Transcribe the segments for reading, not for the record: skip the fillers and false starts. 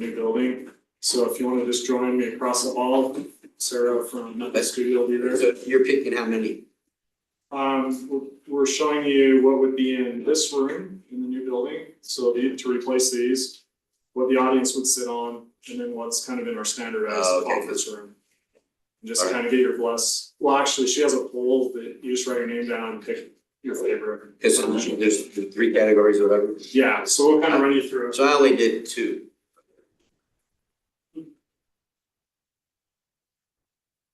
new building. So if you want to just join me across the hall, Sarah from NUVAS Studio will be there. So you're picking how many? We're showing you what would be in this room in the new building. So to replace these, what the audience would sit on, and then what's kind of in our standardized office room. And just kind of get your bless. Well, actually, she has a poll that you just write your name down and pick your favorite. Because there's 3 categories or whatever. Yeah, so we'll kind of run you through it. So I only did 2.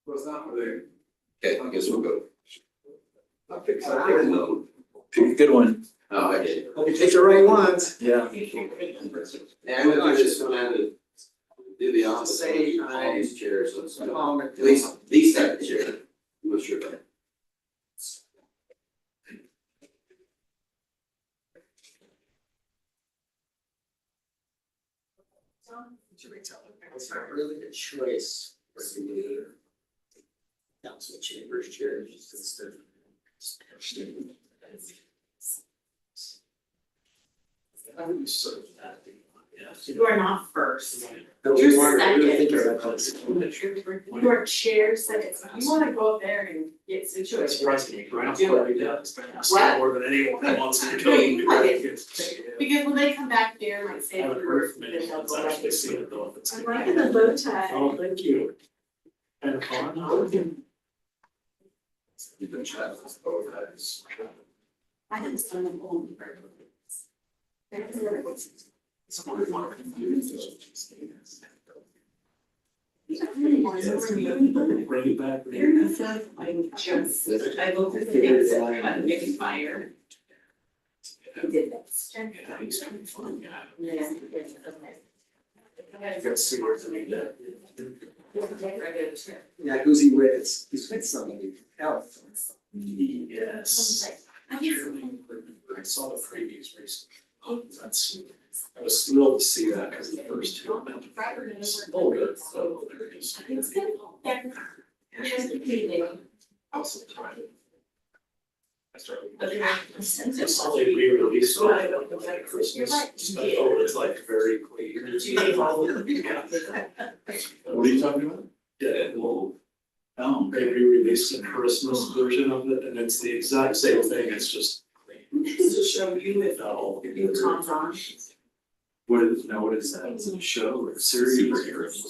What's that for there? Okay, I guess we'll go. I'll pick something. Pick a good one. Oh, I did. Hope you pick the right ones. Yeah. Yeah, I'm gonna do this one and do the opposite. All these chairs, so at least these type of chairs. I'm not sure about it. It's not really a choice for the council chambers chairs instead of. How do you serve that? You are not first. No, You're we weren't really second. thinking about this. You are chair second. You wanna go up there and get situated. President, right? What? More than anyone wants to No, you can like it. Because when they come back there, like say. I would recommend it. It's actually seen it though. If it's I'm liking the bow tie. Oh, thank you. And fun. You've been chatting with both guys. I have some of them. Bring it back. They're not satisfying just, I looked at the things that I'm getting fired. He did that. Yeah, he's having fun, yeah. Yeah. You got to see where it's made that. Yeah, who's he with? He's with somebody else. Yes. I I saw the previews recently. Oh, I was thrilled to see that because the first 2 have been. Oh, good. Oh, there it is. It's good. Just repeating. Also tried it. I started. Okay. I saw they re-released it at Christmas. Oh, it's like very clean. 2 days old. What are you talking about? Yeah, well, they re-released the Christmas version of it and it's the exact same thing, it's just clean. To show you if No. your Tom's on. What is that? Is it a show or a series? Superheroes.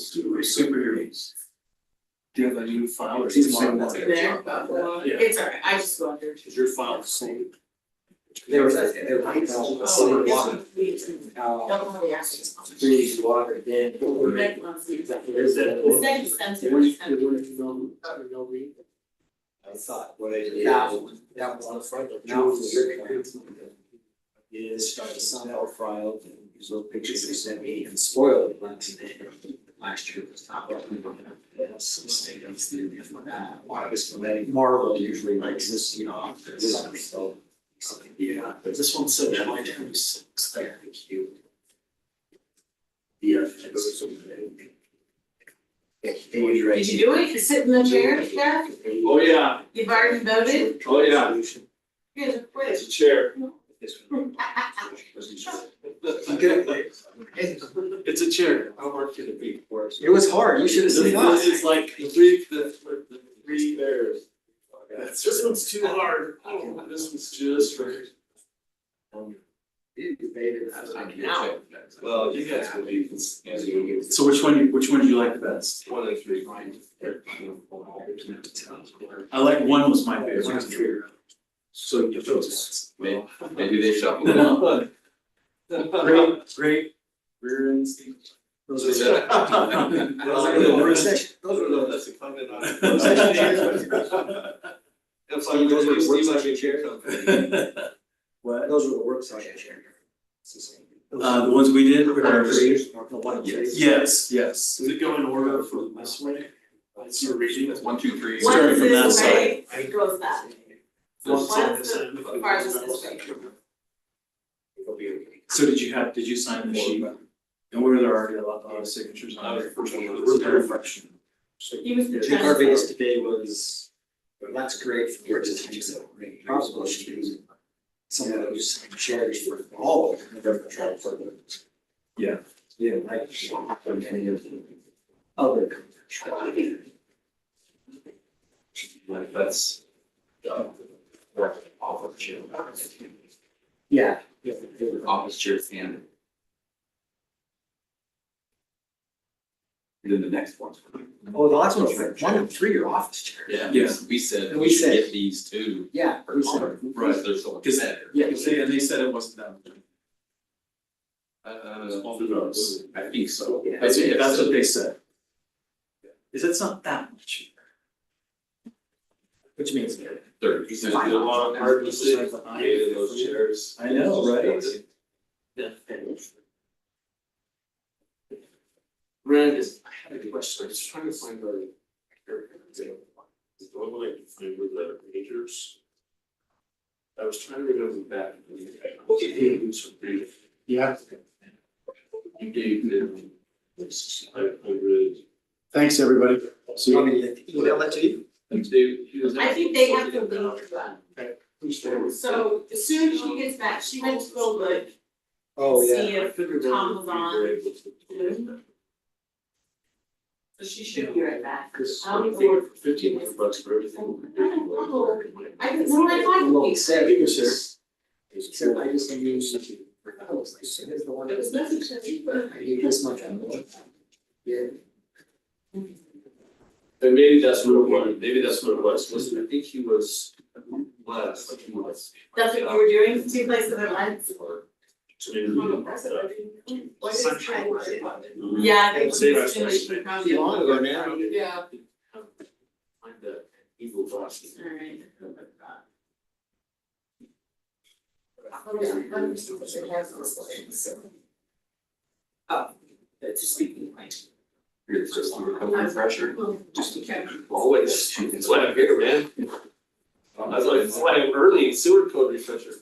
Do you have a new file or He's something? mine, There. Yeah. It's alright, I just go under. Is your file saved? There was that, there was Oh, this water. one, please. Don't really ask me. Freeze water, then. The next one's the exact- There's that. The second sensor. I thought, what I did. That one on the front. Now it's your turn. Yeah, start the sample file, these little pictures they sent me and spoiled it last year was top up. One of us from that Marvel usually likes this, you know, this one, so. Yeah, but this one said 2026. Thank you. Yeah. Did you do it? You sit in the chair, yeah? Oh, yeah. You've already voted? Oh, yeah. Here's a quiz. It's a chair. It's a chair. How hard can it be for us? It was hard, you should have seen us. It's like the three bears. This one's too hard. Oh, this one's just right. You debated that. I can now. Well, you guys will be. So which one do you like the best? One of the 3. I like one was my favorite. So you chose. Maybe they shuffle. Great rear end seat. Those are the work session. Those are the, that's a comment on it. Those are the work session chairs. What? Those are the work session chairs. The ones we did were. Yes. Yes. Does it go in order from this way? It's your reading. 1, 2, 3. One Starting is from that this side. way, it goes that way. One One is this the end. farthest this way. So did you sign the sheet? And were there already a lot of signatures on it? We're very fresh. He was the I think our transfer. biggest debate was, well, that's great for your decisions that were made. Probably should use some of those chairs for all of them. Yeah. Yeah, like from any of the other. Like that's. Office chair. Yeah. Office chair and. Then the next one. Oh, the last one's like 1 and 3 are office chairs. Yeah. Yes, we said And we we should said- get these two. Yeah, we said. Right, there's so much Cause better. Yeah. and they said it wasn't that much. Who knows? I think so. Yeah. That's what they said. Is it's not that much cheaper. Which means. Third. There's a lot of hard decisions made in those chairs. I know, right? Brandon, I had a question, I was trying to find our. The one I find with the majors. I was trying to remember back. Yeah. You gave them. 500. Thanks, everybody. See You you. want me to email that to you? I think they have to leave that. Who's there? So as soon as she gets back, she went to go look, Oh, see yeah. if Tom was on. So she should be right back. I'll be forward. $1,500 for everything. I can, no, I find Well, it. said, he was there. He said, I just use. I was like, so here's the one. It was nothing to me, but. I need this much. Yeah. And maybe that's what it was, wasn't it? I think he was last, like he was. That's what you were doing, 2 places at once? Yeah, I think she probably. Long ago now. Yeah. Find the evil boss. Alright. Oh, it's just speaking point. It's just a recovery pressure. Just to catch. Always, that's why I'm here, man. That's why I'm early sewer code refresher.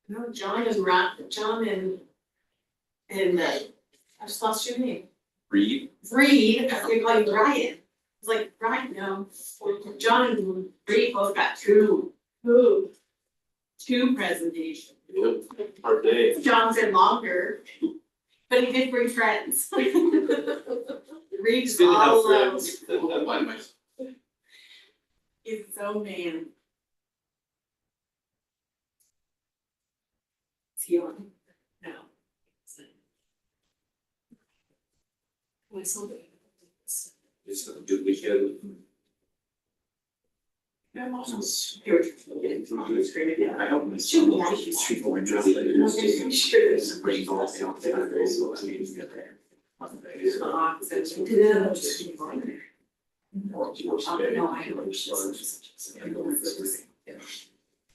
No, John and I just lost your name. Reed, Reed, I was gonna call you Ryan. It's like, Ryan, no. John and Reed both got two presentations. Yep, hard day. John's been longer, but he did bring friends. Reed's Didn't have all alone. friends. why am I? He's so man. Is he on? No. Whistle. It's a good weekend. I'm also. Here, getting from the screen again. I hope my Should son be will actually be street going board. to the No, I'm sure there's a great golf out there. So I mean, get there.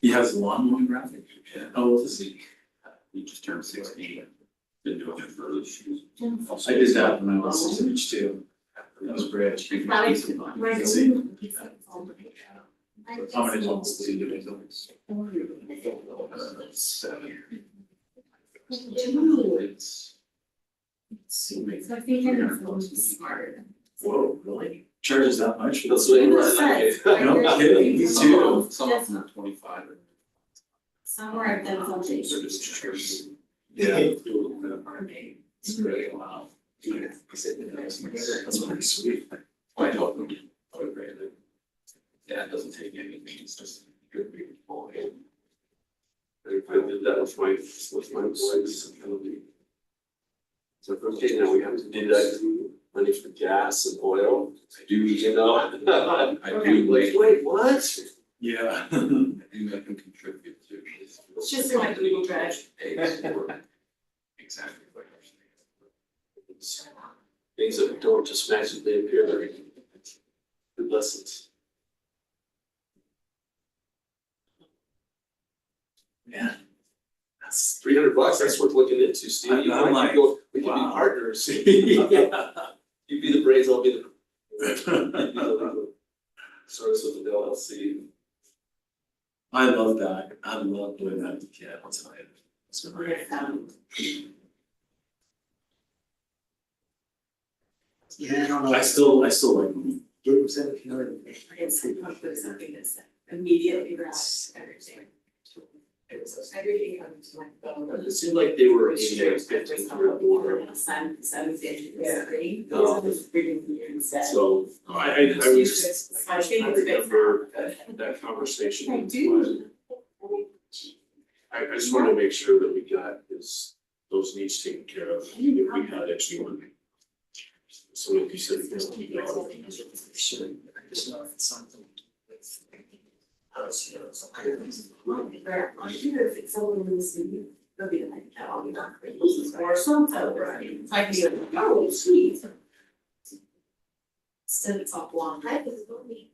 He has a lawnmowing graphic. Yeah. Oh, let's see. He just turned 16. Been doing it for early shoes. I did that when I was age too. That was great. How many months did you do those? 7. It's. So I think I'm smarter. Whoa, really? Charges that much? That's what he was. No kidding, me too. Some of them are 25. Somewhere I've done something. They're just chairs. Yeah. It's great. Wow. That's pretty sweet. I help them. Yeah, it doesn't take anything, it's just good people. I did that with my boys. So okay, now we have to do that, money for gas and oil. I do, You know? I do like. Wait, what? Yeah. I do let them contribute to. It's just in my Google Drive. Exactly. Things that don't just magically appear, they're good lessons. Yeah. That's. $300, that's worth looking into, Steve. I'm You know, like, we could be wow. partners. Yeah. You be the brains, I'll be the. Starts with an LLC. I love that. I love doing that with kids. I'll tell you. It's great. Yeah, I don't know. I still like them. It's something that's immediately grabs everything. Everything comes to my phone. It seemed like they were aiming at 15 or more. Yeah. No. So I was, I think I it's remember that conversation. I do. I just wanted to make sure that we got those needs taken care of, if we had extra money. So like you said, it's It's not something that's. Or if it's someone who's, they'll be like, oh, you're not crazy, or something, right? I can be like, oh, sweet. Instead it's all blonde, I think it's me.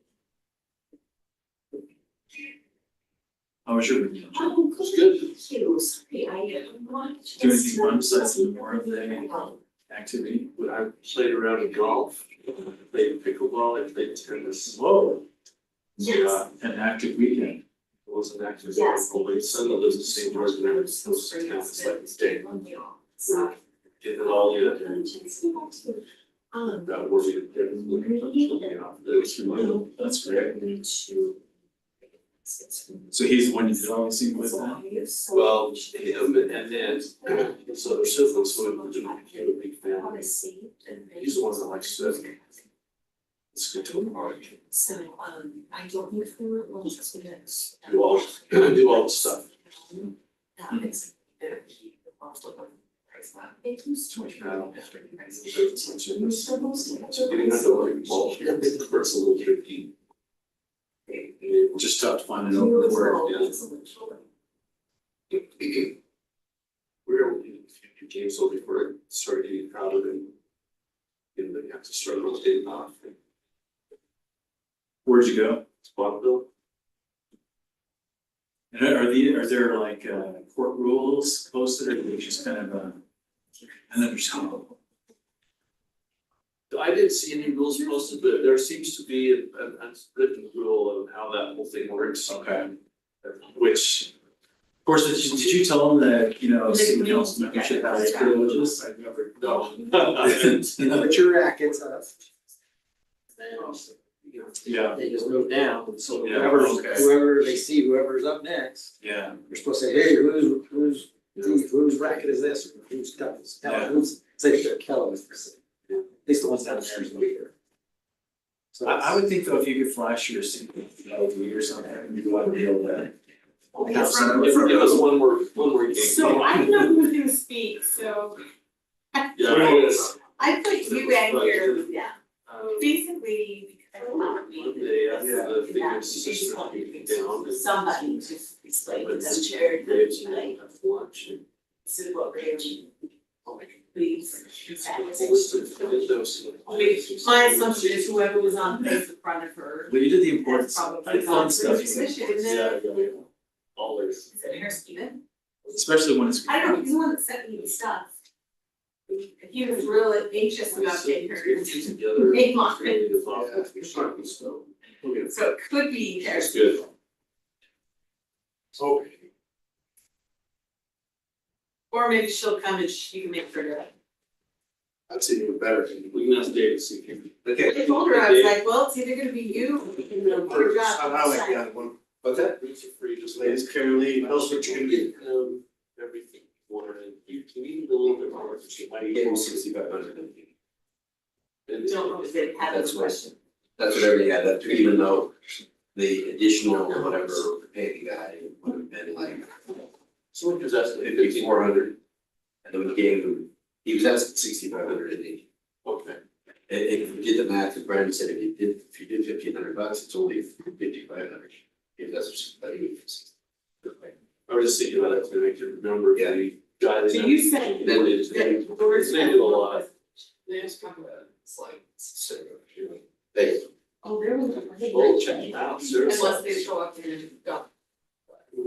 How was your weekend? Oh, It's good. It was, sorry, I watched. Do anything fun besides the more of the activity? When I played around in golf, played pickleball, I played tennis. Whoa, Yes. an active weekend. It was an active. Yes. My son that lives in St. George, and I was supposed to count this like day. So. Did it all in. Um. That was it. That's great. So he's the one you did all the scene with then? Well, him and then, so their siblings would became a big family. He's the one that likes to. It's good to party. So, I don't know if we were, well, just gonna. Do all the stuff. Getting under like ball, it's a little tricky. Just tough to find an open word, yeah. We were able to do a few games over before it started getting crowded and then you have to start rotating off. Where'd you go? Spotville. And are there like court rules posted or they just kind of and then there's I didn't see any rules posted, but there seems to be a written rule of how that whole thing works. okay. Which, Of course, did you tell them that, you know, city council membership has privileges? I never, no. Put your rackets up. Yeah, They just move down, so Yeah, okay. whoever they see, whoever's up next, yeah, they're supposed to say, hey, whose racket is this, or whose cup is, Yeah. who's, say they're Kelly's. At least the ones down there is here. So I would think though, if you could flash your CDBG or something, you'd want to be able to. have some- Give us one more game. So I don't know who's gonna speak, so Yeah. I put you in here, yeah, Um, basically. Monday after the figures sister came down. Somebody just explained to them, shared, Graves and like, have lunch and. this is what we're doing, Oh my please. goodness. My assumption is whoever was on face in front of her, Well, you did the that's important, probably fun gone for stuff, the position, and then, Yeah, always. is it Mayor Steven? especially when it's. I don't know, he's the one that sent me the stuff. He was real anxious about getting her Together. name on it, Yeah. So, okay. so it could be there. That's good. Okay. Or maybe she'll come and she can make her. That's even better. We can ask Dave to see if he can. I told her, I was like, well, it's either gonna be you or your job. What's that? Reach it free, just like. It's Karalee, tell us what you can do. Everything. You can even a little bit more. I gave him 6,500. Don't know if they have a question. That's what everybody had, that even though the additional whatever to pay the guy would have been like So what does that say? 5,400. And then we gave him, he was asking 6,500 and he, Okay. if you did the math, as Brandon said, if you did $1,500, it's only 5,500. If that's what he was. I was just thinking about that to make you remember the guy that. So you said Then that Doris. They did a lot. Let's talk about it. It's like, so, you know. They, Oh, there was. Oh, check it out, seriously. Unless they show up and go.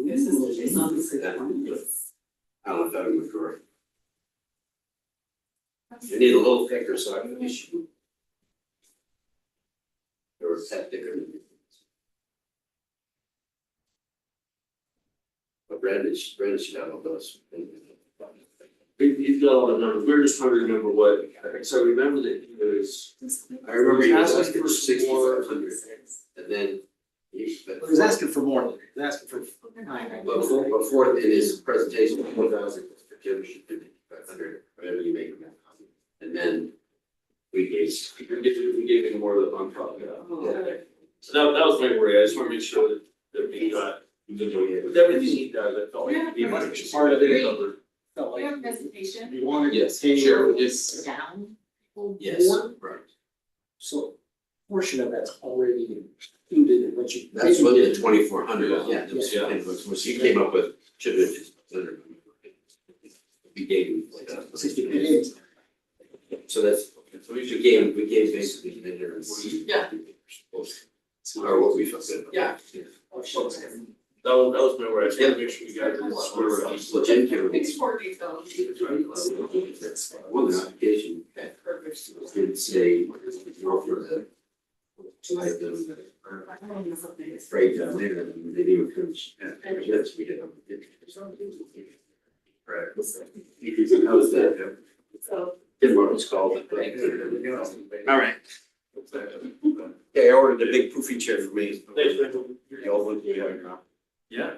This is, it's not the same. I don't know if that would work. You need a little thicker so I can issue. Or that thicker. But Brandon should have all those. He's got all the numbers, we're just trying to remember what, so I remember that he was. I remember he was Asking asking for for some more. 6,500 and then he, but. He was asking for more, he was asking for Before in his presentation, 4,000, 500, whatever you make them. And then we gave him more of the bump up. So that was my worry, I just wanna make sure that we got, with everything he does, I felt like it'd be much part of it covered. Felt We like have a presentation. you wanted to Yes, pay sure, yes, Down. yes, more, right. so portion of that's already included in what you. That's what the 2,400, yeah, that was, Yeah. what he came up with, should have been. We gave him like that. 60. So that's, so we gave basically the dinner and we. Yeah. Or what we felt good about. Yeah. That was my worry, I just wanna make sure we got this square. Well, Jim came with. It's for you, though. Well, the application didn't say more for the. Like the freight down there, and they didn't even finish. Yes, we did. Right. How was that? So. Didn't what it's called. All right. Yeah, I ordered a big poofy chair for me. The old one, yeah. Yeah.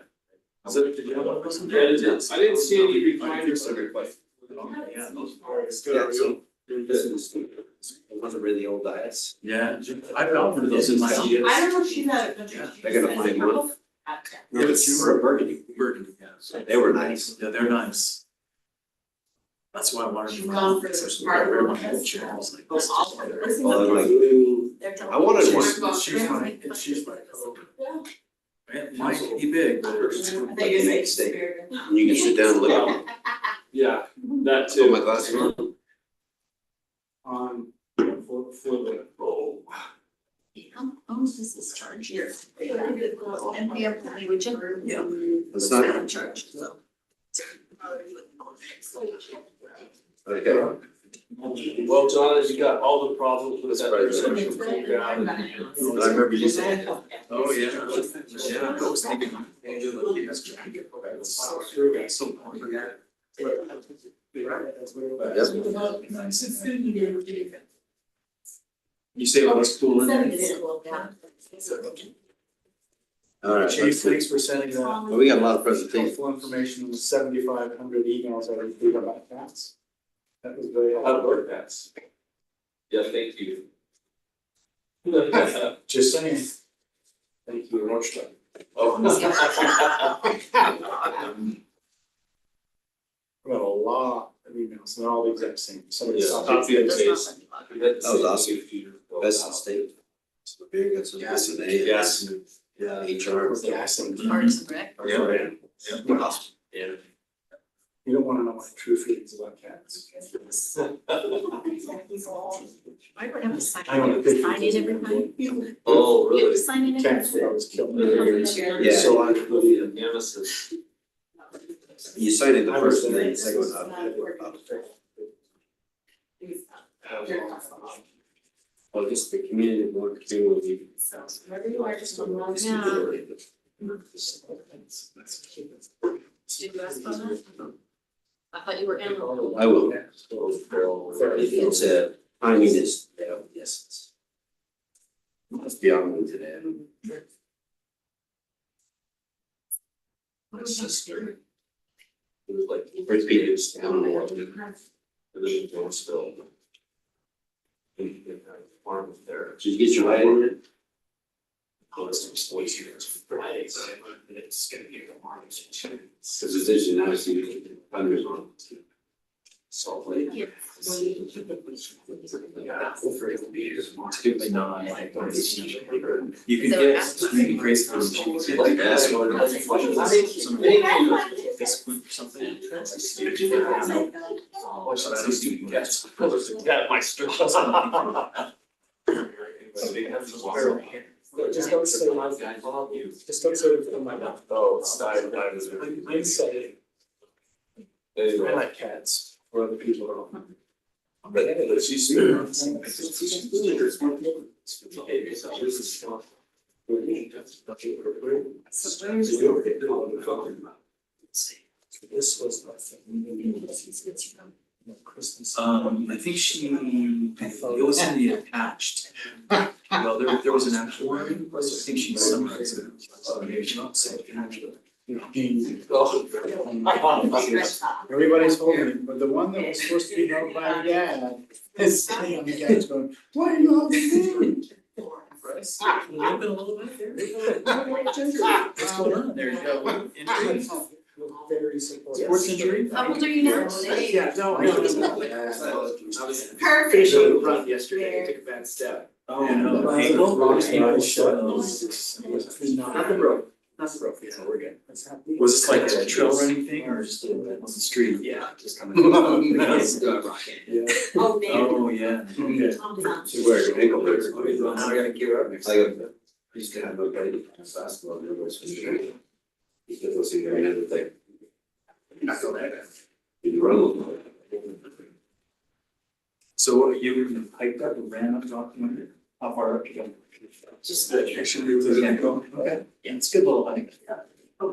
So, did you have one person? Yeah, it is. I didn't see any recliners. Yeah, those Yeah, so this is, it wasn't really old diets. Yeah, I found one of those in my house. I don't know if she's at a country. I gotta find one. Yeah, but you were a burgundy, yeah. They were nice. Yeah, they're nice. That's why I wanted to. She's gone for the part of the Chair, I was like, Goes all over. Well, I'm like, I wanted one. She's my coat. Man, mine can be big, but I think it's like spirit. You can sit down and look at it. Yeah, that Put too. my glasses on. for the. Oh. How much does this charge here? NPM, would you? Yeah. It's not. Charge, so. Okay. Well, John, you got all the problems with that That's right. intersection figured out. I remember you saying. oh, yeah. Yeah, I was thinking. So important. You say all this cool in there? All right. Chief, thanks for sending that. Well, we got a lot of presentations. Helpful information, 7,500 emails I received about cats. That was very How helpful. to work that. Yeah, thank you. Just saying. Thank you, Rochester. Oh. We got a lot of emails, they're all the exact same. Somebody Yeah. saw Copy and paste. That was awesome. Best in the state. That's a Gas and Gas. Yeah, HR. with gas and. Parks and Rec. Yeah. Awesome. Yeah. You don't wanna know my true feelings about cats. I would have to sign, I don't think- sign in every time. Oh, You have really? to sign in every Cats time. that I was killed. Yeah. So I really. The nemesis. You signed it the I was first there. thing, the second one up. Well, just the community board, community. Wherever you are, just one log now. Did you ask about that? I thought you were in. I will. It's timing is, yes. It's beyond me today. My sister. It was like, Repeated. I don't know what to do. And then it was still. Farm there. Did you get your light in it? Oh, it's voice here. It's gonna be a farm. Cause it's interesting now, I see thunders on. Salt Lake. Yeah. Yeah. Typically not. You can So get, after- you can create some, you can get like That's some what- some Facebook or something. So that is you can get. Yeah, my stress. Just don't say my guy, just don't say it from my mouth. Oh, it's not, I'm saying, I like cats, where other people are. But she's. This was my thing. Christmas. I think she, it was in the attached. Well, there was an actual one, so I think she summarized it. So maybe she not said it actually. Everybody's holding it, but the one that was supposed to be held by Dad is sitting on the couch going, why are you holding me? What's going on there? You got one injury? Very supportive. Sports injury? How old are you now? Yeah, no. I was Perfect. on the front yesterday, I took a bad step. Oh, no. Ankle? Ankle. Nothing broke, nothing broke, yeah, we're good. Was this like a trail running thing or just on the street? Yeah, just coming. Oh, man. Oh, yeah. Okay. So where your ankle hurts. Now I gotta gear up next I used to have no guy in basketball, there was some shit. You get those in there and everything. Not go there. You run a little bit. So you hiked up and ran up to Octomom? How far up you go? Just the Actually, we were gonna go. Okay. Yeah, it's a good little hike. Huh?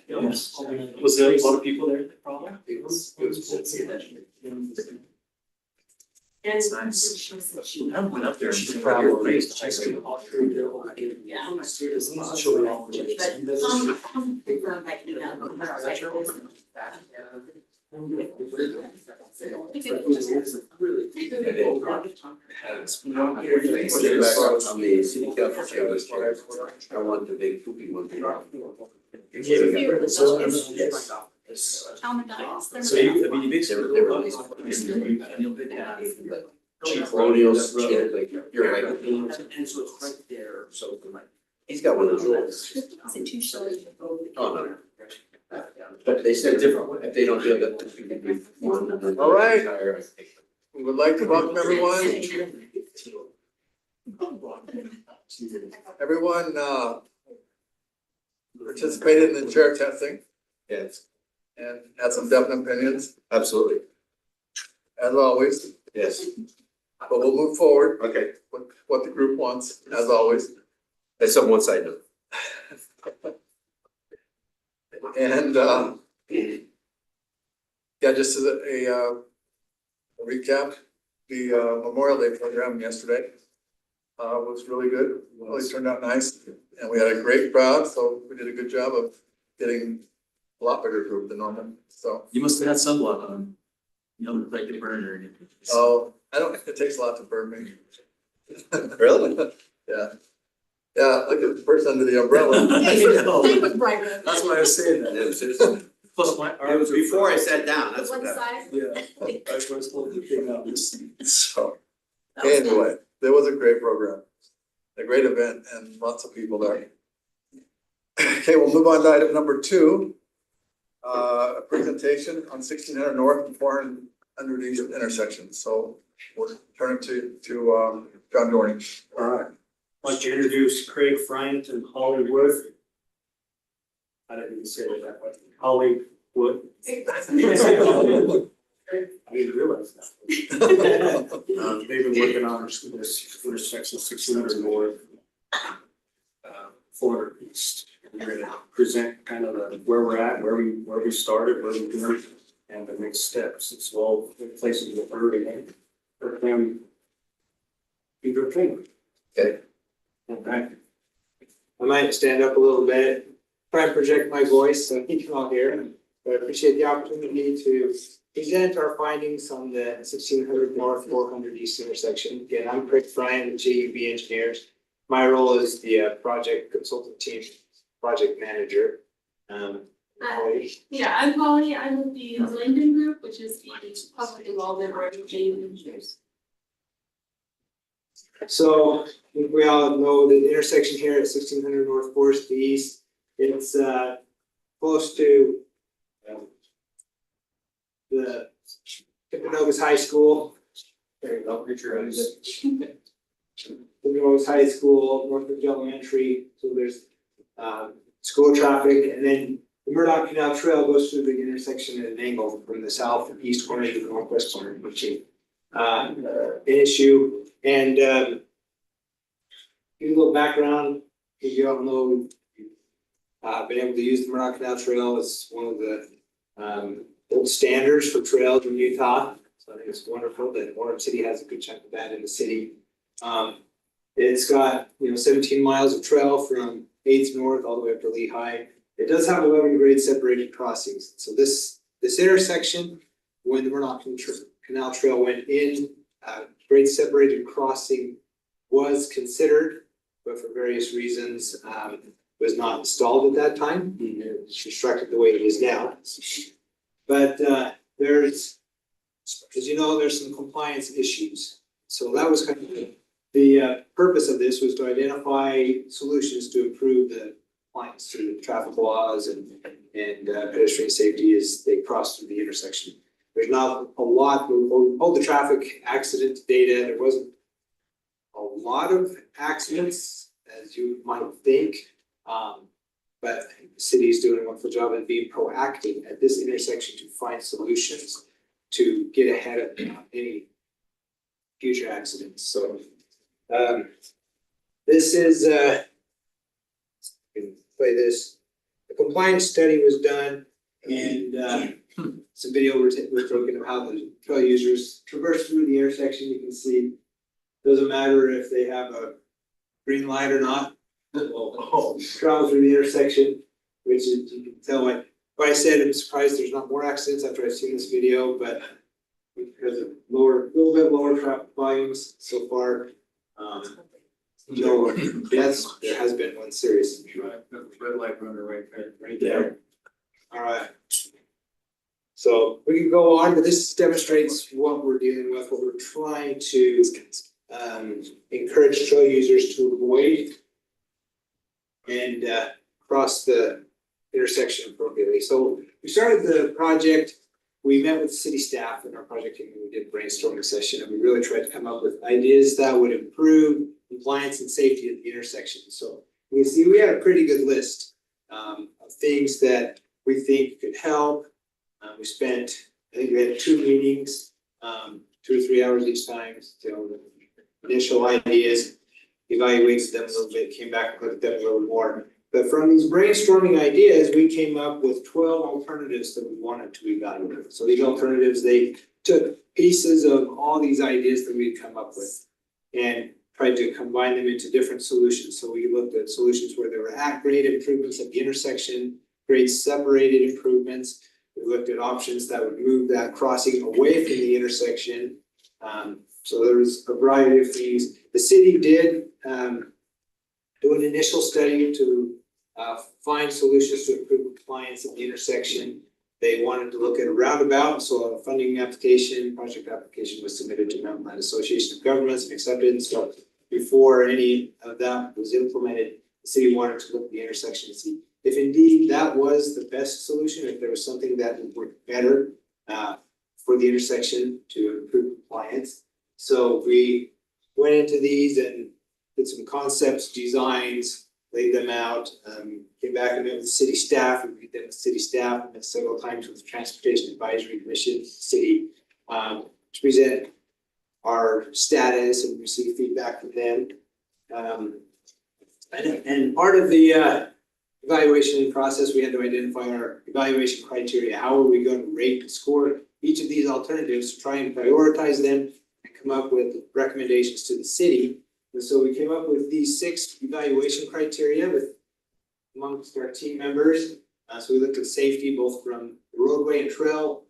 Yes. Was there a lot of people there, probably? It was cool to see that. It's nice. nice. I went up there and traveled raised high school. Yeah. But On the city council chair was chair. I want the big poopy one. So you, I mean, you basically. Chief Rodeo's, like, you're like. And so it's right there, so like. He's got one of those. Is it too short? Oh, no. But they said different, if they don't do that, we can do one. And then All right. entire, I think. We would like to welcome everyone. Everyone participated in the chair testing Yes, and had some definite opinions, absolutely, as always. yes, But we'll move forward okay, with what the group wants, as always. that's on one side note. And yeah, just as a recap, the Memorial Day program yesterday was really good, really turned out nice. And we had a great crowd, so we did a good job of getting a lot bigger group than normal, so. You must have had sunblock on. You don't look like the burner. Oh, I don't, it takes a lot to burn me. Really? Yeah. Yeah, look at the person under the umbrella. They was bright red. That's why I was saying that. It was, Plus my it arms was are. before I sat down, that's what One happened. side. Yeah. I was supposed to pick up this. So, That was good. anyway, there was a great program, a great event and lots of people there. Okay, we'll move on to item number 2. A presentation on 1600 North and 400 East intersection. So we'll turn it to John Dorning. All right. I'd like to introduce Craig Bryant and Holly Wood. I didn't even say it that way. Holly Wood. I didn't realize that. They've been working on this intersection 1600 North, 400 East. We're gonna present kind of where we're at, where we started, where we're doing, and the next steps. It's all places with early, for them. Be good thing. Okay. Alright. I might stand up a little bit, try and project my voice so you can all hear. But I appreciate the opportunity to present our findings on the 1600 North 400 East intersection. Again, I'm Craig Bryant with GUB Engineers. My role is the project consultant team, project manager. Holly. Yeah, I'm Holly. I'm with the Langdon Group, which is the public involvement or GUB Engineers. So I think we all know the intersection here at 1600 North 4th East. It's close to the NUVAS High School. There you go, Richard. NUVAS High School, Northridge Elementary, so there's school traffic, and then the Murdoch Canal Trail goes through the intersection at an angle from the southeast corner to the northwest corner, which is an issue. And give you a little background, if you all know, been able to use the Murdoch Canal Trail as one of the old standards for trails in Utah. So I think it's wonderful that Orem City has a good chunk of that in the city. It's got 17 miles of trail from 8th North all the way up to Lehigh. It does have 11 grade separated crossings. So this intersection, when the Murdoch Canal Trail went in, grade separated crossing was considered, but for various reasons, was not installed at that time. It's constructed the way it is now. But there's, as you know, there's some compliance issues. So that was kind of the purpose of this, was to identify solutions to improve the compliance to the traffic laws and pedestrian safety as they cross through the intersection. There's not a lot, we pulled the traffic accident data. There wasn't a lot of accidents, as you might think. But I think the city is doing a wonderful job of being proactive at this intersection to find solutions to get ahead of any future accidents. So this is play this. The compliance study was done, and some video was taken of how the trail users traverse through the intersection. You can see, doesn't matter if they have a green light or not. Travel through the intersection, which is, you can tell like I said, I'm surprised there's not more accidents after I've seen this video, but because of little bit lower traffic volumes so far. No deaths. There has been one serious injury. Red light runner Right there. All right. So we can go on, but this demonstrates what we're dealing with, what we're trying to encourage trail users to avoid and cross the intersection appropriately. So we started the project. We met with city staff and our project team, and we did a brainstorming session, and we really tried to come up with ideas that would improve compliance and safety at the intersection. So you can see we had a pretty good list of things that we think could help. We spent, I think we had 2 meetings, 2 or 3 hours each time, to initial ideas, evaluated them a little bit, came back and looked at them a little more. But from these brainstorming ideas, we came up with 12 alternatives that we wanted to evaluate. So these alternatives, they took pieces of all these ideas that we'd come up with and tried to combine them into different solutions. So we looked at solutions where there were grade improvements at the intersection, grade separated improvements. We looked at options that would move that crossing away from the intersection. So there was a variety of things. The city did do an initial study to find solutions to improve compliance at the intersection. They wanted to look at a roundabout, so a funding application, project application was submitted to Mountain Land Association of Governments and accepted. So before any of that was implemented, the city wanted to look at the intersection and see if indeed that was the best solution, if there was something that would work better for the intersection to improve compliance. So we went into these and did some concepts, designs, laid them out, came back and met with city staff. We met them with city staff, met several times with the Transportation Advisory Commission, city, to present our status and receive feedback from them. And part of the evaluation process, we had to identify our evaluation criteria. How are we going to rate and score each of these alternatives to try and prioritize them and come up with recommendations to the city? And so we came up with these 6 evaluation criteria with amongst our team members. So we looked at safety, both from the roadway and trail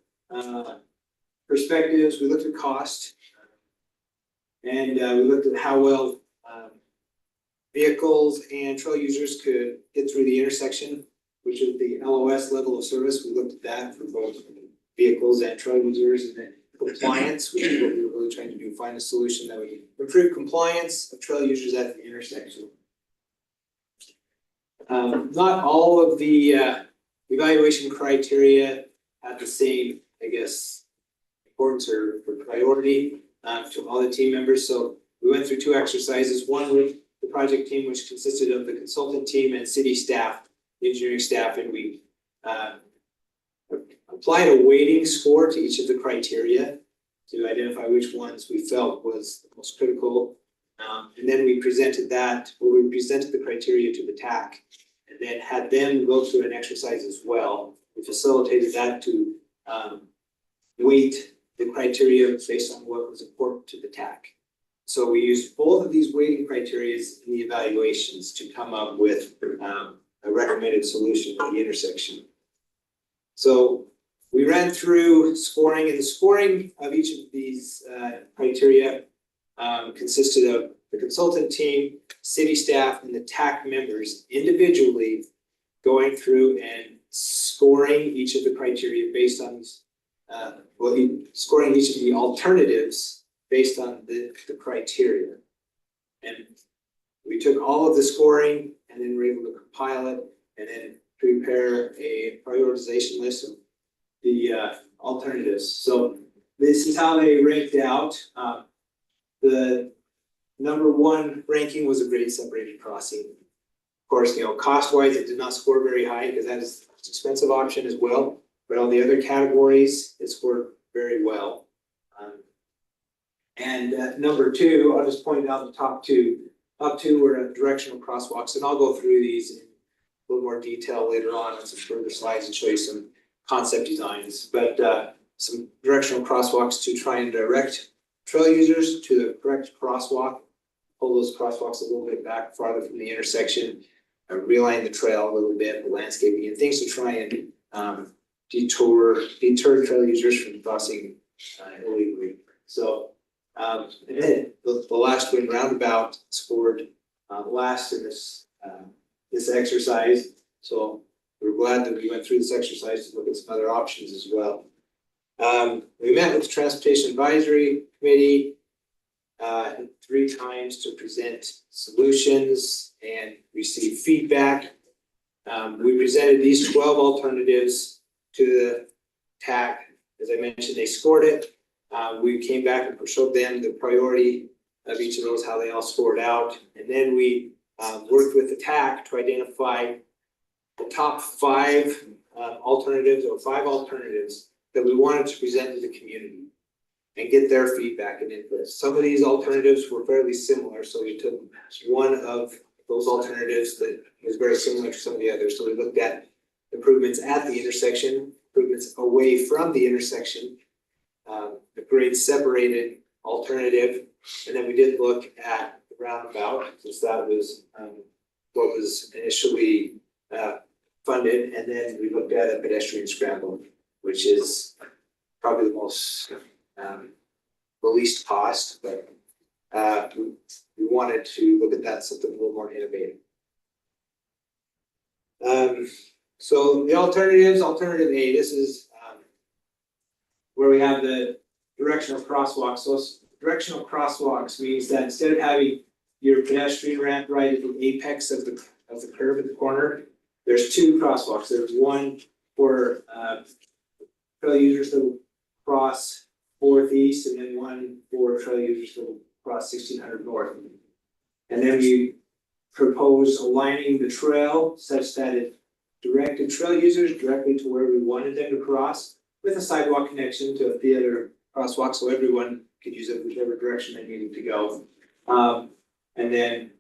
perspectives. We looked at cost, and we looked at how well vehicles and trail users could get through the intersection, which is the LOS level of service. We looked at that for both vehicles and trail users, and then compliance, which is what we were really trying to do, find a solution that would improve compliance of trail users at the intersection. Not all of the evaluation criteria had the same, I guess, importance or priority to all the team members. So we went through 2 exercises, one with the project team, which consisted of the consultant team and city staff, engineering staff, and we applied a weighting score to each of the criteria to identify which ones we felt was the most critical. And then we presented the criteria to the TAC and then had them go through an exercise as well. We facilitated that to weight the criteria based on what was important to the TAC. So we used both of these weighting criteria in the evaluations to come up with a recommended solution for the intersection. So we ran through scoring, and the scoring of each of these criteria consisted of the consultant team, city staff, and the TAC members individually going through and scoring each of the criteria based on scoring each of the alternatives based on the criteria. And we took all of the scoring and then were able to compile it and then prepare a prioritization list of the alternatives. So this is how they ranked out. The number one ranking was a grade separated crossing. Of course, cost wise, it did not score very high because that is an expensive option as well. But on the other categories, it scored very well. And number two, I'll just point out the top two. Top two were directional crosswalks, and I'll go through these in a little more detail later on some further slides and show you some concept designs. But some directional crosswalks to try and direct trail users to the correct crosswalk, pull those crosswalks a little bit back farther from the intersection, realign the trail a little bit, the landscaping and things to try and deter trail users from crossing illegally. So and then the last one, roundabout, scored last in this exercise. So we're glad that we went through this exercise to look at some other options as well. We met with the Transportation Advisory Committee 3 times to present solutions and receive feedback. We presented these 12 alternatives to the TAC. As I mentioned, they scored it. We came back and showed them the priority of each of those, how they all scored out. And then we worked with the TAC to identify the top 5 alternatives, or 5 alternatives that we wanted to present to the community and get their feedback and input. Some of these alternatives were fairly similar, so we took one of those alternatives that was very similar to some of the others. So we looked at improvements at the intersection, improvements away from the intersection, a grade separated alternative, and then we did look at the roundabout, since that was what was initially funded, and then we looked at a pedestrian scramble, which is probably the most the least cost, but we wanted to look at that something a little more innovative. So the alternatives, alternative A, this is where we have the directional crosswalks. So directional crosswalks means that instead of having your pedestrian ramp right at the apex of the curve at the corner, there's 2 crosswalks. There's one for trail users that will cross 4th East, and then one for trail users that will cross 1600 North. And then we proposed aligning the trail such that it directed trail users directly to where we wanted them to cross, with a sidewalk connection to the other crosswalk, so everyone could use it whichever direction they needed to go. And then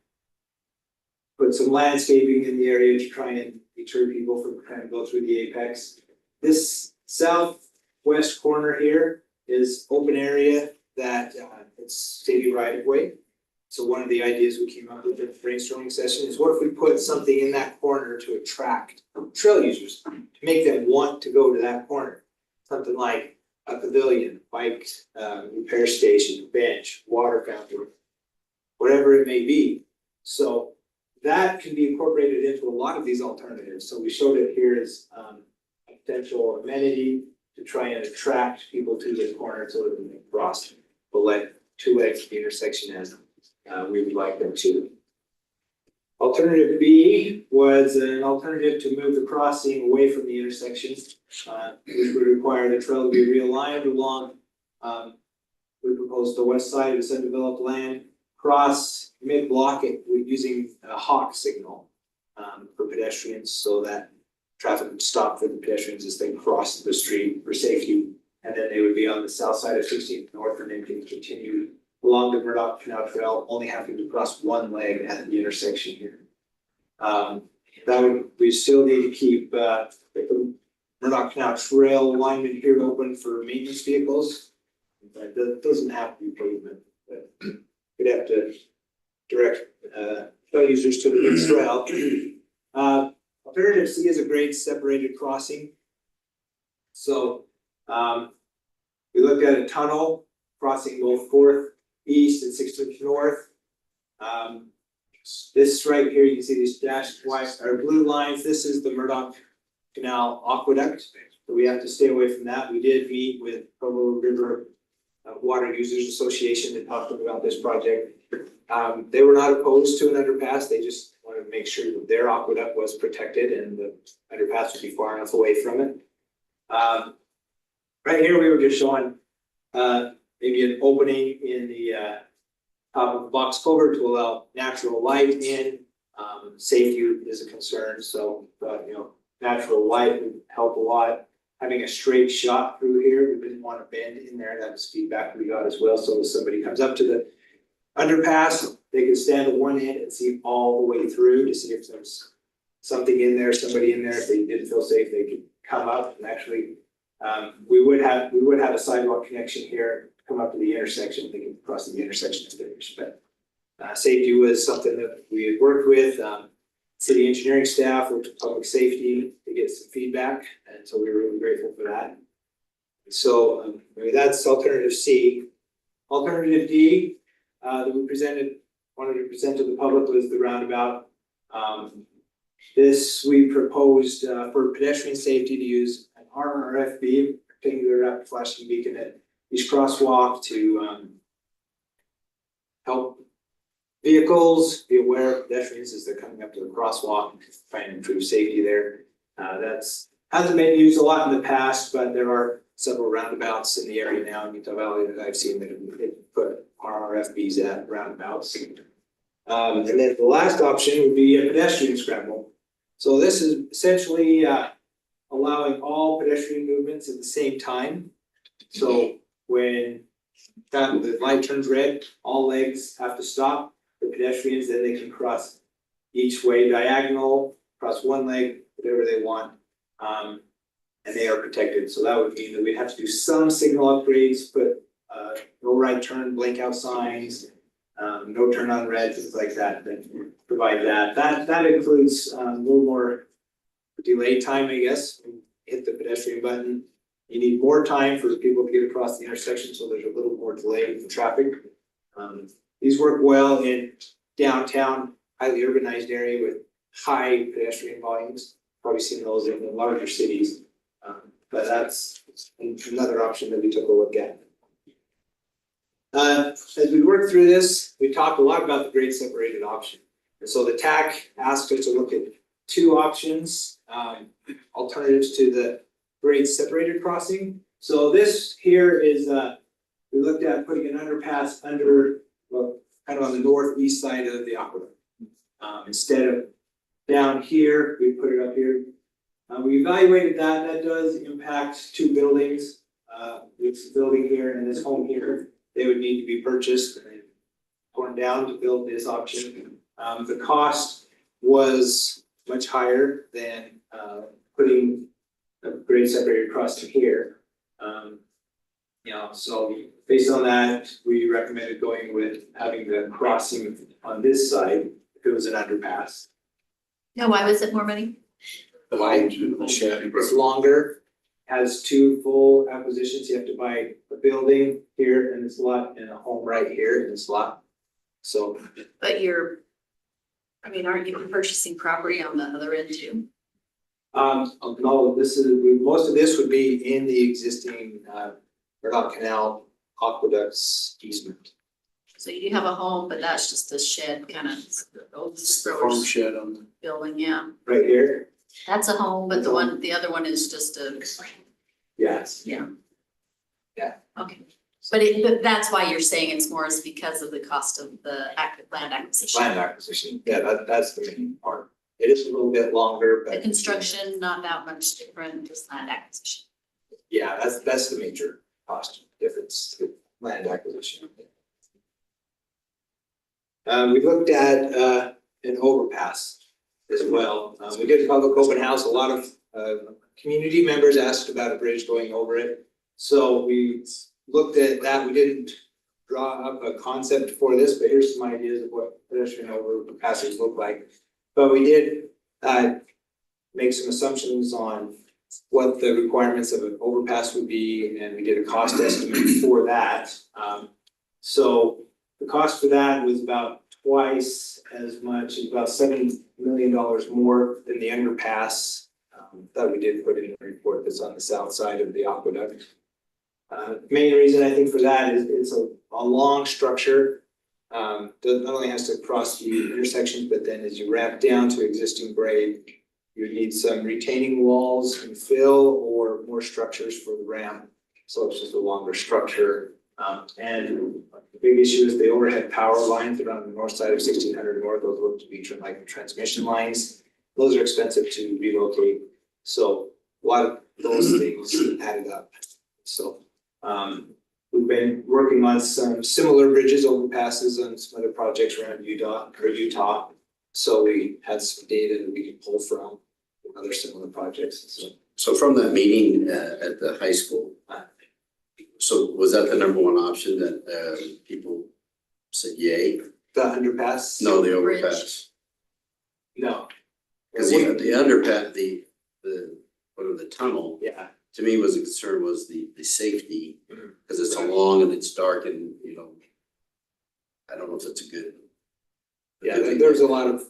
put some landscaping in the area to try and deter people from trying to go through the apex. This southwest corner here is open area that it's city right of way. So one of the ideas we came up with in the brainstorming session is, what if we put something in that corner to attract trail users, to make them want to go to that corner? Something like a pavilion, bike repair station, bench, water fountain, whatever it may be. So that can be incorporated into a lot of these alternatives. So we showed it here as a potential amenity to try and attract people to the corner so that they can cross the two-leg intersection as we would like them to. Alternative B was an alternative to move the crossing away from the intersection, which would require the trail to be realigned along. We proposed the west side of this undeveloped land, cross mid-block it using a hawk signal for pedestrians, so that traffic would stop for the pedestrians as they cross the street for safety, and then they would be on the south side of 16th North, and then can continue along the Murdoch Canal Trail, only having to cross one leg at the intersection here. We still need to keep the Murdoch Canal Trail alignment here open for maintenance vehicles. That doesn't have to be pavement, but if we'd have to direct, trail users to the next trail. Alternative C is a grade separated crossing. So, we looked at a tunnel crossing both 4th East and 16th North. This right here, you can see these dashed white or blue lines. This is the Murdoch Canal Aqueduct. So we have to stay away from that. We did meet with Provo River Water Users Association and talked about this project. They were not opposed to an underpass. They just wanted to make sure that their aqueduct was protected and the underpass would be far enough away from it. Right here, we were just showing maybe an opening in the top of the box culvert to allow natural light in. Safety is a concern, so natural light would help a lot. Having a straight shot through here, we didn't want to bend in there. That was feedback we got as well. So if somebody comes up to the underpass, they can stand at one end and see all the way through to see if there's something in there, somebody in there. If they didn't feel safe, they could come up and actually, we would have a sidewalk connection here, come up to the intersection. They can cross the intersection if they wish. But safety was something that we had worked with. City engineering staff worked with public safety to get some feedback, and so we were really grateful for that. So that's alternative C. Alternative D that we wanted to present to the public was the roundabout. This we proposed for pedestrian safety to use an RRFB, rectangular rapid flashing beacon at each crosswalk to help vehicles be aware of pedestrians as they're coming up to the crosswalk and trying to improve safety there. That's hasn't been used a lot in the past, but there are several roundabouts in the area now in Utah Valley that I've seen that have put RRFBs at roundabouts. And then the last option would be a pedestrian scramble. So this is essentially allowing all pedestrian movements at the same time. So when the light turns red, all legs have to stop. The pedestrians, then they can cross each way diagonal, cross one leg, whatever they want, and they are protected. So that would mean that we'd have to do some signal upgrades, put no right turn, blink out signs, no turn on red, things like that, that provide that. That includes a little more delay time, I guess. Hit the pedestrian button. You need more time for people to get across the intersection, so there's a little more delay in traffic. These work well in downtown, highly urbanized area with high pedestrian volumes. Probably seen those in the larger cities, but that's another option that we took a look at. As we worked through this, we talked a lot about the grade separated option. And so the TAC asked us to look at two options, alternatives to the grade separated crossing. So this here is, we looked at putting an underpass under, well, kind of on the northeast side of the aqueduct. Instead of down here, we put it up here. We evaluated that. That does impact two buildings. This building here and this home here. They would need to be purchased and torn down to build this option. The cost was much higher than putting a grade separated crossing here. So based on that, we recommended going with having the crossing on this side if it was an underpass. Now, why was it more money? Why? It's longer, has two full acquisitions. You have to buy a building here in this lot and a home right here in this lot. So. But aren't you purchasing property on the other end too? No, most of this would be in the existing Murdoch Canal Aqueduct's easement. So you do have a home, but that's just a shed kind of. Farm shed on the. Building, yeah. Right here? That's a home, but the other one is just a. Yes. Yeah. Yeah. Okay, but that's why you're saying it's more is because of the cost of the land acquisition. Land acquisition, yeah, that's the main part. It is a little bit longer, but. The construction, not that much different, just land acquisition. Yeah, that's the major cost difference, land acquisition. We looked at an overpass as well. We did a public open house. A lot of community members asked about a bridge going over it. So we looked at that. We didn't draw up a concept for this, but here's some ideas of what pedestrian overpasses look like. But we did make some assumptions on what the requirements of an overpass would be, and we did a cost estimate for that. So the cost for that was about twice as much, about $7 million more than the underpass that we did put in the report that's on the south side of the aqueduct. Main reason I think for that is it's a long structure. That not only has to cross the intersections, but then as you ramp down to existing grade, you need some retaining walls and fill or more structures for the ramp. So it's just a longer structure. And the big issue is the overhead power lines that are on the north side of 1600 North. Those look to be like transmission lines. Those are expensive to relocate. So a lot of those things added up. So we've been working on some similar bridges, overpasses on some other projects around Utah. So we had some data that we can pull from other similar projects. So from that meeting at the high school, so was that the number one option that people said yay? The underpass? No, the overpass. No. Because the underpass, the tunnel, Yeah. to me was a concern was the safety, Mhm. because it's so long and it's dark and, I don't know if it's a good. Yeah, there's a lot of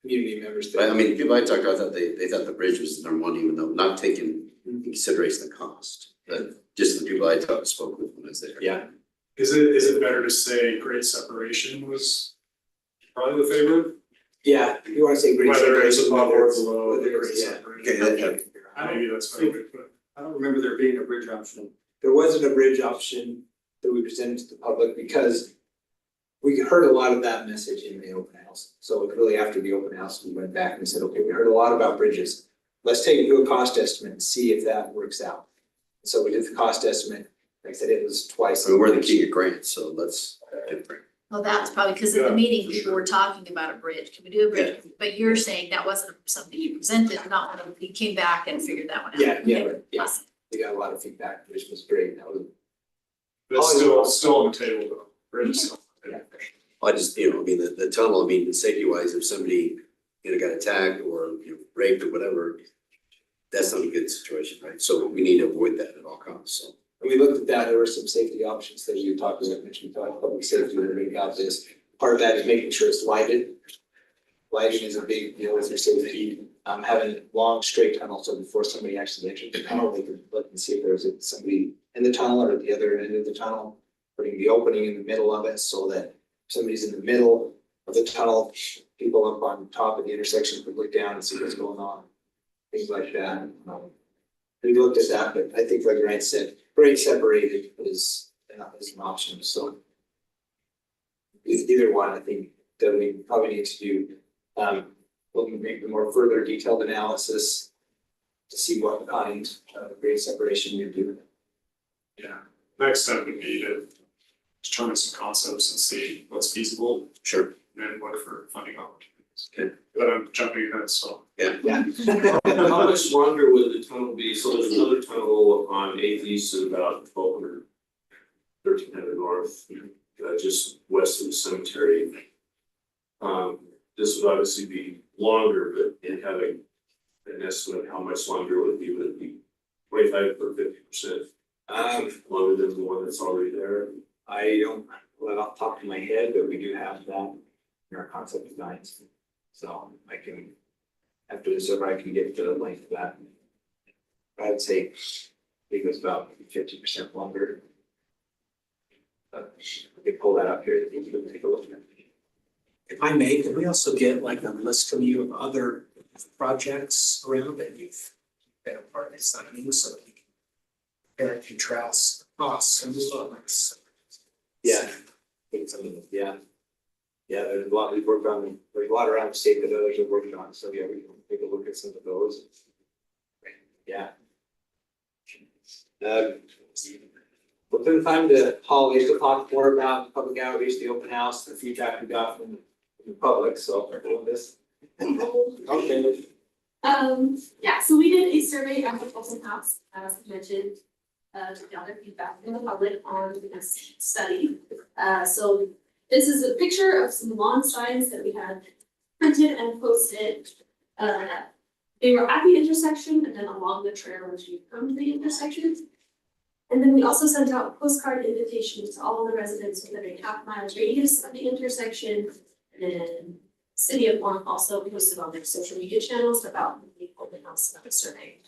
community members But that. I mean, people I talked to, I thought they thought the bridge was number one, even though not taking in consideration the cost. But just the people I spoke with when I was there. Yeah. Is it better to say grade separation was probably the favorite? Yeah, you wanna say grade Whether it's separation, above whether or it's, below whether the grade it's, yeah. separation. Okay, Maybe that's better, but I don't remember there being a bridge option. There wasn't a bridge option that we presented to the public because we heard a lot of that message in the open house. So really after the open house, we went back and we said, okay, we heard a lot about bridges. Let's do a cost estimate and see if that works out. So we did the cost estimate. Like I said, it was twice. I mean, we're the king of grants, so let's. Well, that's probably because at Yeah, the meeting, for people sure. were talking about a bridge, can we do a bridge? But you're saying that wasn't something you presented, not one of, you came back and figured that one out. Yeah, yeah, Okay, yeah. awesome. We got a lot of feedback, which was great. That was. it's still on the table though. Bridge is still on the table. I just, I mean, the tunnel, I mean, safety wise, if somebody, got attacked or raped or whatever, that's not a good situation, right? So we need to avoid that at all costs, so. When we looked at that, there were some safety options that you talked about, mentioned, public safety, and everything about this. Part of that is making sure it's lighted. Lighting is a big deal with your safety, having long straight tunnels, so before somebody actually enters the tunnel, they can look and see if there's somebody in the tunnel or at the other end of the tunnel. Putting the opening in the middle of it so that if somebody's in the middle of the tunnel, people up on top of the intersection could look down and see what's going on. Things like that. We looked at that, but I think like Ryan said, grade separated is an option, so. Either one, I think that we probably need to do, we'll make the more further detailed analysis. To see what kind of grade separation you do. Yeah, next step would be to determine some concepts and see what's feasible Sure. and look for funding opportunities. Okay. But I'm jumping ahead, so. Yeah. How much longer would the tunnel be? So there's another tunnel on 8th East at about 1200, 1300 North, just west of the cemetery. This would obviously be longer, but in having an estimate of how much longer would it be 25 or 50% longer than the one that's already there? I don't, well, off the top of my head, but we do have that in our concept designs. So I can, after the survey, I can get the length of that. I would say it goes about 50% longer. We can pull that up here, you can take a look at it. If I may, can we also get like a list from you of other projects around that you've been a part of signing so that we can compare and contrast costs and looks? Yeah. Yeah. Yeah, there's a lot we've worked on, there's a lot around the state that others have worked on, so yeah, we can take a look at some of those. Yeah. We'll put time to holidays to talk more about public outreach, the open house, the feedback we got from the public, so we're doing this. Okay. Yeah, so we did a survey at the open house, as mentioned. to gather feedback from the public on this study. So this is a picture of some lawn signs that we had printed and posted. They were at the intersection and then along the trail as you come to the intersection. And then we also sent out postcard invitations to all the residents within a half-mile radius of the intersection. And then City of Orem also posted on their social media channels about the open house survey.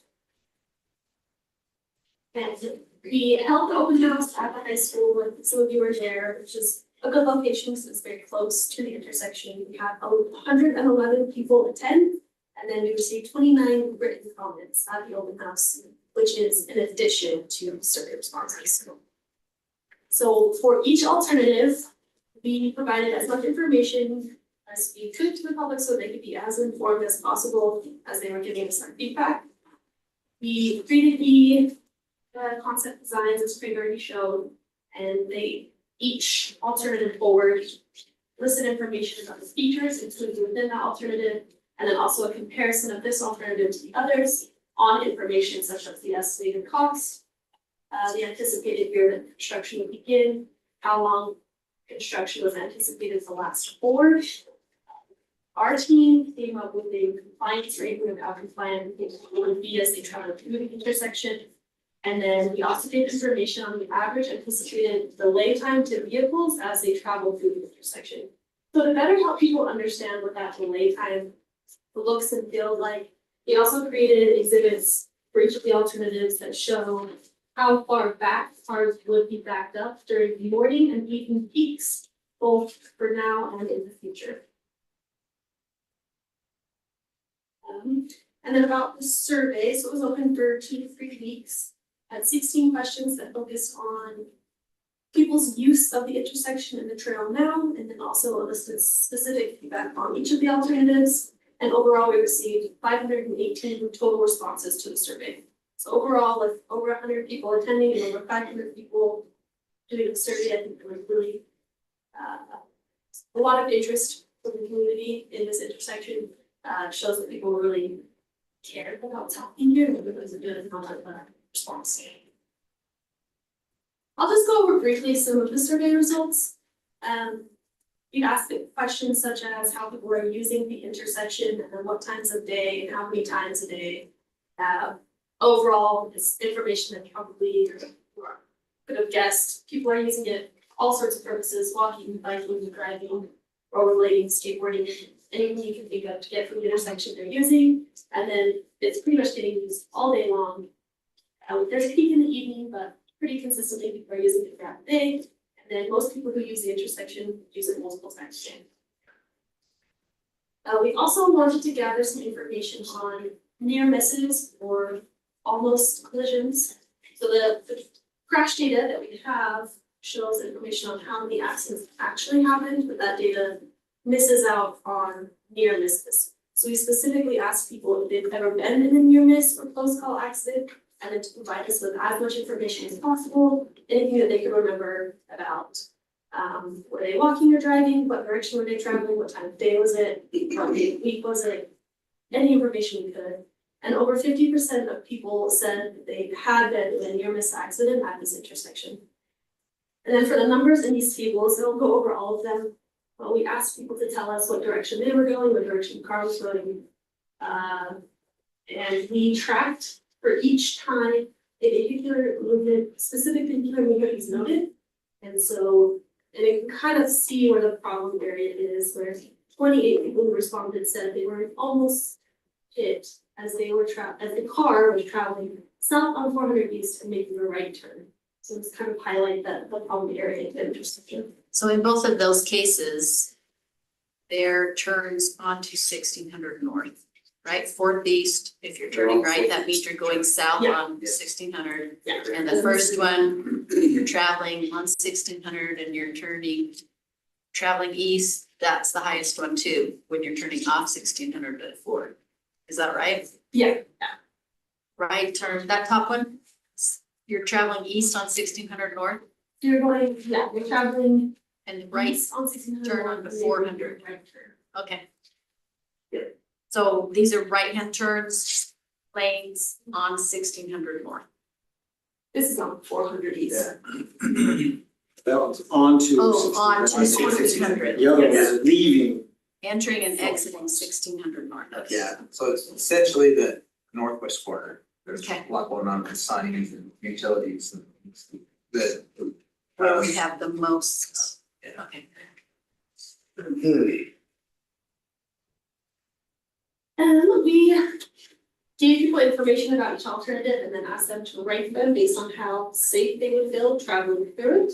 And we held the open house at the high school, and some of you were there, which is a good location since it's very close to the intersection. We had 111 people attend, and then we received 29 written comments at the open house, which is in addition to survey responses. So for each alternative, we provided as much information as we could to the public so they could be as informed as possible as they were giving us our feedback. We created the concept designs as Craig already showed, and they each alternative forward listed information about the features included within that alternative, and then also a comparison of this alternative to the others on information such as the estimated cost, the anticipated year that construction would begin, how long construction was anticipated to last for. Our team came up with a compliance rating of how compliant people would be as they travel through the intersection. And then we also gave information on the average anticipated delay time to vehicles as they travel through the intersection. So to better help people understand what that delay time looks and feels like, we also created exhibits for each of the alternatives that show how far back cars would be backed up during the morning and evening peaks, both for now and in the future. And then about the survey, so it was open for 2 to 3 weeks. Had 16 questions that focused on people's use of the intersection and the trail now, and then also listed specific feedback on each of the alternatives. And overall, we received 518 total responses to the survey. So overall, with over 100 people attending and over 500 people doing the survey, I think there was really a lot of interest from the community in this intersection. Shows that people really cared about what's happening here, and it was a good amount of response. I'll just go over briefly some of the survey results. You asked questions such as how people are using the intersection and then what times of day and how many times a day. Overall, it's information that you probably could have guessed. People are using it all sorts of purposes: walking, biking, driving, rollerblading, skateboarding, anything you can think of to get from the intersection they're using. And then it's pretty much getting used all day long. There's a peak in the evening, but pretty consistently people are using it throughout the day. And then most people who use the intersection use it multiple times a day. We also wanted to gather some information on near misses or almost collisions. So the crash data that we have shows information on how many accidents actually happened, but that data misses out on near misses. So we specifically asked people if they've ever been in a near miss or close call accident, and then to provide us with as much information as possible, anything that they could remember about. Were they walking or driving? What direction were they traveling? What time of day was it? What day of the week was it? Any information we could. And over 50% of people said that they had been in a near miss accident at this intersection. And then for the numbers in these tables, it'll go over all of them. But we asked people to tell us what direction they were going, what direction the car was going. And we tracked for each time a particular movement, specific particular movement was noted. And so, and you can kind of see where the problem area is, where 28 people who responded said they were almost hit as they were as the car was traveling south on 400 East and making a right turn. So it's kind of highlight that the problem area of the intersection. So in both of those cases, there turns onto 1600 North, right? 4th East, if you're turning right, that means you're going south on 1600. Yeah. And the first one, you're traveling on 1600 and you're traveling east, that's the highest one too, when you're turning off 1600 at 4. Is that right? Yeah. Right turn, that top one, you're traveling east on 1600 North? You're going, you're traveling and right east on 1600 turn on to 400. Right turn. Okay. Yeah. So these are right-hand turns, lanes on 1600 North. This is on 400 east. That one's onto. Oh, on to 1600. 1600. The other is leaving. Entering and exiting 1600 north. Yeah, so it's essentially the northwest corner. There's Okay. a lot going on with signings and utilities and the. Where we have the most. Yeah. Okay. And we gave people information about each alternative and then asked them to rank them based on how safe they would feel traveling through it.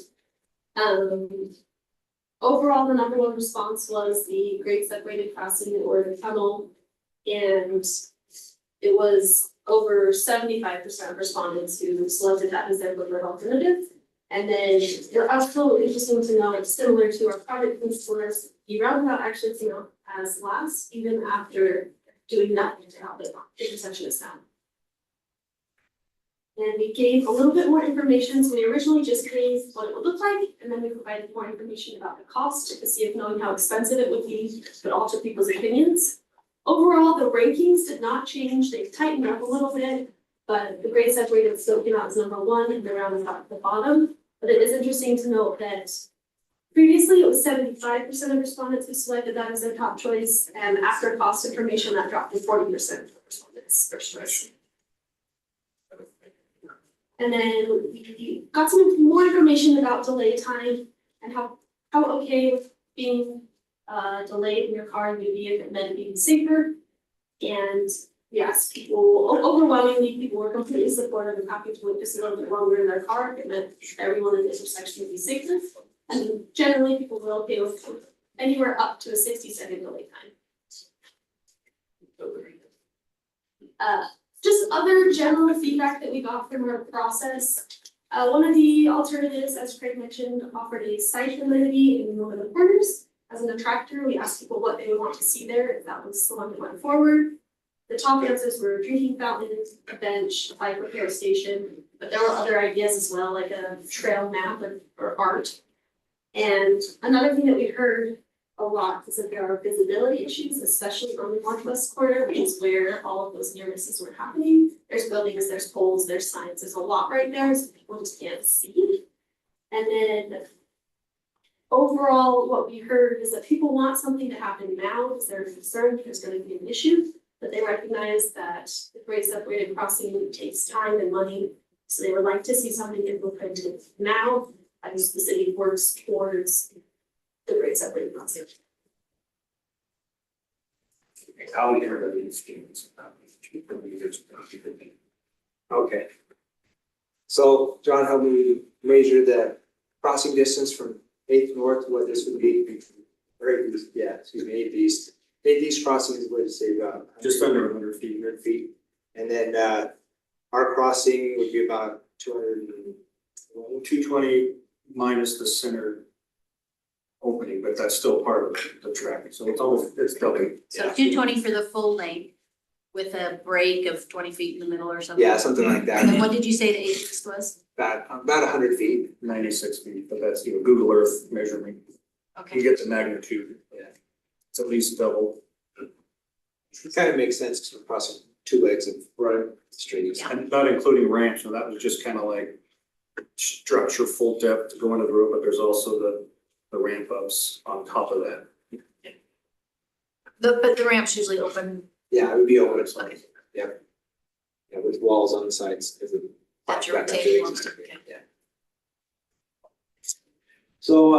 Overall, the number one response was the grade separated crossing or the tunnel. And it was over 75% of respondents who selected that as their preferred alternative. And then they're also interesting to know, similar to our project principles, the roundabout actually came out as last, even after doing nothing to help the intersection is down. And we gave a little bit more information, so we originally just gave what it would look like, and then we provided more information about the cost to see if knowing how expensive it would be could alter people's opinions. Overall, the rankings did not change, they tightened up a little bit, but the grade separated still came out as number one and the roundabout at the bottom. But it is interesting to note that previously it was 75% of respondents who selected that as their top choice, and after cost information, that dropped to 40% of respondents first choice. And then we got some more information about delay time and how okay with being delayed in your car would be if it meant being safer. And we asked people, overwhelmingly, people were completely supportive and happy to wait just a little bit longer in their car if it meant everyone in the intersection would be safer. And generally, people were okay with anywhere up to a 60-second delay time. Just other general feedback that we got from our process. One of the alternatives, as Craig mentioned, offered a site amenity in one of the corners. As an attractor, we asked people what they would want to see there if that was the one that went forward. The top answers were drinking fountains, a bench, a bike repair station, but there were other ideas as well, like a trail map or art. And another thing that we heard a lot is that there are visibility issues, especially on the northwest corner, which is where all of those near misses were happening. There's buildings, there's poles, there's signs, there's a lot right there, so people just can't see. And then overall, what we heard is that people want something to happen now because they're concerned there's going to be an issue, but they recognize that the grade separated crossing takes time and money, so they would like to see something implemented now as the city works towards the grade separated crossing. Okay. So John, how we measure the crossing distance from 8th North, what this would be, or 8th East, yeah, excuse me, 8th East. 8th East crossing is what it say about. Just under 100 feet. 100 feet. And then our crossing would be about 220 minus the center opening, but that's still part of the traffic, so it's almost, it's double. So 220 for the full length with a break of 20 feet in the middle or something? Yeah, something like that. And then what did you say the 8th East was? About 100 feet. 96 feet, but that's, Google Earth measurement, Okay. you get the magnitude. Yeah. It's at least double. It kind of makes sense because we're crossing two legs of Right. streets. Yeah. And not including ramps, so that was just kind of like structure full depth to go into the road, but there's also the ramp ups on top of that. But the ramp's usually open. Yeah, it would be open. Okay. Yeah, with walls on the sides. Because of That you're back up retaining to walls, existing. okay. Yeah. So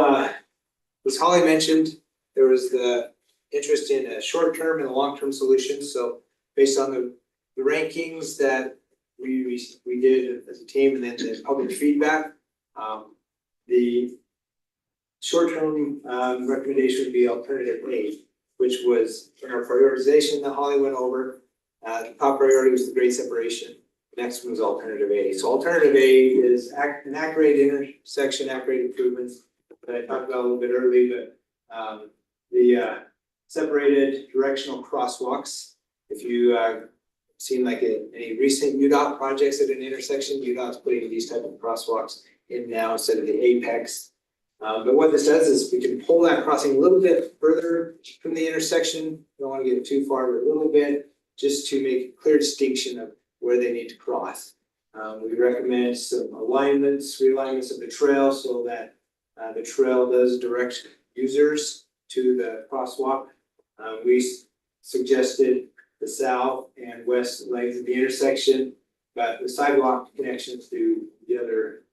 as Holly mentioned, there was the interest in a short-term and a long-term solution. So based on the rankings that we did as a team and then the public feedback, the short-term recommendation would be alternative A, which was in our prioritization that Holly went over. The top priority was the grade separation. The next one was alternative A. So alternative A is an at-grade intersection, at-grade improvements that I talked about a little bit early, but the separated directional crosswalks. If you seen like any recent UDOT projects at an intersection, UDOT's putting these type of crosswalks in now instead of the apex. But what this does is we can pull that crossing a little bit further from the intersection. Don't want to get too far, but a little bit, just to make a clear distinction of where they need to cross. We recommend some realignments of the trail so that the trail does direct users to the crosswalk. We suggested the south and west legs of the intersection, but the sidewalk connections to the other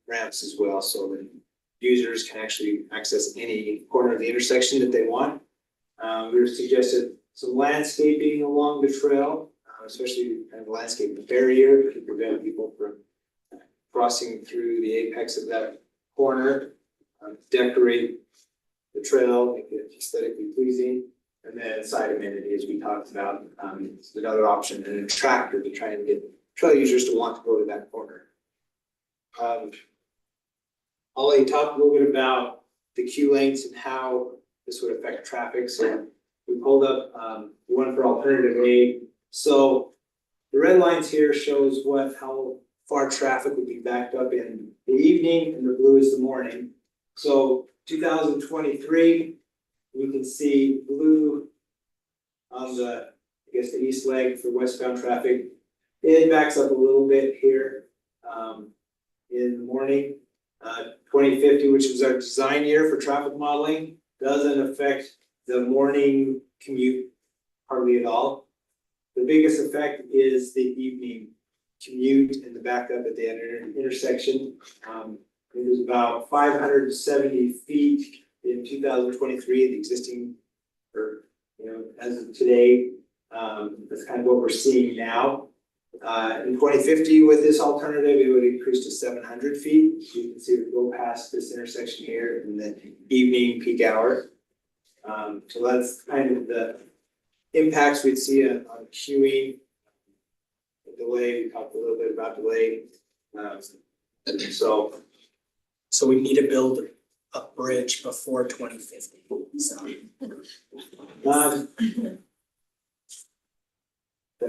ramps as well, so that users can actually access any corner of the intersection that they want. We suggested some landscaping along the trail, especially kind of landscape barrier to prevent people from crossing through the apex of that corner. Decorate the trail, make it aesthetically pleasing, and then side amenities we talked about. It's another option, and a tractor to try and get trail users to want to go to that corner. Ollie talked a little bit about the queue lanes and how this would affect traffic. So we pulled up one for alternative A. So the red lines here shows how far traffic would be backed up in the evening, and the blue is the morning. So 2023, we can see blue on the, I guess, the east leg for westbound traffic. It backs up a little bit here in the morning. 2050, which was our design year for traffic modeling, doesn't affect the morning commute hardly at all. The biggest effect is the evening commute and the backup at the intersection. It was about 570 feet in 2023, the existing, or as of today, that's kind of what we're seeing now. In 2050, with this alternative, it would increase to 700 feet. So you can see it go past this intersection here in the evening peak hour. So that's kind of the impacts we'd see on queuing, delay. We talked a little bit about delay. So we need to build a bridge before 2050, so.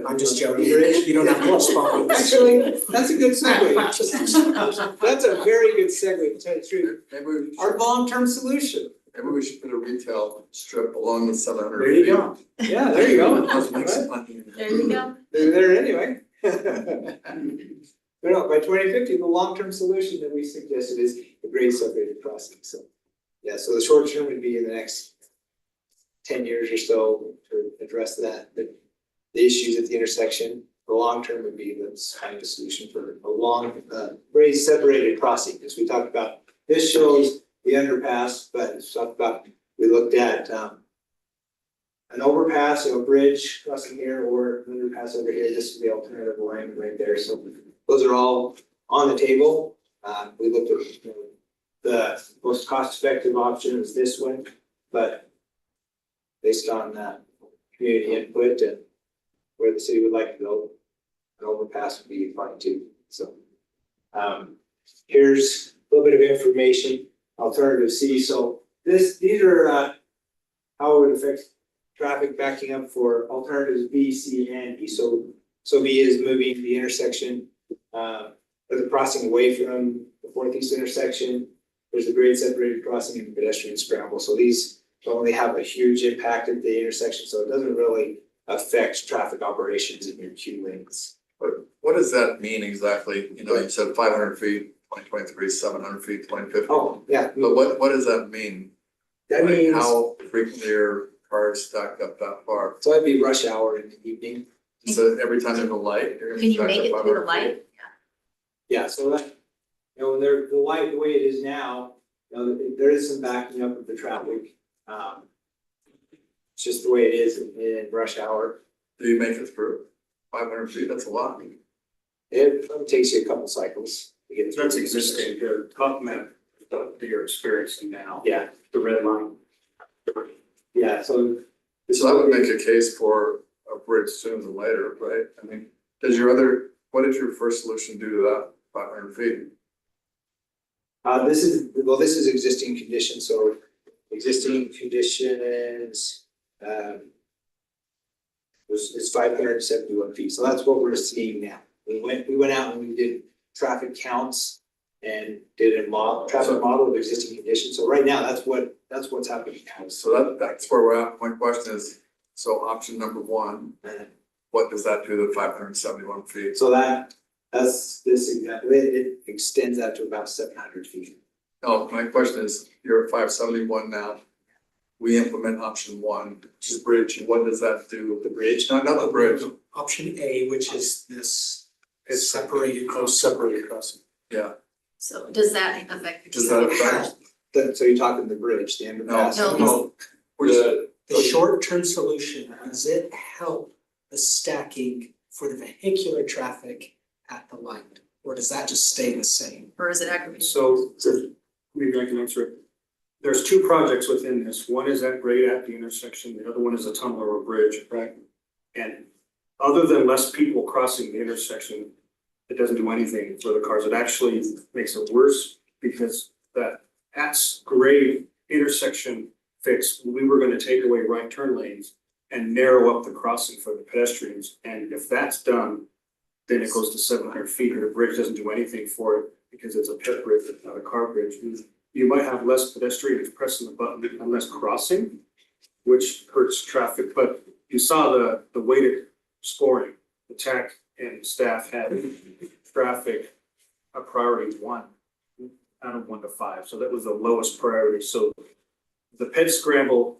I'm just joking, you don't have to respond. Actually, that's a good segue. That's a very good segue, to tell you the truth. Maybe we should, Our long-term solution. maybe we should put a retail strip along the 700. There you go. Yeah, there you go. Let's make some money. There you go. They're there anyway. But no, by 2050, the long-term solution that we suggested is the grade separated crossing. So, yeah, so the short term would be in the next 10 years or so to address that. The issues at the intersection. The long term would be let's find a solution for a long grade separated crossing, because we talked about, this shows the underpass, but it's talked about, we looked at an overpass, a bridge crossing here, or an underpass over here. This is the alternative alignment right there. So those are all on the table. We looked at the most cost effective option is this one, but based on community input and where the city would like to go, an overpass would be fine too. So here's a little bit of information, alternative C. So these are how it would affect traffic backing up for alternatives B, C, and E. So B is moving the intersection, or the crossing away from the northeast intersection. There's a grade separated crossing and pedestrian scramble. So these don't really have a huge impact at the intersection, so it doesn't really affect traffic operations in your queue lanes. But what does that mean exactly? You said 500 feet, 2023, 700 feet, 2050. Oh, yeah. But what does that mean? That means, how frequently are cars stacked up that far? so that'd be rush hour in the evening. So every time there's a light, you're Can gonna you be make stacked it up through the 500 feet? light? Yeah, so that, when the light, the way it is now, there is some backing up of the traffic. It's just the way it is in rush hour. Do you make it through 500 feet? That's a lot. It probably takes you a couple cycles to get through. That's existing, the top map that you're experiencing now. Yeah, The red line. yeah, so. So that would make a case for a bridge sooner than later, right? I mean, what did your first solution do to that 500 feet? This is existing condition, so existing condition is is 571 feet, so that's what we're seeing now. We went out and we did traffic counts and did a traffic model of existing conditions, so right now, that's what's happening now. So that's where we're at. My question is, so option number one, what does that do to 571 feet? So that That's this exactly, it extends out to about 700 feet. No, my question is, you're at 571 now. We implement option 1, which is bridge. What does that do? The bridge, Not the bridge. Option A, which is this, is separated crossing. Yeah. So does that affect? Does that affect? so you're talking the bridge, the underpass? No. We're just, The short-term solution, does it help the stacking for the vehicular traffic at the light? Or does that just stay the same? Or is it aggravated? So maybe I can answer it. There's two projects within this. One is that grade at the intersection, the other one is a tunnel or a bridge, right? And other than less people crossing the intersection, it doesn't do anything for the cars. It actually makes it worse because that at grade intersection fix, we were gonna take away right turn lanes and narrow up the crossing for the pedestrians. And if that's done, then it goes to 700 feet and the bridge doesn't do anything for it because it's a pit bridge, not a car bridge. You might have less pedestrians pressing the button and less crossing, which hurts traffic, but you saw the weighted scoring. The TAC and staff had traffic a priority 1 out of 1 to 5, so that was the lowest priority. So the ped scramble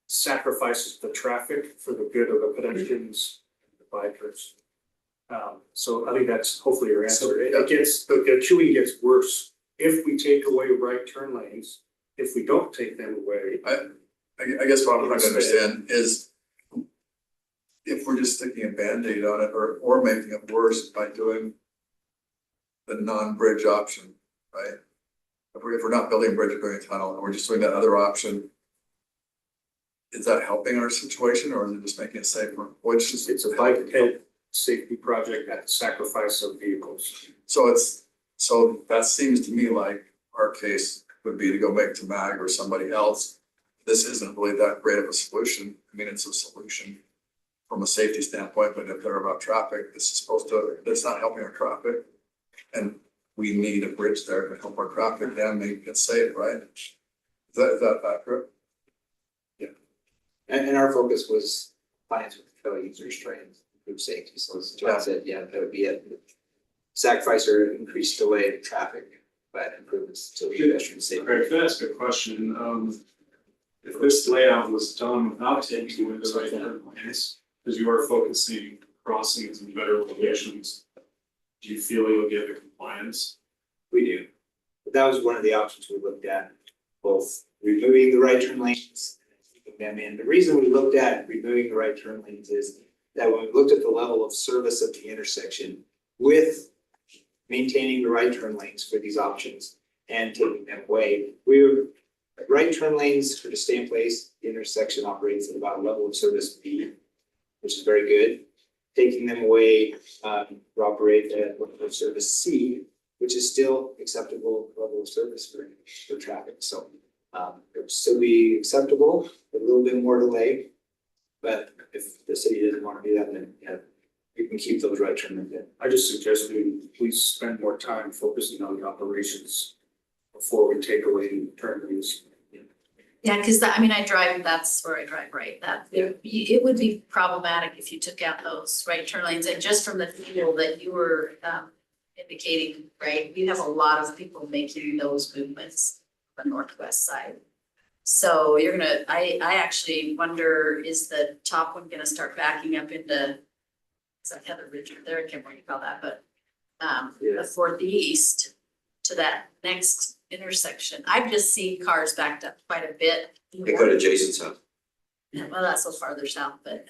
sacrifices the traffic for the good of the pedestrians and the bikers. So I think that's hopefully your answer. It gets, the queuing gets worse if we take away right turn lanes. If we don't take them away. I guess what I'm trying to understand is if we're just sticking a Band-Aid on it or making it worse by doing the non-bridge option, right? If we're not building a bridge or building a tunnel and we're just doing that other option, is that helping our situation or is it just making it safer? Which is, It's a bike ped safety project at the sacrifice of vehicles. so that seems to me like our case would be to go make to MAG or somebody else. This isn't really that great of a solution. I mean, it's a solution from a safety standpoint, but if they're about traffic, it's not helping our traffic. And we need a bridge there to help our traffic and make it safe, right? Is that accurate? And our focus was compliance with the fellow users trains, improve safety, so as John said, yeah, that would be a sacrifice or increased delay in traffic, but improvements to the pedestrian safety. Greg, can I ask a question? If this layout was done without taking away the right turn lanes, because you are focusing crossings in better locations, do you feel you'll get the compliance? We do. But that was one of the options we looked at, both removing the right turn lanes and keeping them in. The reason we looked at removing the right turn lanes is that when we looked at the level of service at the intersection with maintaining the right turn lanes for these options and taking them away, right turn lanes for to stay in place, the intersection operates at about a level of service B, which is very good. Taking them away, we operate at level of service C, which is still acceptable level of service for traffic. So it would still be acceptable, a little bit more delay. But if the city doesn't want to do that, then yeah, we can keep those right turn lanes in. I just suggest we spend more time focusing on the operations before we take away turn lanes. Yeah, because I drive, that's where I drive, right? It would be problematic if you took out those right turn lanes. And just from the feel that you were indicating, right, we have a lot of people making those movements on the northwest side. So you're gonna, I actually wonder, is the top one gonna start backing up into, is that Heather Ridge right there? I can't remember what you call that, but the northeast to that next intersection. I've just seen cars backed up quite a bit. They go to Jason's house. Yeah, well, that's a little farther south, but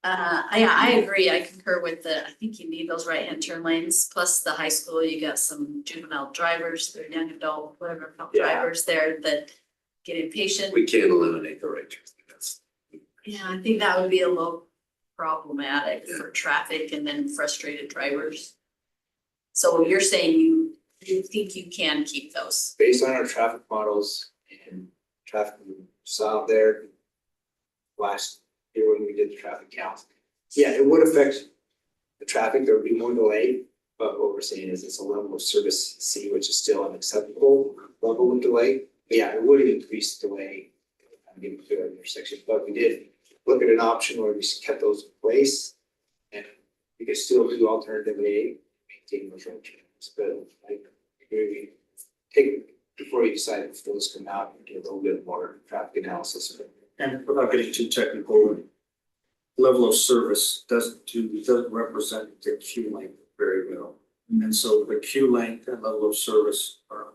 I agree. I concur with I think you need those right-hand turn lanes, plus the high school, you got some juvenile drivers, they're young adult, whatever, drivers there that get impatient. We can't eliminate the right turn. Yeah, I think that would be a little problematic for traffic and then frustrated drivers. So you're saying you think you can keep those? Based on our traffic models and traffic we saw there last year when we did the traffic count. Yeah, it would affect the traffic, there would be more delay, but what we're saying is it's a level of service C, which is still an acceptable level of delay. But yeah, it would increase delay getting to the intersection, but we did look at an option where we kept those in place. And could still do alternative A, maintain those right turns, but like, maybe take, before you decide if those come out, do a little bit more traffic analysis. And without getting too technical, level of service doesn't represent the queue length very well. And so the queue length and level of service are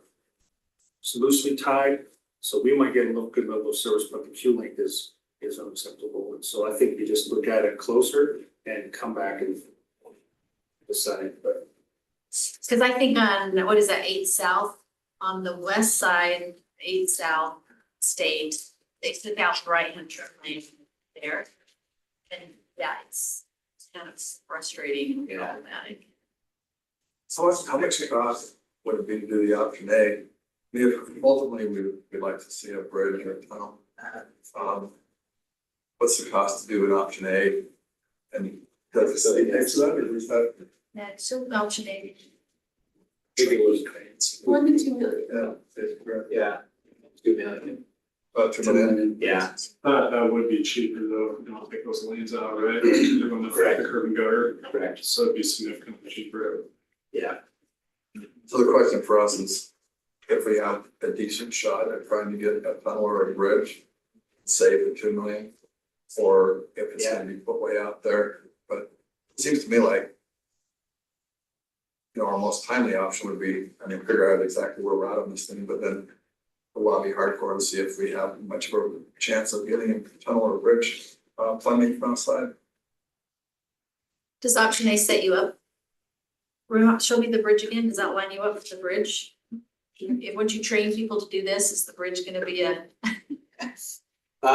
loosely tied. So we might get a little good level of service, but the queue length is unacceptable. And so I think you just look at it closer and come back and decide, but. Cause I think on, what is that, 8 South, on the west side, 8 South State, they took out the right-hand turn lane there. And yeah, it's kind of frustrating and problematic. So how much cost would it be to do the option A? I mean, if ultimately we'd like to see a bridge or a tunnel. What's the cost to do an option A? And does the city pay for that or is that? That's so alternate. Maybe it was 1 to 2 million. Yeah, 2 million. About 2 million? Yeah. That would be cheaper though, you don't take those lanes out, right? They're gonna affect the curb and gutter, Correct. so it'd be significantly cheaper. Yeah. So the question for us is, if we have a decent shot at trying to get a tunnel or a bridge, save the 2 million, or if it's gonna be put way out there, but it seems to me like, you know, our most timely option would be, I mean, figure out exactly where we're at on this thing, but then we'll lobby hardcore to see if we have much of a chance of getting a tunnel or a bridge funding from outside. Does option A set you up? Show me the bridge again, does that line you up with the bridge? Once you train people to do this, is the bridge gonna be a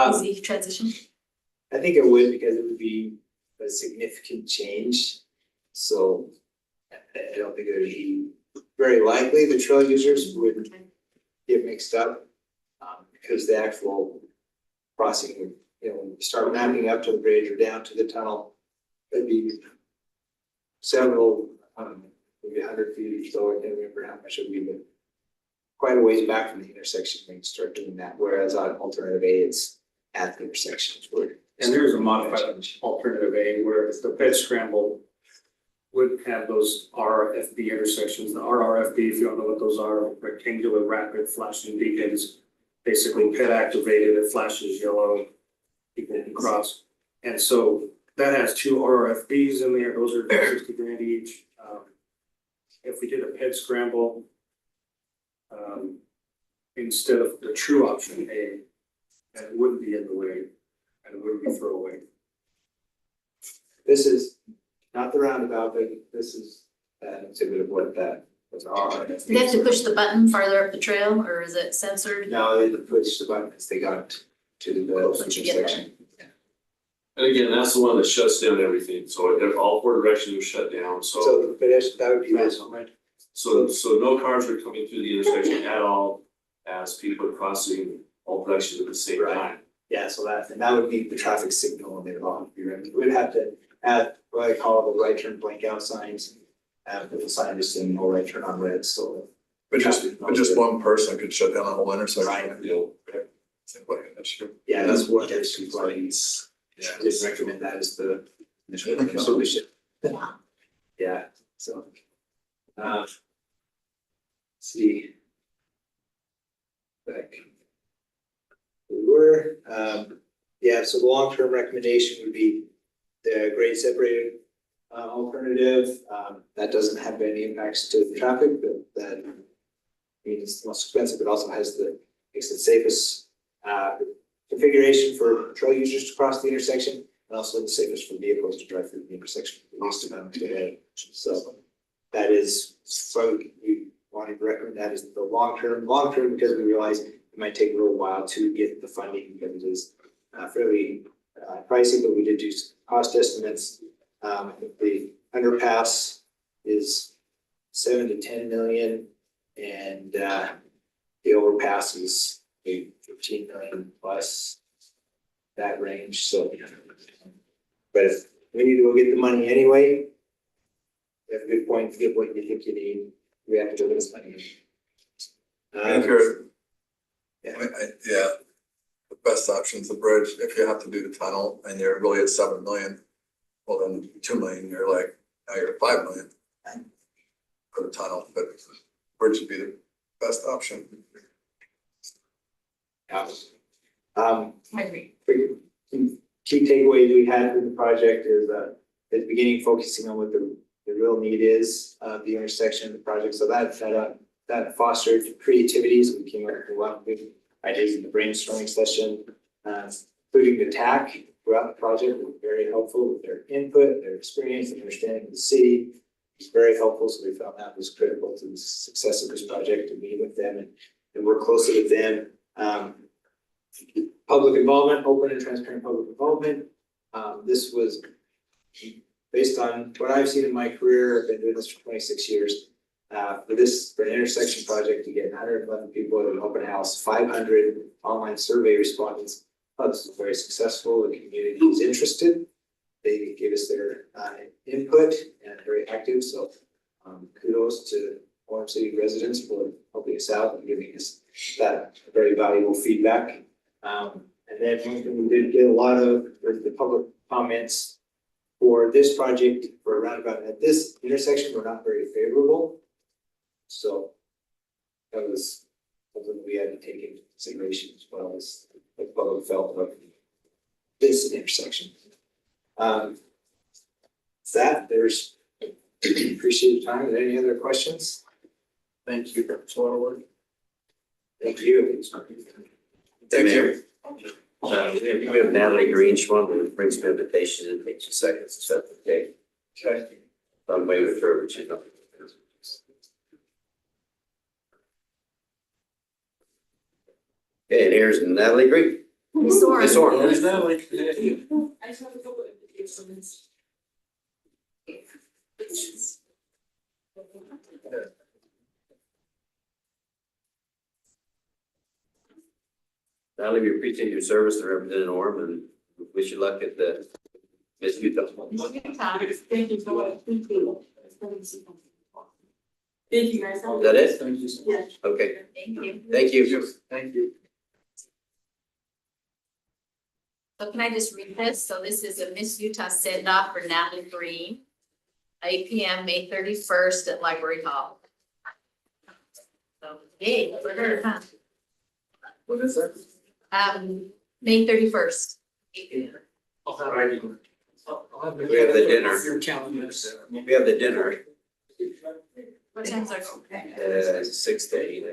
easy transition? I think it would, because it would be a significant change. So I don't think it would be very likely the trail users would get mixed up. Because the actual crossing would, you know, when you start mapping up to the bridge or down to the tunnel, it'd be several, maybe 100 feet or so. I can't remember how much it would be, but quite a ways back from the intersection when you start doing that. Whereas on alternative A, it's at the intersection. And there's a modified alternative A where the ped scramble would have those RRFB intersections. The RRFB, if you don't know what those are, rectangular rapid flashing beacons. Basically ped activated, it flashes yellow, people can cross. And so that has 2 RRFBs in there, those are $60,000 each. If we did a ped scramble, instead of the true option A, and it wouldn't be in the way, and it wouldn't be throwaway. This is not the roundabout, but this is an exhibit of what that was. Do they have to push the button farther up the trail, or is it censored? No, they had to push the button as they got to the Once you get there. intersection. And again, that's the one that shuts down everything, so if all 4 directions are shut down, So so. the pedestrian, that would be this one, right? So no cars are coming through the intersection at all as people are crossing all directions at the same Right. time. Yeah, so that would be the traffic signal on their lawn. We'd have to add what I call the right turn blank out signs. With the sign just saying no right turn on red, so. But just one person could shut down the whole intersection. Right. Seems like an issue. Yeah, that's what there's two parties. I just recommend that as the initial solution. Yeah. Yeah, so. Let's see. Back. We were, yeah, so the long-term recommendation would be the grade separated alternative. That doesn't have any impacts to the traffic, but that means it's the most expensive, but also makes the safest configuration for trail users to cross the intersection, and also the safest for vehicles to drive through the intersection. So that is, so we wanted to recommend that as the long term because we realize it might take a little while to get the funding because it is fairly pricey, but we did do cost estimates. I think the underpass is 7 to 10 million, and the overpass is maybe 15 million plus that range. So, but if we need to go get the money anyway, you have a good point to get what you think you need. We have to go get this money. And if you're, Yeah. yeah, the best option is the bridge. If you have to do the tunnel and you're really at 7 million, well then 2 million, you're like, Now you're at 5 million for the tunnel, but bridge would be the best option. Um, I agree. key takeaways we had from the project is, at the beginning, focusing on what the real need is, the intersection of the project, so that fostered creativity, so we came up with a lot of good ideas in the brainstorming session. Including the TAC throughout the project was very helpful with their input, their experience, and understanding of the city. It's very helpful, so we felt that was critical to the success of this project, to meet with them and work closely with them. Public involvement, open and transparent public involvement. This was based on what I've seen in my career. I've been doing this for 26 years. For an intersection project to get 111 people at an open house, 500 online survey respondents. This was very successful. The community was interested. They gave us their input and very active. So kudos to Orem City residents for helping us out and giving us that very valuable feedback. And then one thing we did get a lot of the public comments for this project for a roundabout at this intersection were not very favorable. So that was something we had to take into consideration as well as what the public felt about this intersection. That there's appreciate your time. Are there any other questions? Thank you. That's a lot of work. Thank you. Thank you. We have Natalie Green, she wanted to bring some invitation and take 2 seconds to set the date. Okay. I'm waiting with her, but she's not. Okay, and here's Natalie Green. Miss Orem. Miss Orem. There's Natalie. I just have a couple of invitations. Natalie, we appreciate your service to representing Orem and wish you luck at the Miss Utah. Thank you so much. Thank you. Thank you guys. Is that it? Thank you. Yeah. Okay, Thank you. thank you. Thank you. So can I just read this? So this is a Miss Utah send off for Natalie Green. 8 p.m. May 31st at Library Hall. So, yay, for her, huh? What is that? May 31st. I'll have We have the dinner. your calendars. We have the dinner, What time's our? 6 to 8.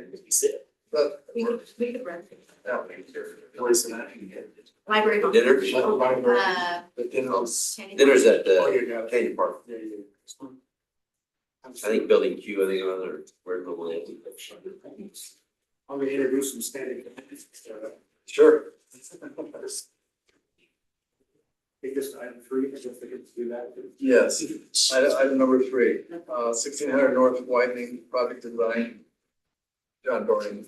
But We could run. where's that? Library Hall. Dinner? The dinner's. Dinner's at Oh, the you got it. Canyon Park. Yeah, yeah. I think building Q, I think another, where's the one? I'm gonna introduce some standing. Sure. Take this to item 3, I guess they get to do that. Yes. Item number 3, 1600 North Widening Project Design. John Dorian.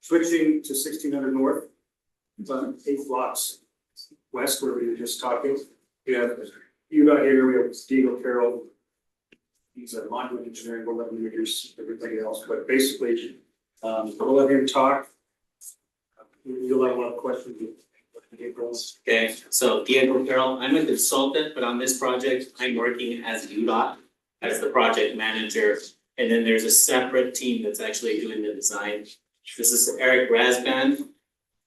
Switching to 1600 North, about 8 blocks west where we were just talking. We have UDOT here, we have Diego Carroll. He's a monument engineering, we'll let him introduce everything else, but basically, we'll let him talk. You'll have a lot of questions. Okay, so Diego Carroll, I'm a consultant, but on this project, I'm working as UDOT, as the project manager. And then there's a separate team that's actually doing the design. This is Eric Rasband.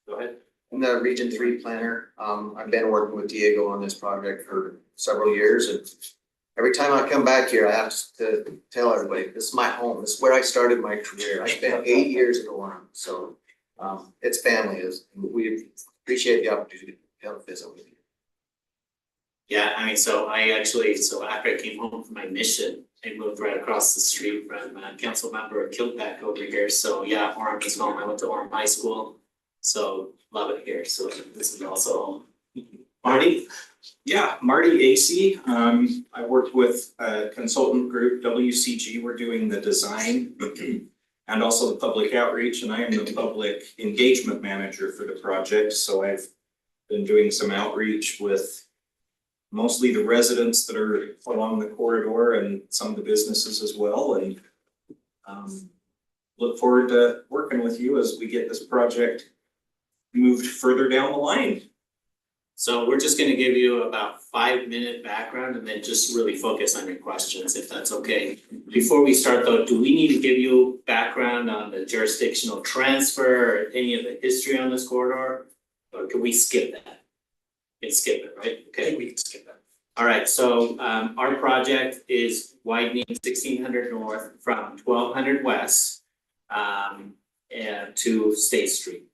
Go ahead. I'm the Region 3 planner. I've been working with Diego on this project for several years, and every time I come back here, I have to tell everybody, this is my home. This is where I started my career. I spent 8 years at Orem, so it's family. We appreciate the opportunity to come visit with you. Yeah, I mean, so after I came home from my mission, I moved right across the street from council member Kilpack over here. So yeah, Orem is home. I went to Orem High School. So love it here. So this is also home. Marty? Yeah, Marty AC. I worked with a consultant group, WCG. We're doing the design and also the public outreach, and I am the public engagement manager for the project. So I've been doing some outreach with mostly the residents that are along the corridor and some of the businesses as well, and look forward to working with you as we get this project moved further down the line. So we're just gonna give you about 5-minute background and then just really focus on your questions, if that's okay. Before we start though, do we need to give you background on the jurisdictional transfer or any of the history on this corridor? Or can we skip that? We can skip it, right? Okay. We can skip that. All right, so our project is widening 1600 north from 1200 west and to State Street.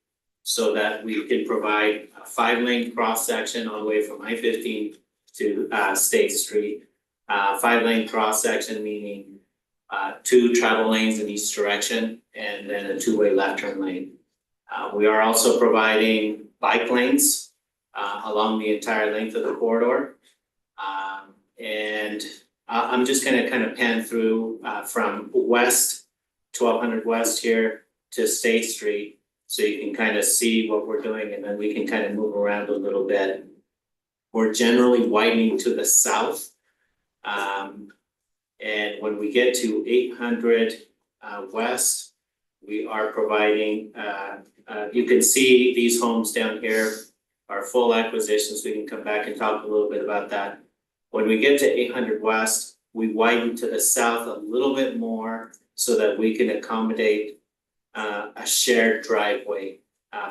So that we can provide a 5-lane cross section all the way from I-15 to State Street. 5-lane cross section meaning 2 travel lanes in each direction and then a 2-way left turn lane. We are also providing bike lanes along the entire length of the corridor. And I'm just gonna kind of pan through from west, 1200 west here to State Street. So you can kind of see what we're doing and then we can kind of move around a little bit. We're generally widening to the south. And when we get to 800 west, we are providing, you can see these homes down here are full acquisitions. We can come back and talk a little bit about that. When we get to 800 west, we widen to the south a little bit more so that we can accommodate a shared driveway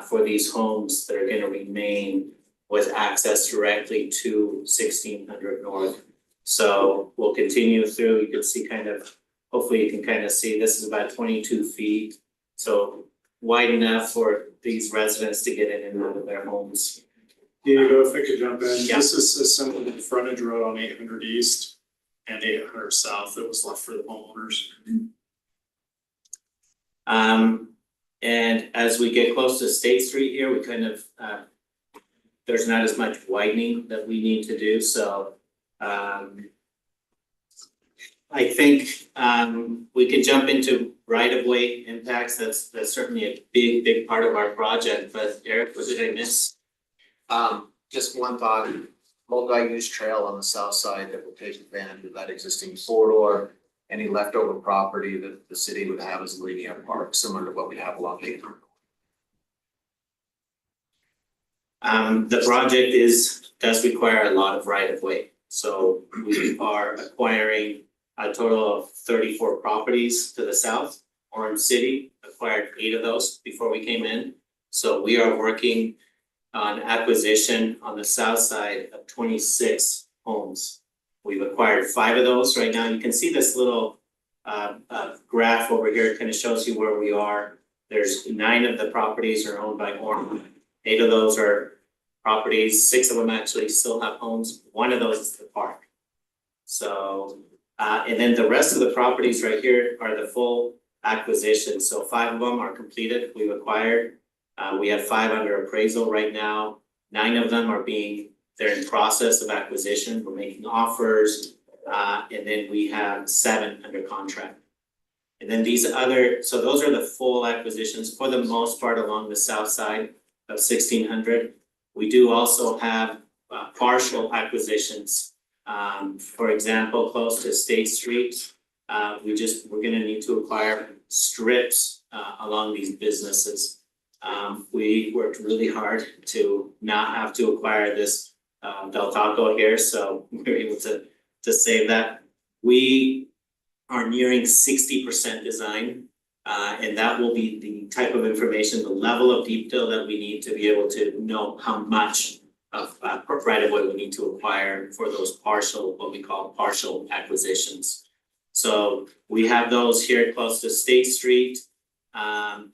for these homes that are gonna remain with access directly to 1600 north. So we'll continue through, you can see kind of, hopefully you can kind of see this is about 22 feet. So wide enough for these residents to get in and out of their homes. Diego, if I could jump in, Yeah. this is essentially the frontage road on 800 east and 800 south that was left for the homeowners. And as we get close to State Street here, we kind of, there's not as much widening that we need to do, so. I think, we can jump into right-of-way impacts, that's certainly a big part of our project, but Eric, what did I miss? Just one thought, multi-use trail on the south side that will take advantage of that existing corridor. Any leftover property that the city would have as a linear park, similar to what we have along the. The project does require a lot of right of way, so we are acquiring a total of 34 properties to the south. Orem City acquired 8 of those before we came in, so we are working on acquisition on the south side of 26 homes. We've acquired 5 of those right now. You can see this little graph over here. It kind of shows you where we are. There's 9 of the properties are owned by Orem. 8 of those are properties. 6 of them actually still have homes. 1 of those is the park. So, and then the rest of the properties right here are the full acquisition. So 5 of them are completed. We've acquired. We have 5 under appraisal right now. 9 of them they're in process of acquisition, we're making offers, and then we have 7 under contract. And then so those are the full acquisitions for the most part along the south side of 1600. We do also have partial acquisitions. For example, close to State Street, we're gonna need to acquire strips along these businesses. We worked really hard to not have to acquire this Del Taco here, so we were able to save that. We are nearing 60% design, and that will be the type of information, the level of detail that we need to be able to know how much of right of way we need to acquire for those what we call partial acquisitions. So we have those here close to State Street, and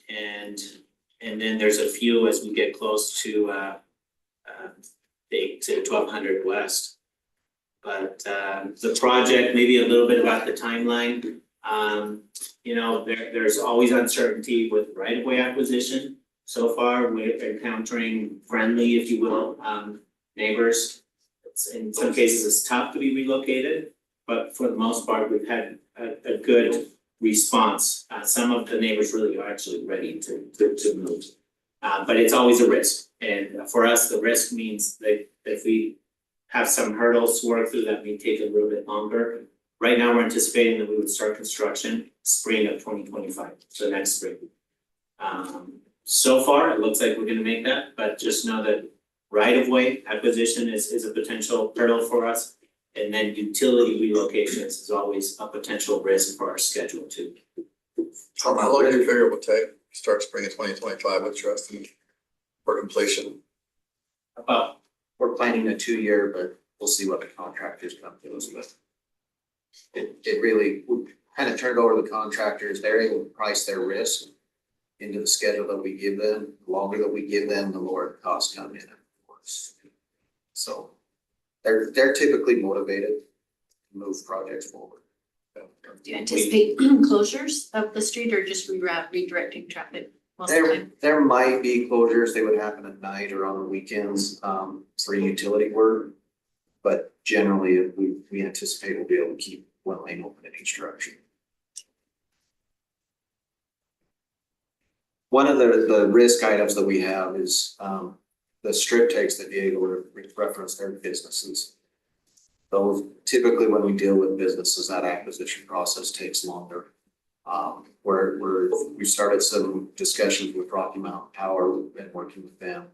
then there's a few as we get close to 1200 West. But the project, maybe a little bit about the timeline. There's always uncertainty with right-of-way acquisition. So far, we're encountering friendly, if you will, neighbors. In some cases, it's tough to be relocated, but for the most part, we've had a good response. Some of the neighbors really are actually ready to move. But it's always a risk. And for us, the risk means that if we have some hurdles to work through, that may take a little bit longer. Right now, we're anticipating that we would start construction spring of 2025, so next spring. So far, it looks like we're gonna make that, but just know that right of way acquisition is a potential hurdle for us. And then utility relocations is always a potential risk for our schedule too. How long do you figure it will take? Start spring of 2025 with trust and for completion? About We're planning a 2-year, but we'll see what the contractors come to us with. It really, we kind of turned over to the contractors, they're able to price their risk into the schedule that we give them. The longer that we give them, the lower the costs come in, of course. So they're typically motivated to move projects forward. Do you anticipate closures of the street or just redirecting traffic most of the time? There might be closures, they would happen at night or on the weekends, for utility work. But generally, we anticipate we'll be able to keep one lane open in each direction. One of the risk items that we have is, the strip takes that Diego referenced, their businesses. Those typically when we deal with businesses, that acquisition process takes longer. We started some discussions with Rocky Mountain Power, we've been working with them.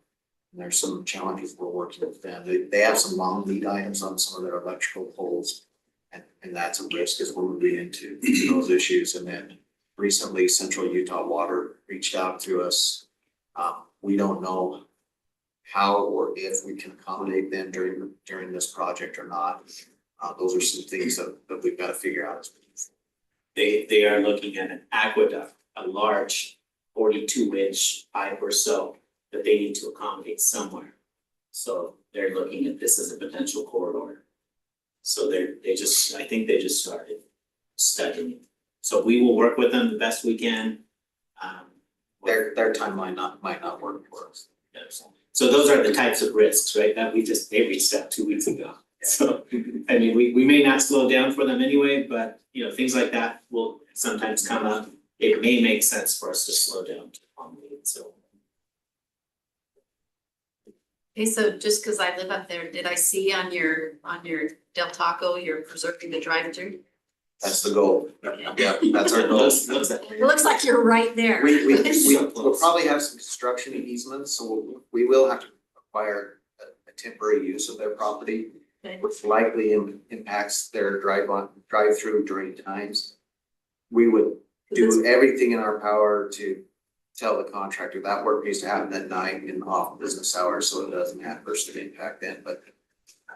And there's some challenges we're working with them. They have some long lead items on some of their electrical poles. And that's a risk as we're moving into those issues. And then recently Central Utah Water reached out to us. We don't know how or if we can accommodate them during this project or not. Those are some things that we've got to figure out as we move forward. they are looking at an aqueduct, a large 42-inch pipe or so that they need to accommodate somewhere. So they're looking at this as a potential corridor. So I think they just started studying it. So we will work with them the best we can. Their timeline might not work for us. So those are the types of risks, right, that they reached out 2 weeks ago. So, I mean, we may not slow down for them anyway, but things like that will sometimes come up. It may make sense for us to slow down to accommodate, so. Okay, so just because I live up there, did I see on your Del Taco, you're preserving the drive-through? That's the goal. Yeah, that's our goal. It looks like you're right there. We'll probably have some construction easements, so we will have to acquire a temporary use of their property. Okay. Which likely impacts their drive-through during times. We would do everything in our power to tell the contractor that work needs to happen at night and off business hours, so it doesn't adversely impact them, but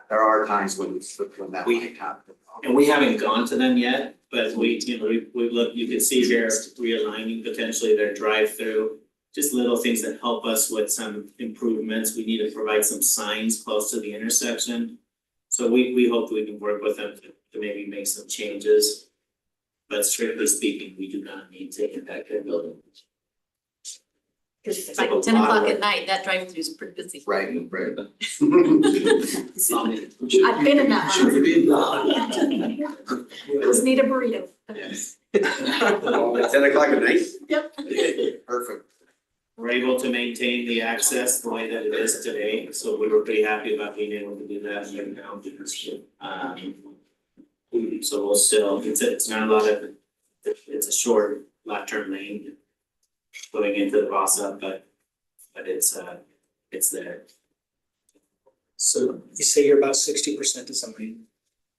there are times when that might happen. And we haven't gone to them yet, but we look, you can see here realigning potentially their drive-through. Just little things that help us with some improvements. We need to provide some signs close to the intersection. So we hope we can work with them to maybe make some changes. But strictly speaking, we do not need to impact their building. Cause it's like 10 o'clock at night, that drive-through is pretty busy. Right. I've been in that one. Just need a burrito. Yes. At 10 o'clock at night? Yep. Perfect. We're able to maintain the access the way that it is today, so we were pretty happy about being able to do that right now. So we'll still, it's not a lot of, it's a short left-turn lane going into the Vasa, but it's there. So you say you're about 60% design.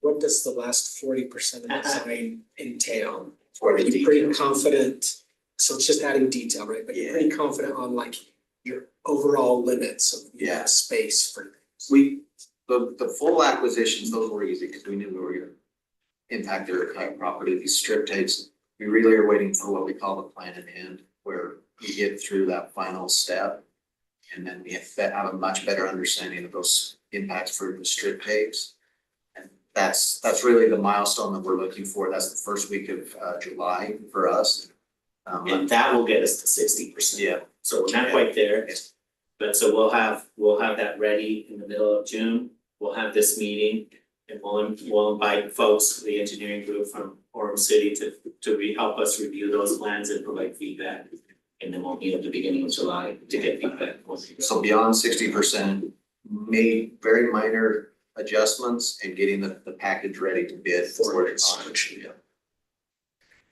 What does the last 40% of design entail? Are you pretty confident? So it's just adding detail, right? But you're pretty confident on like your overall limits of space for things. The full acquisitions, those were easy because we knew we were gonna impact their property. These strip takes, we really are waiting for what we call the plan in hand, where we get through that final step. And then we have a much better understanding of those impacts for the strip takes. And that's really the milestone that we're looking for. That's the first week of July for us. And that will get us to 60%. Yeah. So we're not quite there, but so we'll have that ready in the middle of June. We'll have this meeting and we'll invite folks, the engineering group from Orem City to help us review those plans and provide feedback. And then we'll meet at the beginning of July to get feedback. So beyond 60%, made very minor adjustments and getting the package ready to bid for it.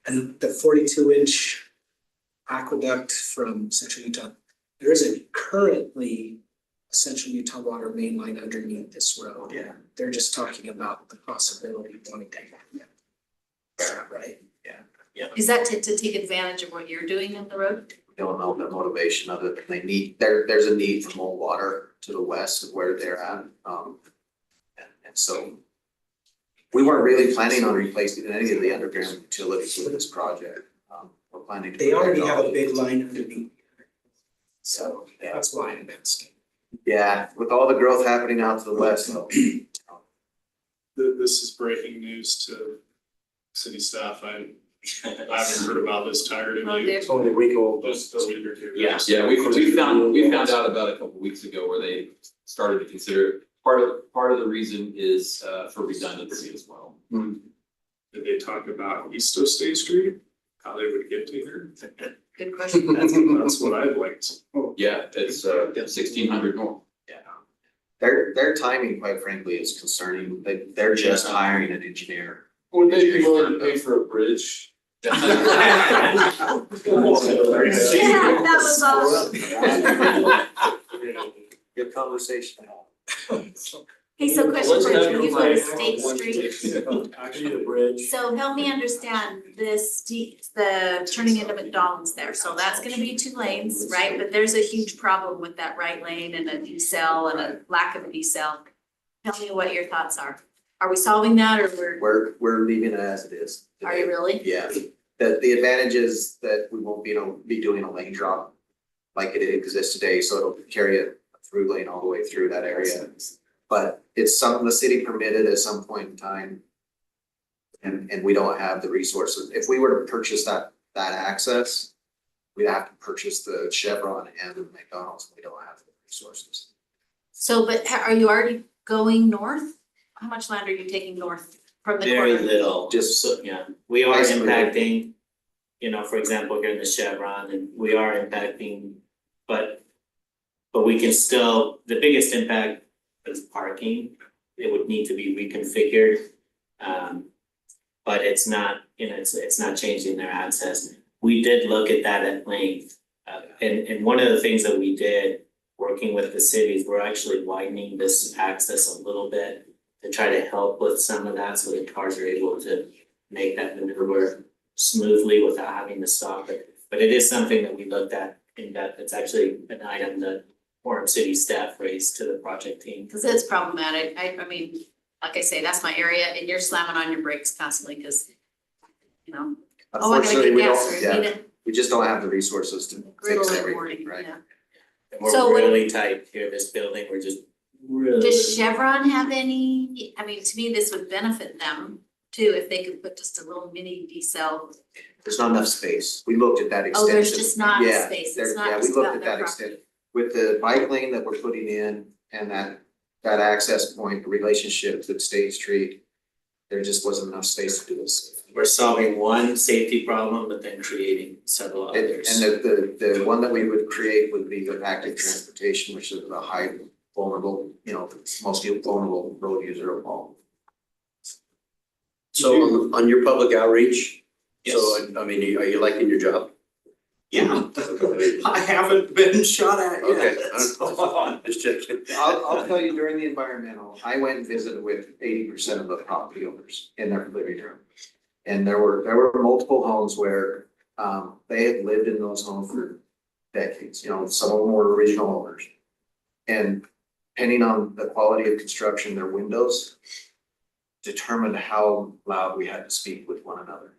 And the 42-inch aqueduct from Central Utah, there isn't currently essential Utah water main line underneath this road. Yeah. They're just talking about the possibility of wanting to have that, right? Is that to take advantage of what you're doing in the road? Don't know the motivation of it, they need, there's a need for more water to the west of where they're at, and so. We weren't really planning on replacing any of the underground utilities with this project, we're planning to. They already have a big line underneath. So that's why I'm asking. Yeah, with all the growth happening out to the west, though. This is breaking news to city staff. I haven't heard about this, tired of you. It's only a week old. Just a week or two. Yeah, we found out about a couple weeks ago where they started to consider it. Part of the reason is for redundancy as well. Did they talk about East of State Street? How they would get to here? Good question. That's what I'd like to. Yeah, it's 1600 north. Their timing, quite frankly, is concerning, they're just hiring an engineer. Would they be willing to pay for a bridge? Yeah, that was awesome. Good conversation. Hey, so question for you, you go to State Street, Actually, the bridge. so help me understand this, the turning into McDonald's there, so that's gonna be 2 lanes, right? But there's a huge problem with that right lane and a decel and a lack of a decel. Tell me what your thoughts are. Are we solving that or We're leaving it as it is. are you really? Yeah, the advantage is that we won't be doing a lane drop like it exists today, so it'll carry a through lane all the way through that area. But it's something the city permitted at some point in time. And we don't have the resources. If we were to purchase that access, we'd have to purchase the Chevron and the McDonald's, we don't have the resources. So, but are you already going north? How much land are you taking north from the Very corner? little, Just so, yeah, we are Isolated. impacting, for example, here in the Chevron, and we are impacting, but we can still, the biggest impact is parking. It would need to be reconfigured. But it's not, it's not changing their access. We did look at that at length. And one of the things that we did, working with the cities, we're actually widening this access a little bit to try to help with some of that, so the cars are able to make that maneuver smoothly without having to stop it. But it is something that we looked at in depth. It's actually an item that Orem City staff raised to the project team. Cause it's problematic, I mean, like I say, that's my area and you're slamming on your brakes constantly, cause I gotta Unfortunately, get we gas don't, or yeah, need a we just don't have the resources to griddle fix in the everything, morning, right? yeah. And we're So when- really tight here, this building, we're just really. Does Chevron have any, I mean, to me, this would benefit them too, if they could put just a little mini decel. There's not enough space. We looked at that Oh, extension. there's just not Yeah, space, there- it's not yeah, we just looked about at their that property. extent. With the bike lane that we're putting in and that access point, the relationship to State Street, there just wasn't enough space to do this. We're solving one safety problem, but then creating several And others. the one that we would create would be the active transportation, which is the high vulnerable, most vulnerable road user of all. So on your public outreach, Yes. so I mean, are you liking your job? Yeah, I haven't been shot at Okay, yet. just checking. I'll tell you, during the environmental, I went and visited with 80% of the property owners in their living room. And there were multiple homes where they had lived in those homes for decades, some of them were original owners. And depending on the quality of construction, their windows determined how loud we had to speak with one another.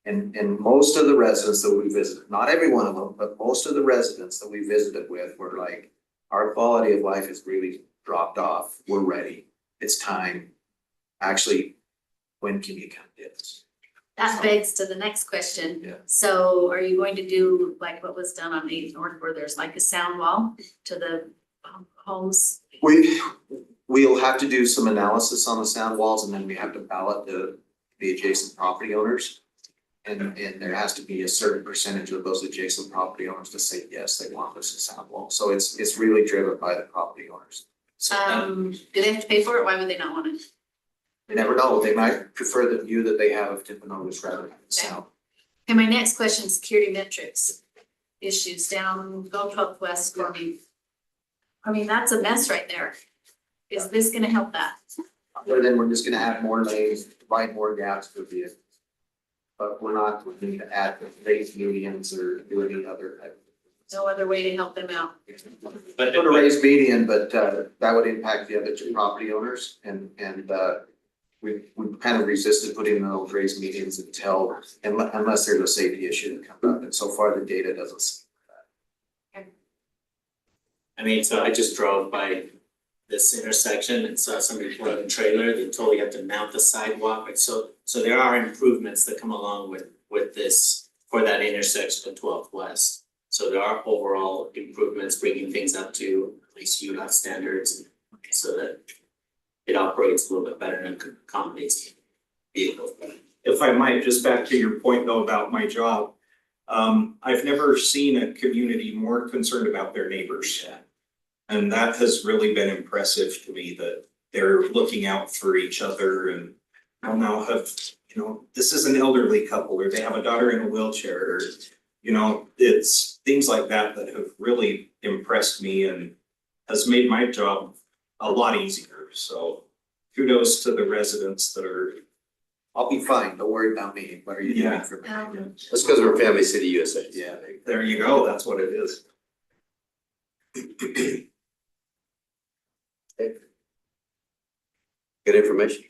And most of the residents that we visited, not every one of them, but most of the residents that we visited with were like, our quality of life has really dropped off. We're ready. It's time. Actually, when can you come get us? That begs to the next question. Yeah. So are you going to do like what was done on 8th North, where there's like a sound wall to the homes? We'll have to do some analysis on the sound walls, and then we have to ballot the adjacent property owners. And there has to be a certain percentage of those adjacent property owners to say, yes, they want this in sound wall. So it's really driven by the property owners. Do they have to pay for it? Why would they not want it? You never know, they might prefer the view that they have of Timpanogos rather than the sound. And my next question, security metrics issues down, go 12th west for me. I mean, that's a mess right there. Is this gonna help that? Other than we're just gonna add more lanes, provide more gaps for vehicles. But we're not looking to add raised medians or do any other type. No other way to help them out. But Put a raised median, but that would impact the other two property owners and we kind of resisted putting those raised medians unless there's a safety issue that comes up, and so far the data doesn't. I mean, so I just drove by this intersection and saw somebody pulling a trailer, they totally have to mount the sidewalk, but so there are improvements that come along with this for that intersection of 12th West. So there are overall improvements, bringing things up to at least UDOT standards, so that it operates a little bit better and accommodates vehicles. If I might, just back to your point though about my job. I've never seen a community more concerned about their neighbors. And that has really been impressive to me, that they're looking out for each other and I'll now have, this is an elderly couple or they have a daughter in a wheelchair or, it's things like that that have really impressed me and has made my job a lot easier. So kudos to the residents that are. I'll be fine, don't worry about me, what are you doing for me? That's because we're Family City USA. Yeah. There you go, that's what it is. Good information.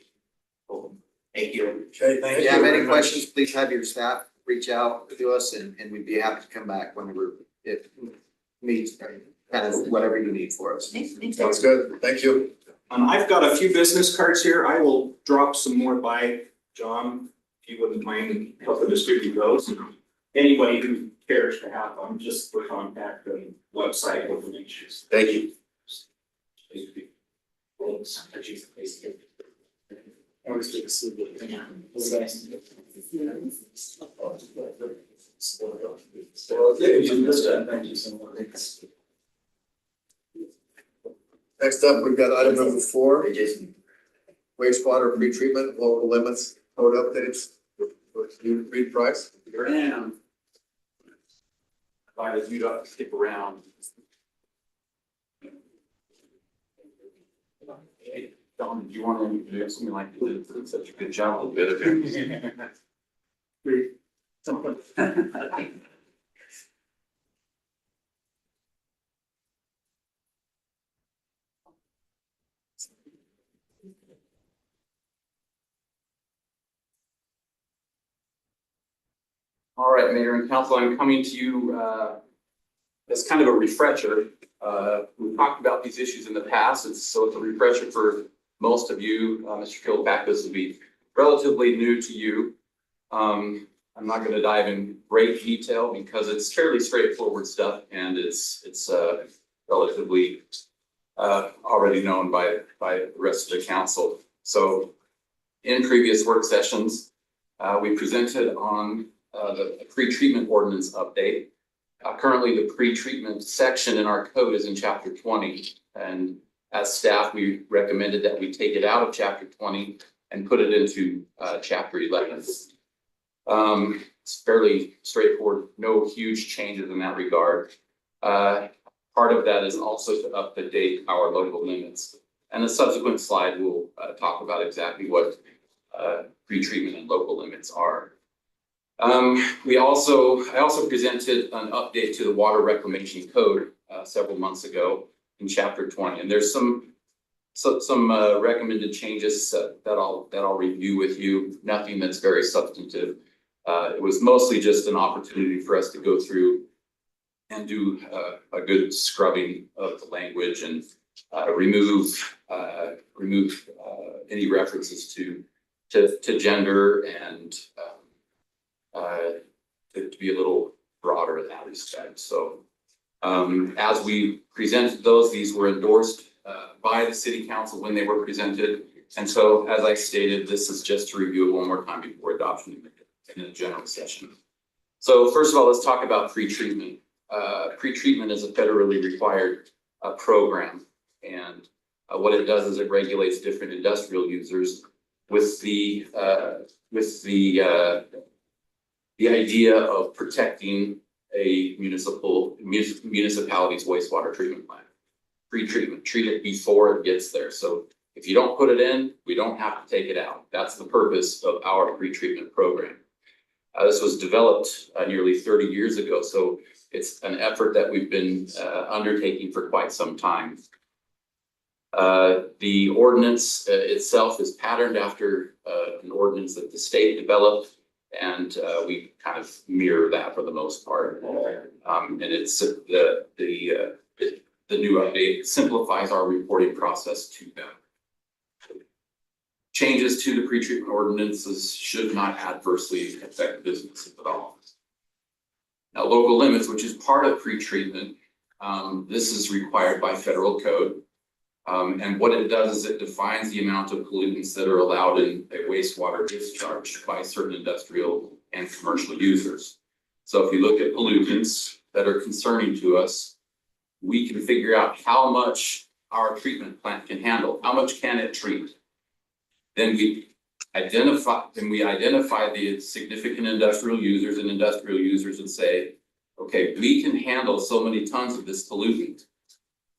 Thank you. Okay, thank If you. you have any very much. questions, please have your staff reach out to us and we'd be happy to come back whenever it meets kind of whatever you need for us. Sounds good, thank you. I've got a few business cards here. I will drop some more by John, if you wouldn't mind helping distribute those. Anybody who cares to have them, just for contact and website information. Thank you. Always good to see you. Thank you so much. Next up, we've got item number 4. Wastewater pretreatment, local limits, code updates. You read Price. Orem. Invited you to stick around. Hey, Don, do you want to do something like this? Did such a good job of it. All right, Mayor and Council, I'm coming to you as kind of a refresher. We've talked about these issues in the past, so it's a refresher for most of you. Mr. Kilpack, this will be relatively new to you. I'm not going to dive in great detail because it's fairly straightforward stuff and it's relatively already known by the rest of the council. So in previous work sessions, we presented on the pre-treatment ordinance update. Currently, the pre-treatment section in our code is in chapter 20. And as staff, we recommended that we take it out of chapter 20 and put it into chapter 11. It's fairly straightforward, no huge changes in that regard. Part of that is also to update our local limits. And the subsequent slide will talk about exactly what pre-treatment and local limits are. I also presented an update to the water reclamation code several months ago in chapter 20, and there's some recommended changes that I'll review with you. Nothing that's very substantive. It was mostly just an opportunity for us to go through and do a good scrubbing of the language and remove any references to gender and to be a little broader in that respect. So as we presented those, these were endorsed by the city council when they were presented. And so as I stated, this is just to review it one more time before adoption in a general session. So first of all, let's talk about pre-treatment. Pre-treatment is a federally required program. And what it does is it regulates different industrial users with the idea of protecting a municipality's wastewater treatment plant. pre-treatment, treat it before it gets there. So if you don't put it in, we don't have to take it out. That's the purpose of our pre-treatment program. This was developed nearly 30 years ago, so it's an effort that we've been undertaking for quite some time. The ordinance itself is patterned after an ordinance that the state developed, and we kind of mirror that for the most part. And it's the new update simplifies our reporting process to them. Changes to the pre-treatment ordinances should not adversely affect businesses at all. Now, local limits, which is part of pre-treatment, this is required by federal code. And what it does is it defines the amount of pollutants that are allowed in a wastewater discharge by certain industrial and commercial users. So if you look at pollutants that are concerning to us, we can figure out how much our treatment plant can handle, how much can it treat. Then we identify the significant industrial users and say, okay, we can handle so many tons of this pollutant.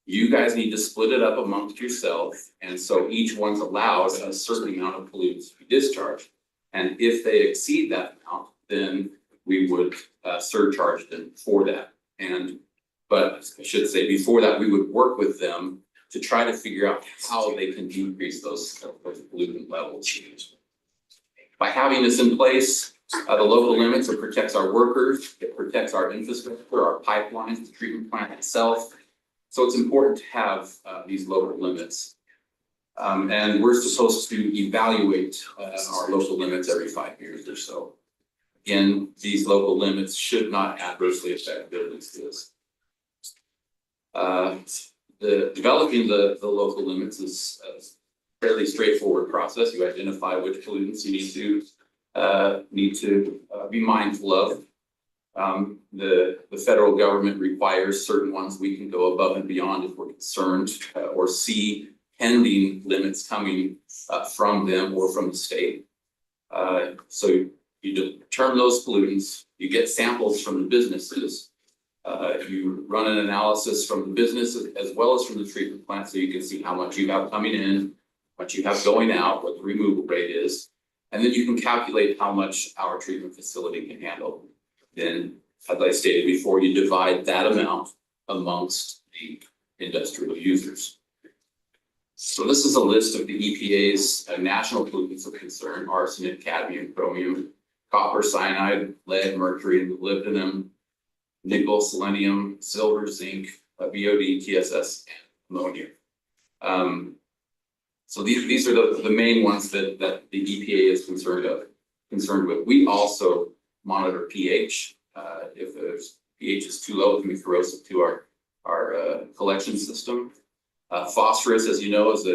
You guys need to split it up amongst yourself, and so each one's allowed a certain amount of pollutants to be discharged. And if they exceed that amount, then we would surcharge them for that. But I should say before that, we would work with them to try to figure out how they can decrease those pollutant levels. By having this in place, the local limits, it protects our workers, it protects our infrastructure, our pipelines, the treatment plant itself. So it's important to have these local limits. And we're supposed to evaluate our local limits every 5 years or so. Again, these local limits should not adversely affect businesses. Developing the local limits is a fairly straightforward process. You identify which pollutants you need to be mindful of. The federal government requires certain ones we can go above and beyond if we're concerned or see pending limits coming from them or from the state. So you determine those pollutants, you get samples from the businesses. You run an analysis from the business as well as from the treatment plant so you can see how much you have coming in, what you have going out, what the removal rate is, and then you can calculate how much our treatment facility can handle. Then, as I stated before, you divide that amount amongst the industrial users. So this is a list of the EPA's national pollutants of concern: arsenic, cadmium, chromium, copper, cyanide, lead, mercury, and molybdenum, nickel, selenium, silver, zinc, BOD, TSS, and ammonia. So these are the main ones that the EPA is concerned with. We also monitor pH. If there's pH is too low, it can be corrosive to our collection system. Phosphorus, as you know, is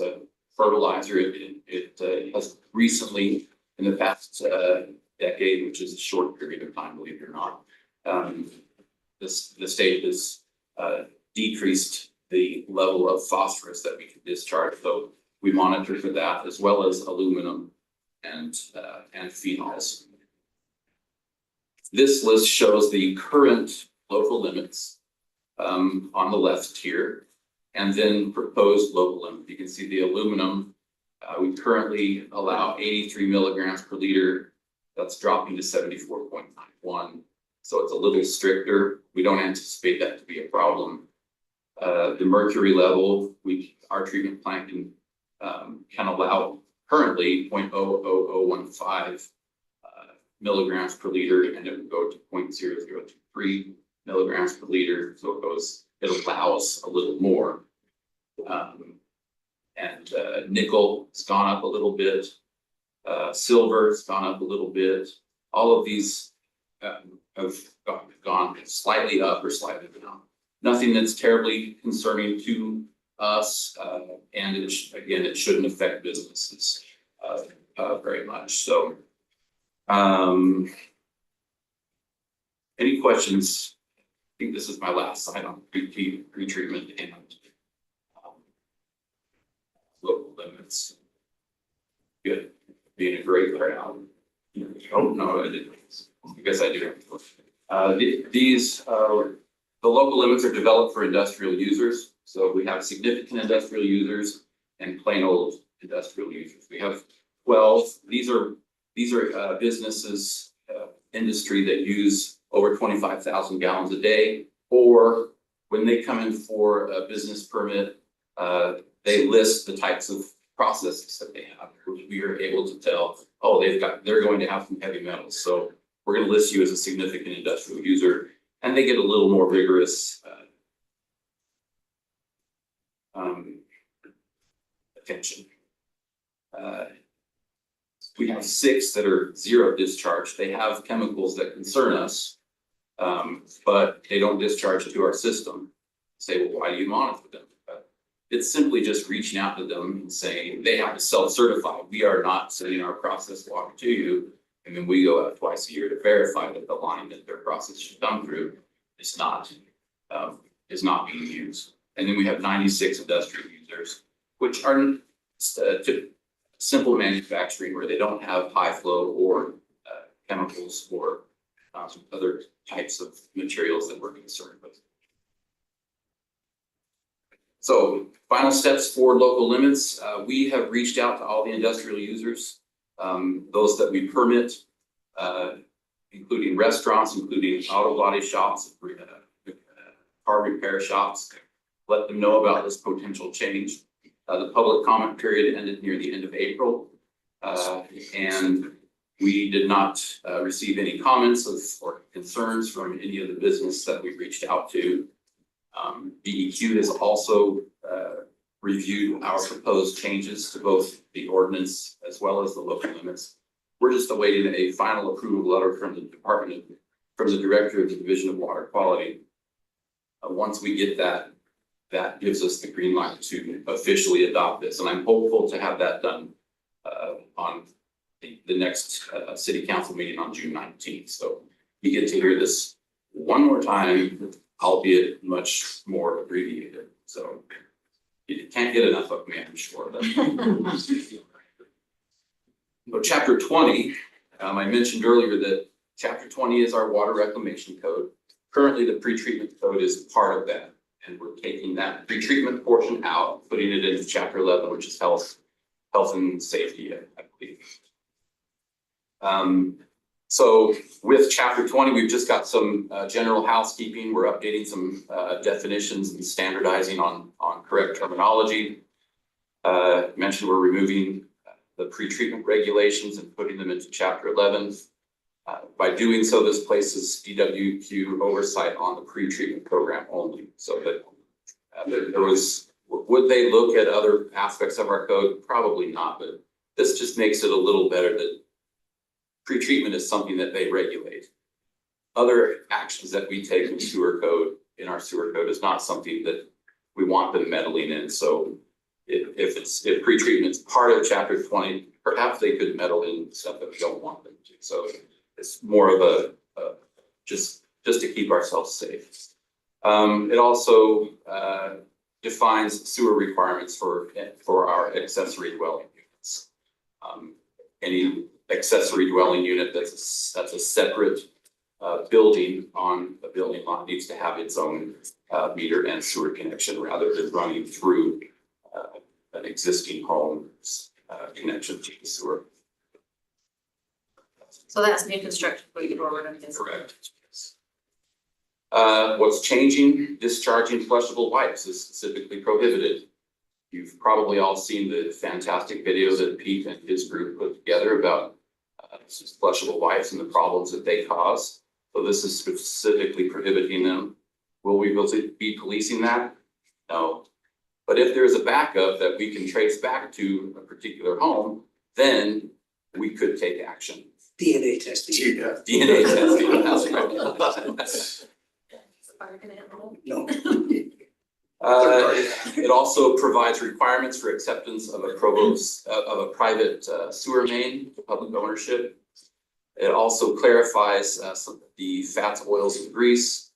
a fertilizer. It has recently, in the past decade, which is a short period of time, believe it or not, the state has decreased the level of phosphorus that we can discharge. So we monitor for that, as well as aluminum and phenols. This list shows the current local limits on the left here, and then proposed local limit. You can see the aluminum. We currently allow 83 milligrams per liter. That's dropping to 74.91. So it's a little stricter. We don't anticipate that to be a problem. The mercury level, our treatment plant can allow currently 0.00015 milligrams per liter, and it would go to 0.0023 milligrams per liter. So it allows a little more. Nickel has gone up a little bit. Silver has gone up a little bit. All of these have gone slightly up or slightly down. Nothing that's terribly concerning to us, and it shouldn't affect businesses very much. So, any questions? I think this is my last slide on pre-treatment and local limits. Good, being a great crowd. Oh no, I didn't. I guess I do. The local limits are developed for industrial users. So we have significant industrial users and plain old industrial users. We have 12. These are businesses, industry that use over 25,000 gallons a day, or when they come in for a business permit, they list the types of processes that they have, which we are able to tell, oh, they're going to have some heavy metals. So we're going to list you as a significant industrial user, and they get a little more rigorous attention. We have 6 that are zero discharge. They have chemicals that concern us, but they don't discharge to our system. Say, well, why do you monitor them? It's simply just reaching out to them and saying they have to self-certify. We are not sending our processed water to you. And then we go out twice a year to verify that the line that their process should come through is not being used. And then we have 96 industrial users, which are simple manufacturing where they don't have high flow or chemicals or other types of materials that we're concerned with. So final steps for local limits. We have reached out to all the industrial users, those that we permit, including restaurants, including auto body shops, car repair shops, let them know about this potential change. The public comment period ended near the end of April, and we did not receive any comments or concerns from any of the business that we reached out to. DEQ has also reviewed our proposed changes to both the ordinance as well as the local limits. We're just awaiting a final approval letter from the director of the Division of Water Quality. Once we get that, that gives us the green light to officially adopt this. And I'm hopeful to have that done on the next city council meeting on June 19th. So you get to hear this one more time, albeit much more abbreviated. So you can't get enough of me, I'm sure. So chapter 20, I mentioned earlier that chapter 20 is our water reclamation code. Currently, the pretreatment code is part of that. And we're taking that pretreatment portion out, putting it into chapter 11, which is health and safety, I believe. So with chapter 20, we've just got some general housekeeping. We're updating some definitions and standardizing on correct terminology. Mentioned we're removing the pretreatment regulations and putting them into chapter 11. By doing so, this places DWQ oversight on the pretreatment program only. So that there was, would they look at other aspects of our code? Probably not, but this just makes it a little better that pretreatment is something that they regulate. Other actions that we take in sewer code, in our sewer code, is not something that we want them meddling in. So if pretreatment is part of chapter 20, perhaps they could meddle in stuff that we don't want them to. So it's more of a just to keep ourselves safe. It also defines sewer requirements for our accessory dwelling units. Any accessory dwelling unit that's a separate building on a building lot needs to have its own meter and sewer connection rather than running through an existing home's connection to the sewer. So that's new construction going forward, I guess. Correct. What's changing? Discharging flushable wipes is specifically prohibited. You've probably all seen the fantastic video that Pete and his group put together about flushable wipes and the problems that they cause. So this is specifically prohibiting them. Will we be policing that? No. But if there's a backup that we can trace back to a particular home, then we could take action. DNA testing. Yeah. DNA testing. That's right. No. It also provides requirements for acceptance of a private sewer main, public ownership. It also clarifies the fats, oils, and grease,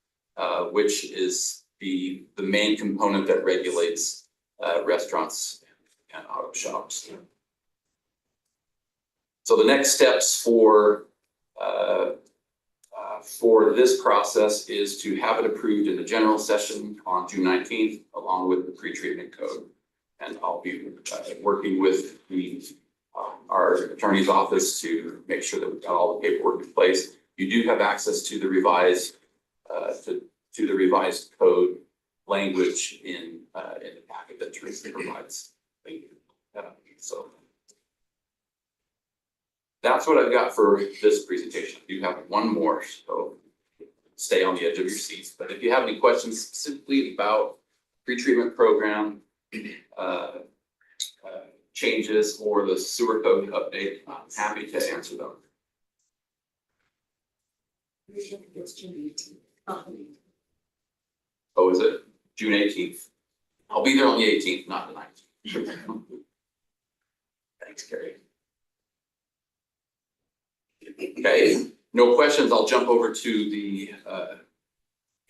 which is the main component that regulates restaurants and auto shops. So the next steps for for this process is to have it approved in the general session on June 19th, along with the pre-treatment code. And I'll be working with our attorney's office to make sure that we've got all the paperwork in place. You do have access to the revised to the revised code language in the packet that Teresa provides. Thank you. So that's what I've got for this presentation. You have one more, so stay on the edge of your seats. But if you have any questions specifically about pretreatment program, changes, or the sewer code update, I'm happy to answer them. Oh, is it June 18th? I'll be there on the 18th, not the 19th. Thanks, Carrie. Okay, no questions. I'll jump over to the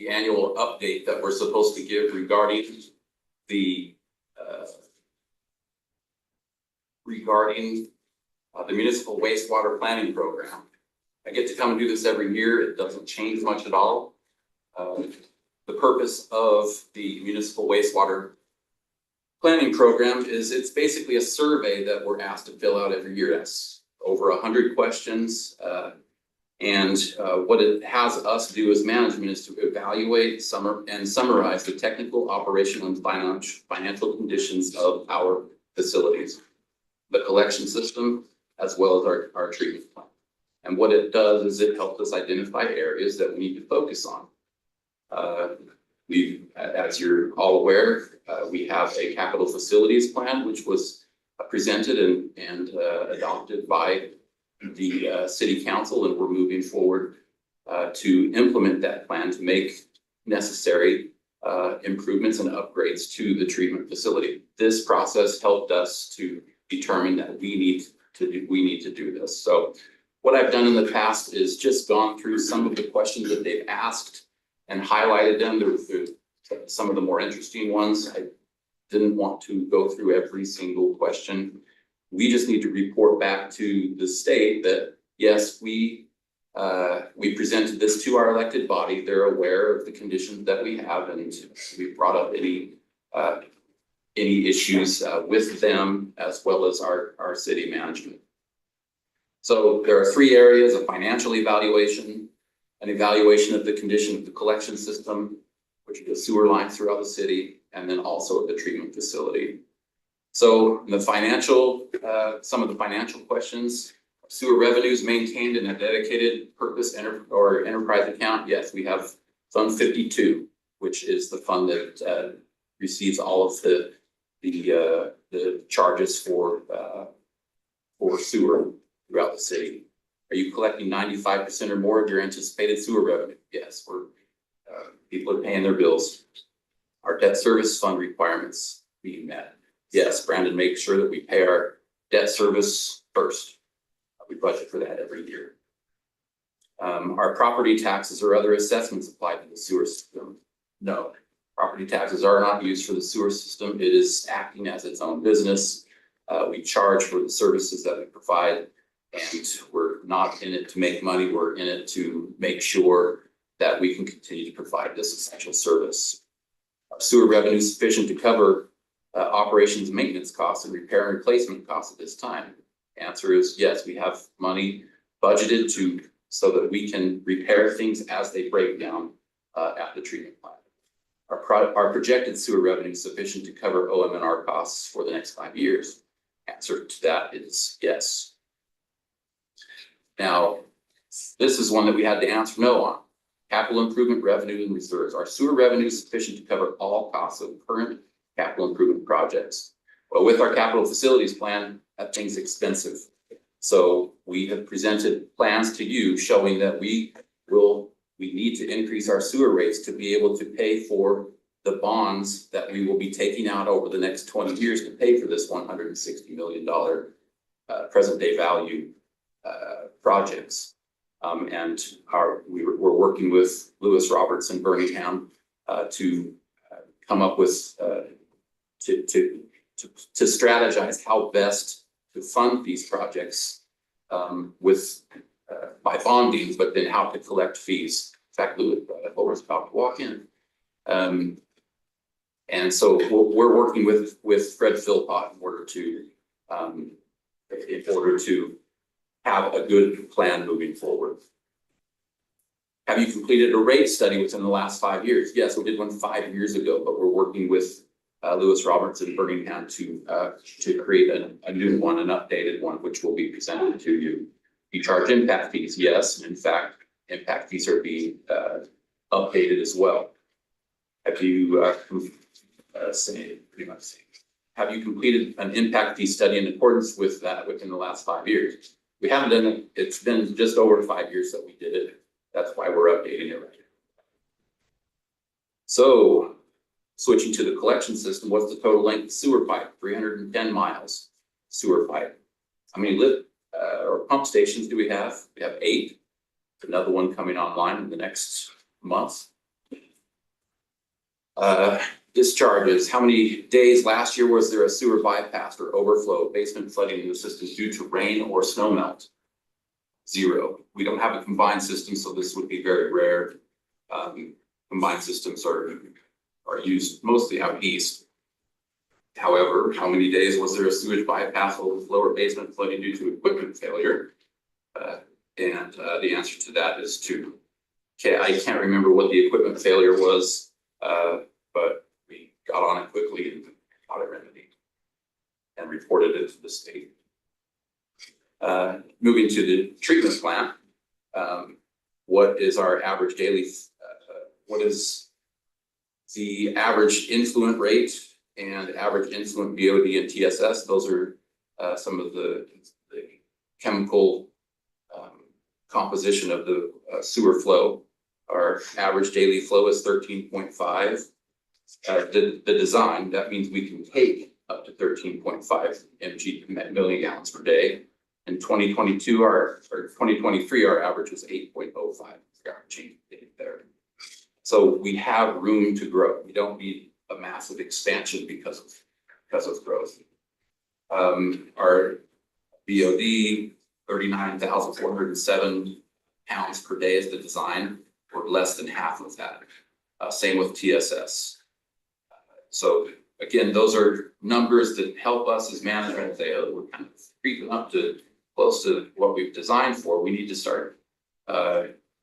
annual update that we're supposed to give regarding the municipal wastewater planning program. I get to come and do this every year. It doesn't change much at all. The purpose of the municipal wastewater planning program is it's basically a survey that we're asked to fill out every year. That's over 100 questions. And what it has us do as management is to evaluate and summarize the technical, operational, and financial conditions of our facilities, the collection system, as well as our treatment plant. And what it does is it helps us identify areas that we need to focus on. As you're all aware, we have a capital facilities plan, which was presented and adopted by the city council, and we're moving forward to implement that plan to make necessary improvements and upgrades to the treatment facility. This process helped us to determine that we need to do this. So what I've done in the past is just gone through some of the questions that they've asked and highlighted them. There's some of the more interesting ones. I didn't want to go through every single question. We just need to report back to the state that, yes, we presented this to our elected body. They're aware of the conditions that we have, and we brought up any issues with them, as well as our city management. So there are three areas: a financial evaluation, an evaluation of the condition of the collection system, which is the sewer lines throughout the city, and then also the treatment facility. So the financial, some of the financial questions: sewer revenues maintained in a dedicated purpose or enterprise account. Yes, we have Fund 52, which is the fund that receives all of the charges for sewer throughout the city. Are you collecting 95% or more of your anticipated sewer revenue? Yes, people are paying their bills. Our debt service fund requirements being met. Yes, Brandon makes sure that we pay our debt service first. We budget for that every year. Our property taxes or other assessments applied to the sewer system? No, property taxes are not used for the sewer system. It is acting as its own business. We charge for the services that we provide, and we're not in it to make money. We're in it to make sure that we can continue to provide this essential service. Are sewer revenues sufficient to cover operations, maintenance costs, and repair and replacement costs at this time? Answer is yes. We have money budgeted so that we can repair things as they break down at the treatment plant. Are projected sewer revenues sufficient to cover OM&R costs for the next 5 years? Answer to that is yes. Now, this is one that we had to answer no on. Capital improvement revenue and reserves. Are sewer revenues sufficient to cover all costs of current capital improvement projects? Well, with our capital facilities plan, that thing's expensive. So we have presented plans to you showing that we need to increase our sewer rates to be able to pay for the bonds that we will be taking out over the next 20 years to pay for this $160 million present day value projects. And we're working with Lewis Roberts and Birmingham to come up with to strategize how best to fund these projects with by bonding, but then how to collect fees. In fact, Louis was about to walk in. And so we're working with Fred Philpott in order to have a good plan moving forward. Have you completed a rate study within the last 5 years? Yes, we did one 5 years ago, but we're working with Lewis Roberts in Birmingham to create a new one, an updated one, which will be presented to you. You charge impact fees, yes, and in fact, impact fees are being updated as well. Have you have you completed an impact fee study in accordance with that within the last 5 years? We haven't done it. It's been just over 5 years that we did it. That's why we're updating it right now. So switching to the collection system, what's the total length of sewer pipe? 310 miles sewer pipe. How many lift or pump stations do we have? We have 8. Another one coming online in the next month. Discharges, how many days last year was there a sewer bypass or overflow, basement flooding in the system due to rain or snow melt? 0. We don't have a combined system, so this would be very rare. Combined systems are used mostly out east. However, how many days was there a sewage bypass overflow or basement flooding due to equipment failure? And the answer to that is 2. Okay, I can't remember what the equipment failure was, but we got on it quickly and got it remedied and reported it to the state. Moving to the treatment plant, what is our average daily, what is the average influent rate and average influent BOD and TSS? Those are some of the chemical composition of the sewer flow. Our average daily flow is 13.5. The design, that means we can take up to 13.5 million gallons per day. In 2022, or 2023, our average was 8.05. Change there. So we have room to grow. We don't need a massive expansion because of growth. Our BOD, 39,407 pounds per day is the design, or less than half of that. Same with TSS. So again, those are numbers that help us as management say, oh, we're kind of creeping up to close to what we've designed for. We need to start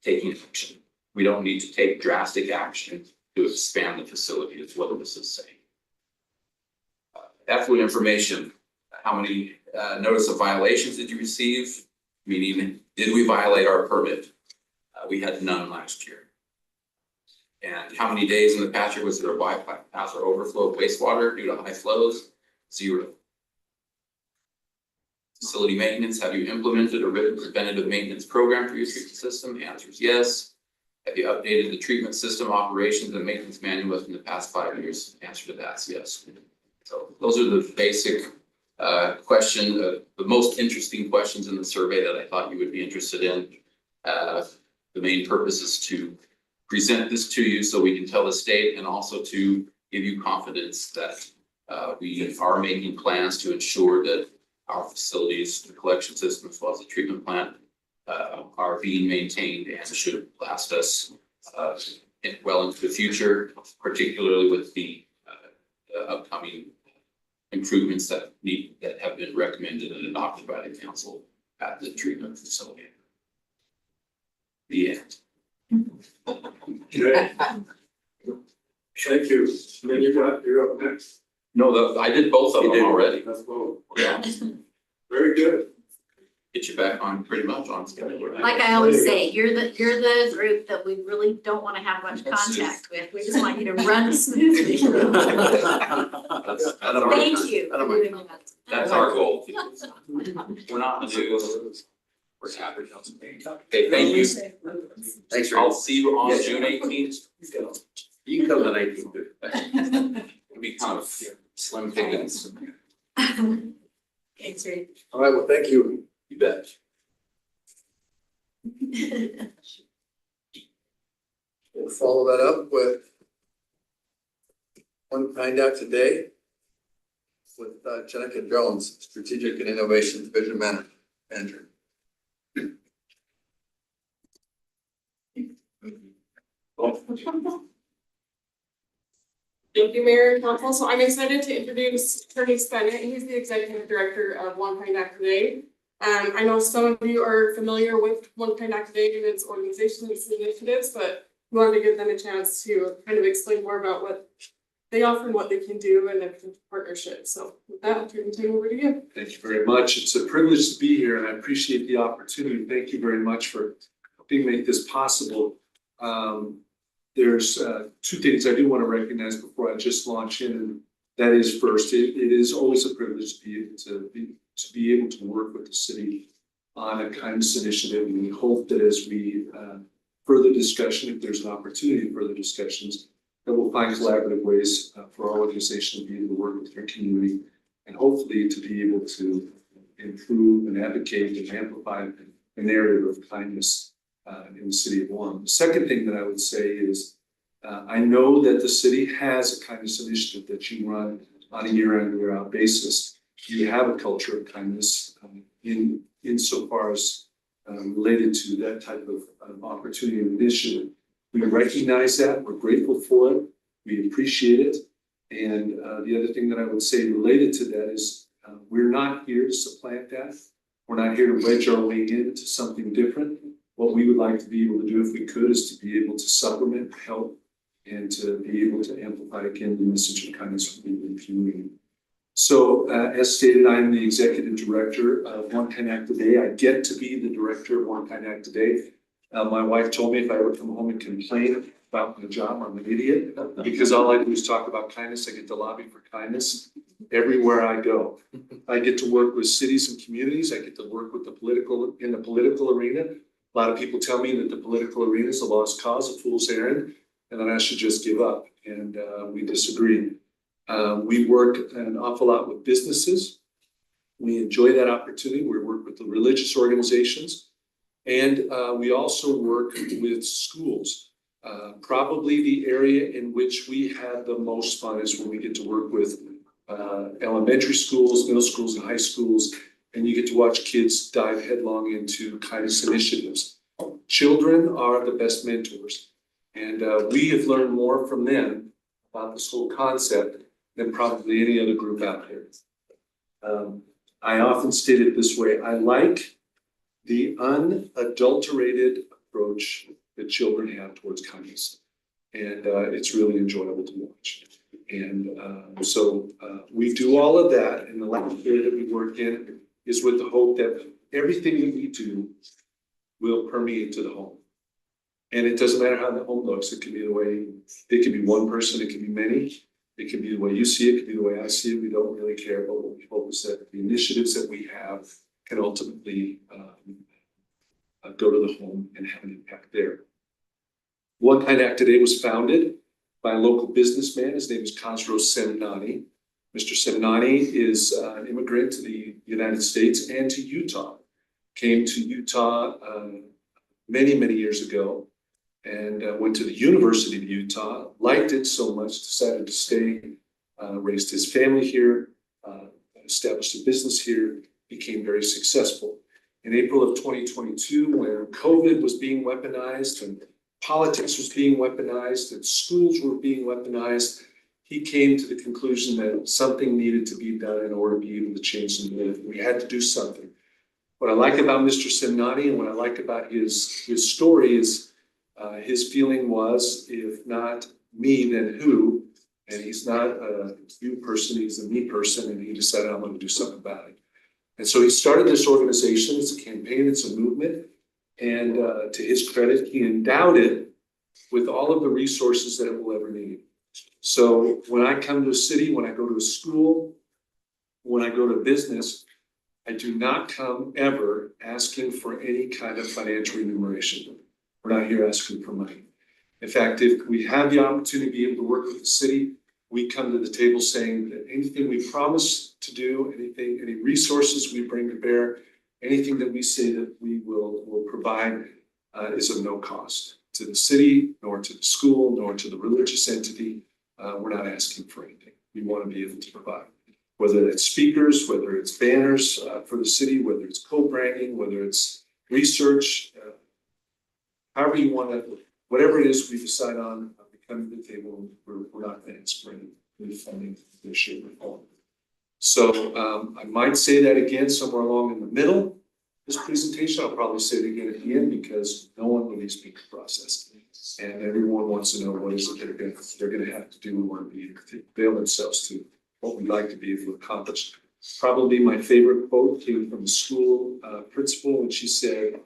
taking action. We don't need to take drastic action to expand the facility, is what this is saying. Effluent information. How many notice of violations did you receive? Meaning, did we violate our permit? We had none last year. And how many days in the past year was there a bypass or overflow of wastewater due to high flows? 0. Facility maintenance, have you implemented a written preventative maintenance program for your treatment system? The answer is yes. Have you updated the treatment system operations and maintenance manual within the past 5 years? The answer to that is yes. So those are the basic question, the most interesting questions in the survey that I thought you would be interested in. The main purpose is to present this to you so we can tell the state, and also to give you confidence that we are making plans to ensure that our facilities, the collection system, as well as the treatment plant, are being maintained and should last us well into the future, particularly with the upcoming improvements that have been recommended and adopted by the council at the treatment facility. The end. Okay. Thank you. And then you're up next. No, I did both of them already. That's both. Yeah. Very good. Get you back on pretty much on schedule. Like I always say, you're the group that we really don't want to have much contact with. We just want you to run smoothly. Thank you for doing that. That's our goal. We're not gonna do. We're happy. Okay, thank you. Thanks, I'll Rick. see you on June 18th. You can come to 19th. It'll be kind of slim pickings. Thanks, Rick. All right, well, thank you. You bet. We'll follow that up with one find out today with Jenica Jones, Strategic and Innovation Division Manager. Thank you, Mayor and Council. So I'm excited to introduce Attorney Bennett. He's the Executive Director of One Kind Act Today. I know some of you are familiar with One Kind Act Today and its organization and its initiatives, but we wanted to give them a chance to kind of explain more about what they offer and what they can do and their partnership. So with that, I'll turn the time over to you. Thank you very much. It's a privilege to be here and I appreciate the opportunity. Thank you very much for helping make this possible. There's two things I do want to recognize before I just launch in, and that is first, it is always a privilege to be able to work with the city on a kindness initiative, and we hope that as we further discussion, if there's an opportunity for further discussions, that we'll find collaborative ways for our organization to be able to work with our community and hopefully to be able to improve and advocate and amplify the narrative of kindness in the city of Orem. The second thing that I would say is I know that the city has a kindness initiative that you run on a year in, year out basis. You have a culture of kindness insofar as related to that type of opportunity and initiative. We recognize that, we're grateful for it, we appreciate it. And the other thing that I would say related to that is we're not here to supplant that. We're not here to wedge our way into something different. What we would like to be able to do if we could is to be able to supplement, help, and to be able to amplify again the message of kindness within the community. So as stated, I'm the executive director of One Kind Act Today. I get to be the director of One Kind Act Today. My wife told me if I ever come home and complain about my job, I'm an idiot, because all I do is talk about kindness. I get to lobby for kindness everywhere I go. I get to work with cities and communities. I get to work with the political arena. A lot of people tell me that the political arena is a lost cause, a fool's errand, and that I should just give up. And we disagree. We work an awful lot with businesses. We enjoy that opportunity. We work with the religious organizations. And we also work with schools. Probably the area in which we have the most fun is when we get to work with elementary schools, middle schools, and high schools. And you get to watch kids dive headlong into kindness initiatives. Children are the best mentors. And we have learned more from them about this whole concept than probably any other group out there. I often state it this way, I like the unadulterated approach that children have towards kindness. And it's really enjoyable to watch. And so we do all of that, and the last area that we work in is with the hope that everything that we do will permeate to the home. And it doesn't matter how the home looks. It can be the way, it can be one person, it can be many. It can be the way you see it, it can be the way I see it. We don't really care, but what we hope is that the initiatives that we have can ultimately go to the home and have an impact there. One Kind Act Today was founded by a local businessman. His name is Khosrow Semnani. Mr. Semnani is an immigrant to the United States and to Utah. Came to Utah many, many years ago and went to the University of Utah, liked it so much, decided to stay, raised his family here, established a business here, became very successful. In April of 2022, when COVID was being weaponized and politics was being weaponized and schools were being weaponized, he came to the conclusion that something needed to be done in order to be able to change the world. We had to do something. What I like about Mr. Semnani and what I like about his story is his feeling was, if not me, then who? And he's not a you person, he's a me person, and he decided I'm going to do something about it. And so he started this organization. It's a campaign, it's a movement. And to his credit, he endowed it with all of the resources that it will ever need. So when I come to a city, when I go to a school, when I go to a business, I do not come ever asking for any kind of financial remuneration. We're not here asking for money. In fact, if we have the opportunity to be able to work with the city, we come to the table saying that anything we promise to do, any resources we bring to bear, anything that we say that we will provide is of no cost to the city, nor to the school, nor to the religious entity. We're not asking for anything. We want to be able to provide. Whether it's speakers, whether it's banners for the city, whether it's co-branding, whether it's research, however you want to whatever it is we decide on, we come to the table, we're not going to ask for any funding in this shape or form. So I might say that again somewhere along in the middle of this presentation. I'll probably say it again at the end because no one believes in the process. And everyone wants to know what is it they're gonna have to do in order to be able to avail themselves to what we'd like to be able to accomplish. Probably my favorite quote came from the school principal when she said,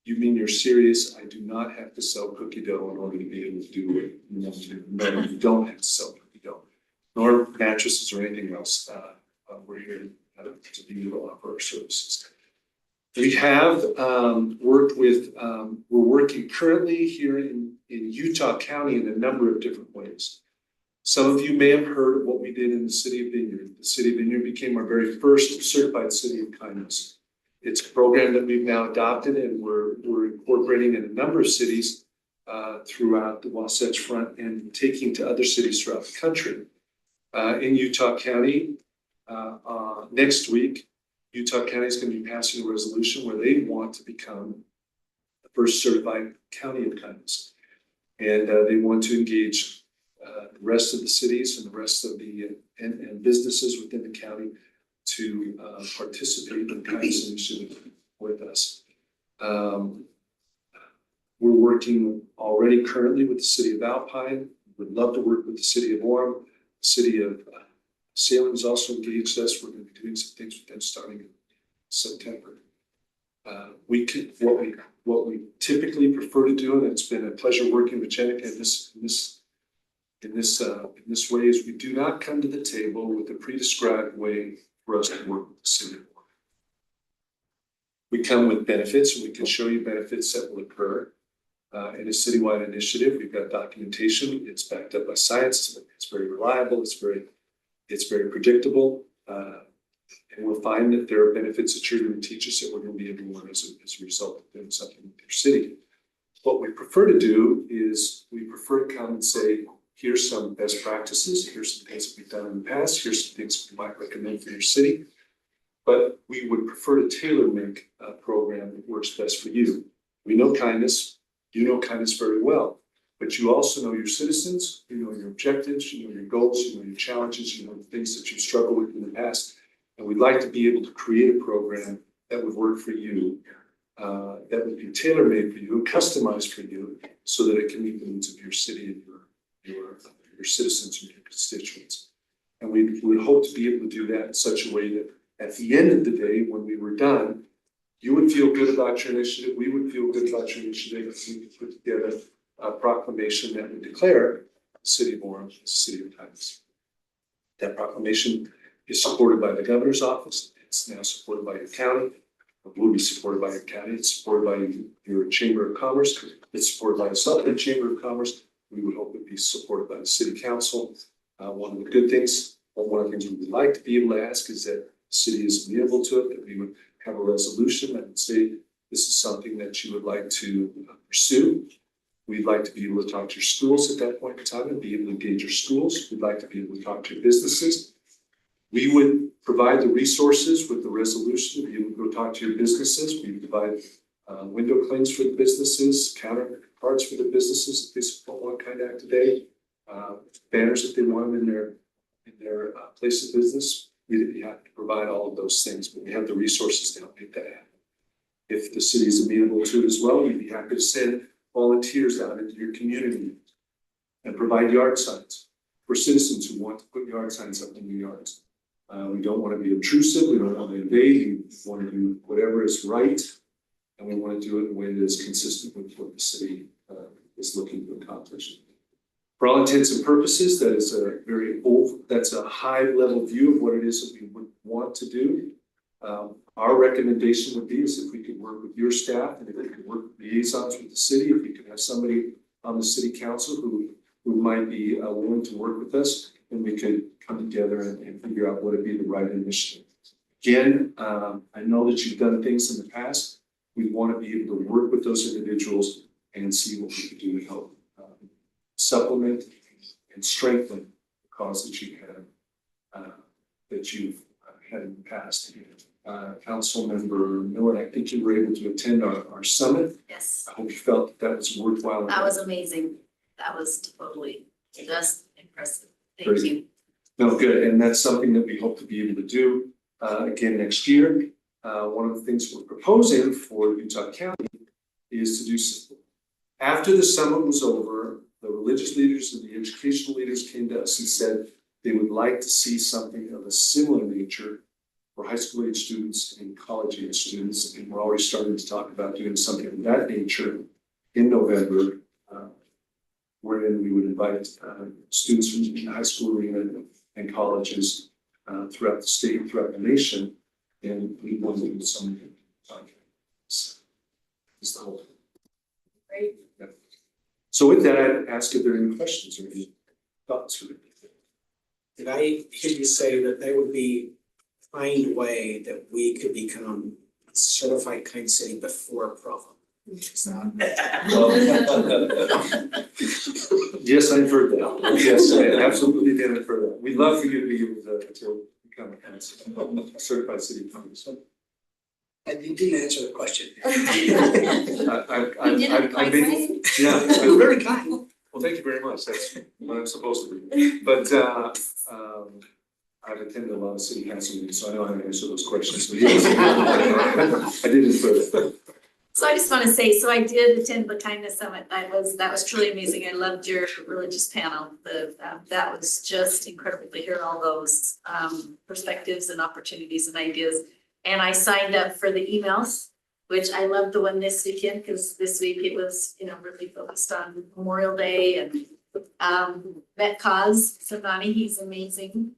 "You mean you're serious? I do not have to sell cookie dough in order to be able to do it. No, you don't have to sell cookie dough, nor mattresses or anything else. We're here to be able to offer our services." We have worked with, we're working currently here in Utah County in a number of different ways. Some of you may have heard of what we did in the city of Vineyard. The city of Vineyard became our very first certified city of kindness. It's a program that we've now adopted and we're incorporating in a number of cities throughout the Wasatch Front and taking to other cities throughout the country. In Utah County, next week, Utah County is going to be passing a resolution where they want to become the first certified county of kindness. And they want to engage the rest of the cities and the rest of the and businesses within the county to participate in the kindness initiative with us. We're working already currently with the city of Alpine. Would love to work with the city of Orem. The city of Salem has also engaged us. We're going to be doing some things with them starting in September. What we typically prefer to do, and it's been a pleasure working with Jenica in this way, is we do not come to the table with a pre-described way for us to work with the city of Orem. We come with benefits, and we can show you benefits that will occur in a citywide initiative. We've got documentation. It's backed up by science. It's very reliable. It's very predictable. And we'll find that there are benefits that you're going to teach us that we're going to be able to learn as a result of doing something with your city. What we prefer to do is we prefer to come and say, here's some best practices, here's some things that we've done in the past, here's some things we might recommend for your city. But we would prefer to tailor make a program that works best for you. We know kindness, you know kindness very well, but you also know your citizens, you know your objectives, you know your goals, you know your challenges, you know the things that you've struggled with in the past. And we'd like to be able to create a program that would work for you, that would be tailor-made for you and customized for you so that it can meet the needs of your city and your citizens and your constituents. And we would hope to be able to do that in such a way that at the end of the day, when we were done, you would feel good about your initiative, we would feel good about your initiative, if we could put together a proclamation that would declare the city of Orem as a city of kindness. That proclamation is supported by the governor's office. It's now supported by your county. It will be supported by your county. It's supported by your Chamber of Commerce. It's supported by the Southern Chamber of Commerce. We would hope it be supported by the City Council. One of the good things, or one of the things we would like to be able to ask is that the city is amenable to it, that we would have a resolution that would say this is something that you would like to pursue. We'd like to be able to talk to your schools at that point in time and be able to engage your schools. We'd like to be able to talk to your businesses. We would provide the resources with the resolution to be able to go talk to your businesses. We would provide window clings for the businesses, counter cards for the businesses if they support One Kind Act today, banners if they want them in their place of business. We have to provide all of those things, but we have the resources to help make that happen. If the city is amenable to it as well, we'd be happy to send volunteers out into your community and provide yard signs for citizens who want to put yard signs up in their yards. We don't want to be intrusive. We don't want to invade. We want to do whatever is right. And we want to do it in a way that is consistent with what the city is looking to accomplish. For all intents and purposes, that is that's a high level view of what it is that we would want to do. Our recommendation would be is if we could work with your staff and if we could work with liaisons with the city, if we could have somebody on the city council who might be willing to work with us, and we could come together and figure out what would be the right initiative. Again, I know that you've done things in the past. We want to be able to work with those individuals and see what we can do to help supplement and strengthen the cause that you've had in the past. council member Miller, I think you were able to attend our summit. Yes, I hope you felt that was worthwhile. that was amazing. That was totally just impressive. Thank Great. you. No, good, and that's something that we hope to be able to do again next year. One of the things we're proposing for Utah County is to do after the summit was over, the religious leaders and the educational leaders came to us and said they would like to see something of a similar nature for high school age students and college age students, and we're already starting to talk about doing something of that nature in November, wherein we would invite students from the high school arena and colleges throughout the state, throughout the nation, and we want to do something. Is the whole thing. Great. Yeah. So with that, I'd ask if there are any questions or any thoughts for me. Did I hear you say that there would be find way that we could become a certified kind city before Provo? Is that? Yes, I've heard that. Yes, I absolutely did infer that. We'd love for you to be able to become a certified city council. And you didn't answer the question. You did it quite right. Yeah. You're very kind. Well, thank you very much. That's what I'm supposed to be. But I've attended a lot of city council meetings, so I know how to answer those questions. So yes, I did infer that. So I just want to say, so I did attend the Kindness Summit. That was truly amazing. I loved your religious panel. That was just incredible to hear all those perspectives and opportunities and ideas. And I signed up for the emails, which I loved the one this weekend because this week it was, really focused on Memorial Day and Met Cause. So Donnie, he's amazing,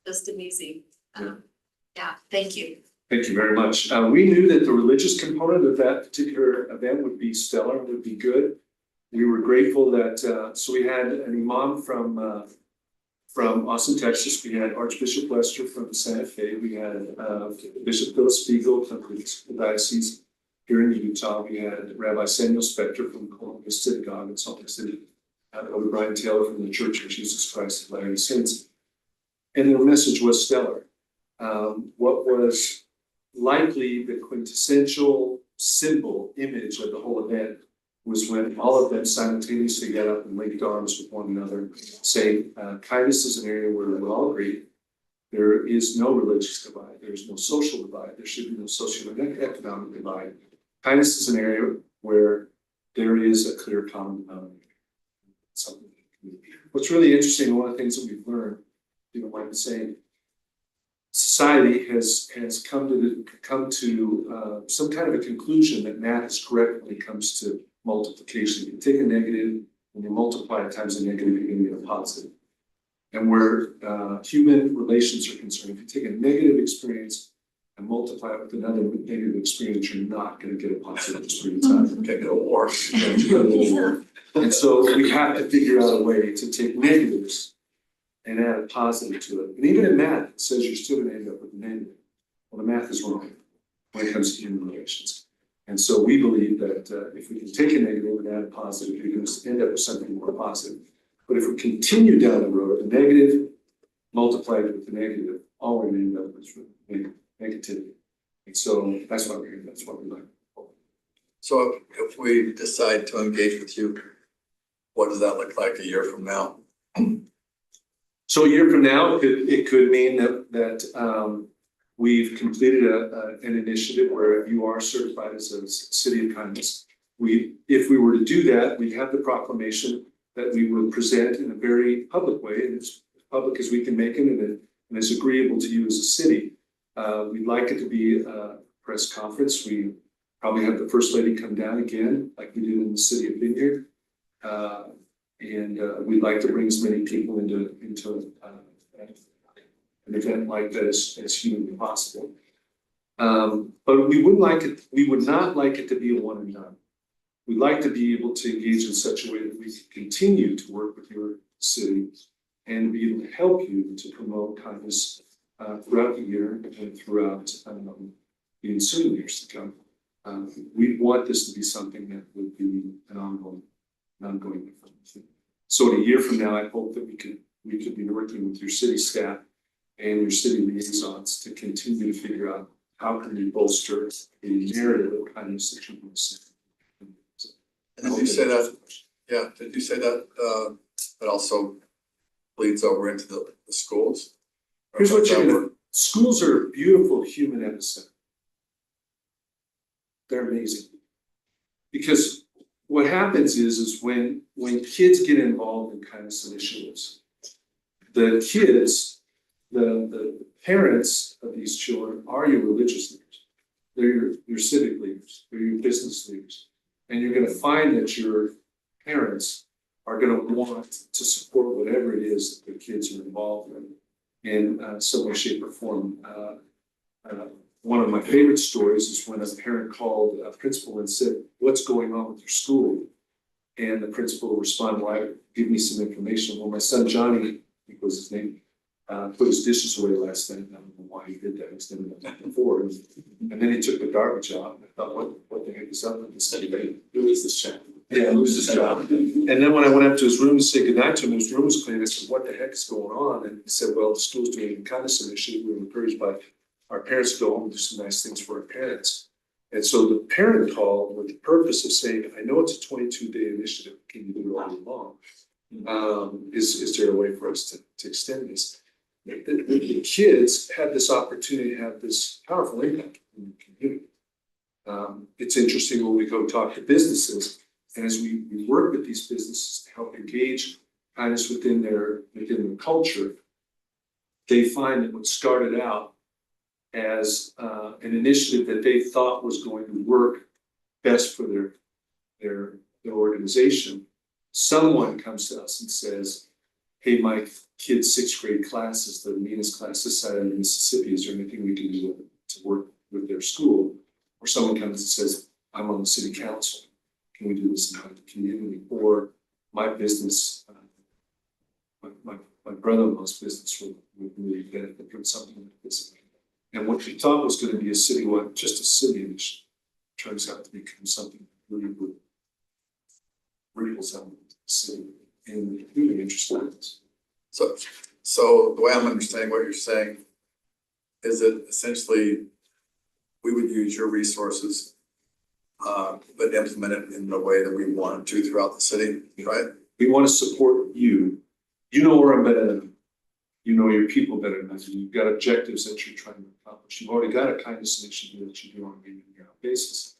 just amazing. Yeah, thank you. Thank you very much. We knew that the religious component of that particular event would be stellar, would be good. We were grateful that, so we had an imam from Austin, Texas. We had Archbishop Lester from Santa Fe. We had Bishop Philip Spiegel from the diocese here in Utah. We had Rabbi Samuel Spector from Columbia Synagogue in Salt Lake City. Elder Brian Taylor from the Church of Jesus Christ of Latter-day Saints. And their message was stellar. What was likely the quintessential symbol image of the whole event was when all of them simultaneously got up and linked arms with one another, saying, kindness is an area where we all agree. There is no religious divide. There is no social divide. There should be no social and economic divide. Kindness is an area where there is a clear common denominator. What's really interesting, one of the things that we've learned, if you don't mind me saying, society has come to some kind of a conclusion that math is correct when it comes to multiplication. You take a negative and you multiply it times a negative, you're going to get a positive. And where human relations are concerned, if you take a negative experience and multiply it with another negative experience, you're not going to get a positive experience out of it. Get a war. And so we have to figure out a way to take negatives and add a positive to it. And even in math, it says you're still going to end up with a negative. Well, the math is wrong when it comes to human relations. And so we believe that if we can take a negative and add a positive, you're going to end up with something more positive. But if we continue down the road, the negative multiplied with the negative, all we're going to end up with negativity. And so that's what we like. So if we decide to engage with you, what does that look like a year from now? So a year from now, it could mean that we've completed an initiative where you are certified as a city of kindness. If we were to do that, we'd have the proclamation that we would present in a very public way, and as public as we can make it, and as agreeable to you as a city. We'd like it to be a press conference. We probably have the First Lady come down again, like we did in the city of Vineyard. And we'd like to bring as many people into an event like that as humanly possible. But we would not like it to be a one and done. We'd like to be able to engage in such a way that we can continue to work with your city and be able to help you to promote kindness throughout the year and throughout the ensuing years to come. We want this to be something that would be an ongoing thing. So in a year from now, I hope that we could be working with your city staff and your city liaisons to continue to figure out how can we bolster the narrative of kindness that you want to see? And did you say that, yeah, did you say that, that also bleeds over into the schools? Here's what you're gonna, schools are a beautiful human epicenter. They're amazing. Because what happens is when kids get involved in kindness initiatives, the kids, the parents of these children are your religious leaders. They're your civic leaders, they're your business leaders. And you're gonna find that your parents are gonna want to support whatever it is that the kids are involved in some way, shape, or form. One of my favorite stories is when a parent called a principal and said, "What's going on with your school?" And the principal responded, "Why, give me some information." "Well, my son Johnny," I think was his name, put his dishes away last night. I don't know why he did that. He's never done that before. And then he took the garbage out. And I thought, what the heck is up with this guy? Who is this chap? Yeah, who's this job? And then when I went up to his room to say goodnight to him, his room was clean. I said, "What the heck is going on?" And he said, "Well, the school's doing a kindness initiative. We were encouraged by our parents to go home and do some nice things for our parents." And so the parent called with the purpose of saying, "I know it's a 22-day initiative. Can you do it all year long? Is there a way for us to extend this?" The kids had this opportunity to have this powerful impact in the community. It's interesting when we go talk to businesses, and as we work with these businesses to help engage kindness within their culture, they find that what started out as an initiative that they thought was going to work best for their organization, someone comes to us and says, "Hey, my kid's 6th grade class is the meanest class this side of Mississippi. Is there anything we can do to work with their school?" Or someone comes and says, "I'm on the city council. Can we do this in the community?" Or my business, my brother-in-law's business would really benefit from something like this. And what you thought was going to be a citywide, just a city initiative, turns out to become something that really would ripples out the city in really interesting ways. So the way I'm understanding what you're saying is that essentially we would use your resources, but implement it in the way that we want to throughout the city, right? We want to support you. You know Orem better than me. You know your people better than us. You've got objectives that you're trying to accomplish. You've already got a kindness initiative that you do on a year-round basis.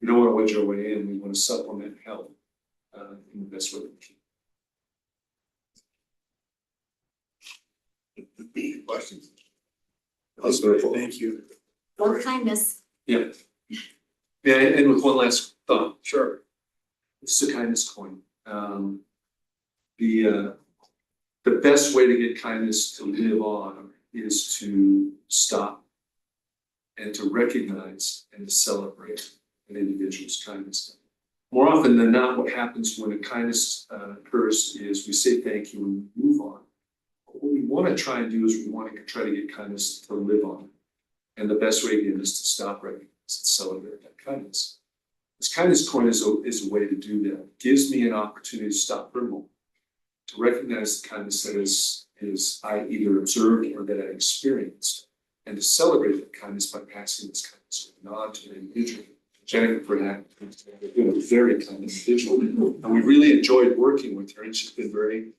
We don't want to wedge our way in. We want to supplement and help in the best way we can. Questions? Thank you. Love kindness. Yeah. Yeah, and with one last thought. Sure. This is a kindness coin. The best way to get kindness to live on is to stop and to recognize and to celebrate an individual's kindness. More often than not, what happens when a kindness occurs is we say thank you and move on. But what we want to try and do is we want to try to get kindness to live on. And the best way again is to stop, recognize, and celebrate that kindness. This kindness coin is a way to do that. It gives me an opportunity to stop for a moment, to recognize the kindness that is I either observed or that I experienced, and to celebrate that kindness by passing this kindness on to an individual. Jennifer, for that, a very kind individual, and we really enjoyed working with her, and she's been very,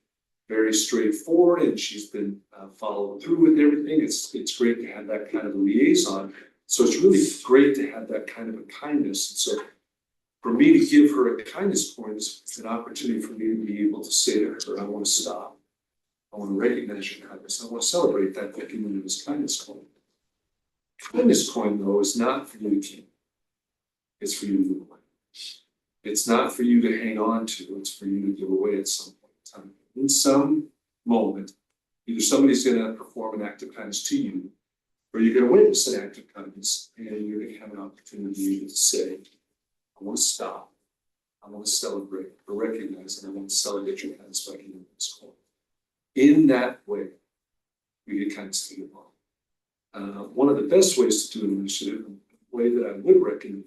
very straightforward, and she's been following through with everything. It's great to have that kind of a liaison. So it's really great to have that kind of a kindness. And so for me to give her a kindness coin is an opportunity for me to be able to say to her, I want to stop. I want to recognize your kindness. I want to celebrate that by giving you this kindness coin. Kindness coin, though, is not for you to keep. It's for you to give away. It's not for you to hang on to. It's for you to give away at some point in time. In some moment, either somebody's going to perform an act of kindness to you, or you're going to witness an act of kindness, and you're going to have an opportunity to say, I want to stop. I want to celebrate or recognize, and I want to celebrate your kindness by giving this coin. In that way, we get kindness to give on. One of the best ways to do an initiative, the way that I would recommend,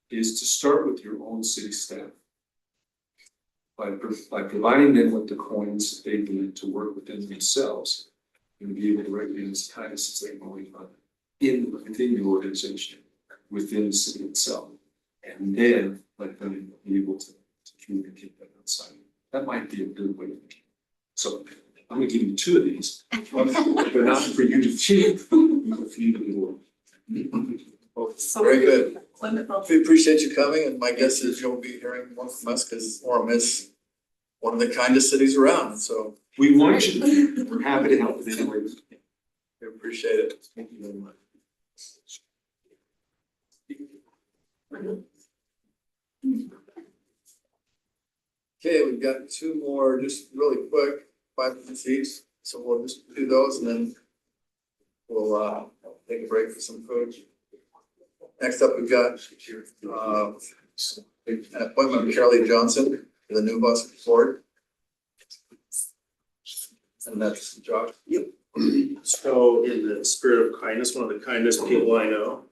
is to start with your own city staff. By providing them with the coins they need to work within themselves, and be able to recognize kindness as they're going on. within the organization, within the city itself. And then let them be able to communicate that outside. That might be a good way to think. So I'm gonna give you two of these, but not for you to keep, but for you to work. Very good. Wonderful. We appreciate you coming, and my guess is you'll be hearing more from us, because Orem is one of the kindest cities around, so We want you to, we're happy to help in any way we can. we appreciate it. Thank you very much. Okay, we've got two more, just really quick, 5 minutes each, so we'll just do those and then we'll take a break for some food. Next up, we've got an appointment of Karalee Johnson to the NUVAS board. And that's Josh. Yep. So in the spirit of kindness, one of the kindest people I know.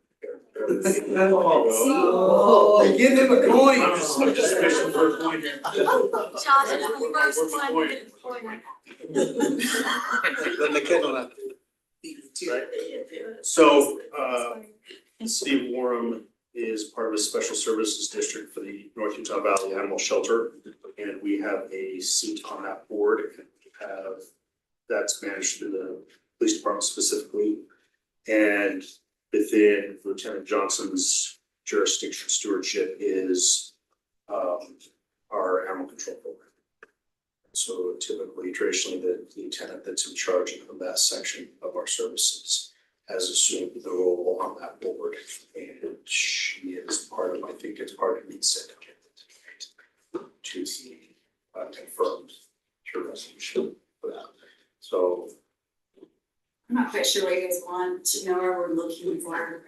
Oh, give him a coin. I'm just fishing for a coin here. Josh, you first one. Then the kid on that. So, Steve Orem is part of a special services district for the North Utah Valley Animal Shelter. And we have a seat on that board, that's managed through the police department specifically. And within Lieutenant Johnson's jurisdiction stewardship is our animal control program. So typically, traditionally, the lieutenant that's in charge of that section of our services has assumed the role on that board. And she is part of, I think it's part of the syndicate to see confirmed your resolution for that. So I'm not quite sure what you guys want to know or we're looking for.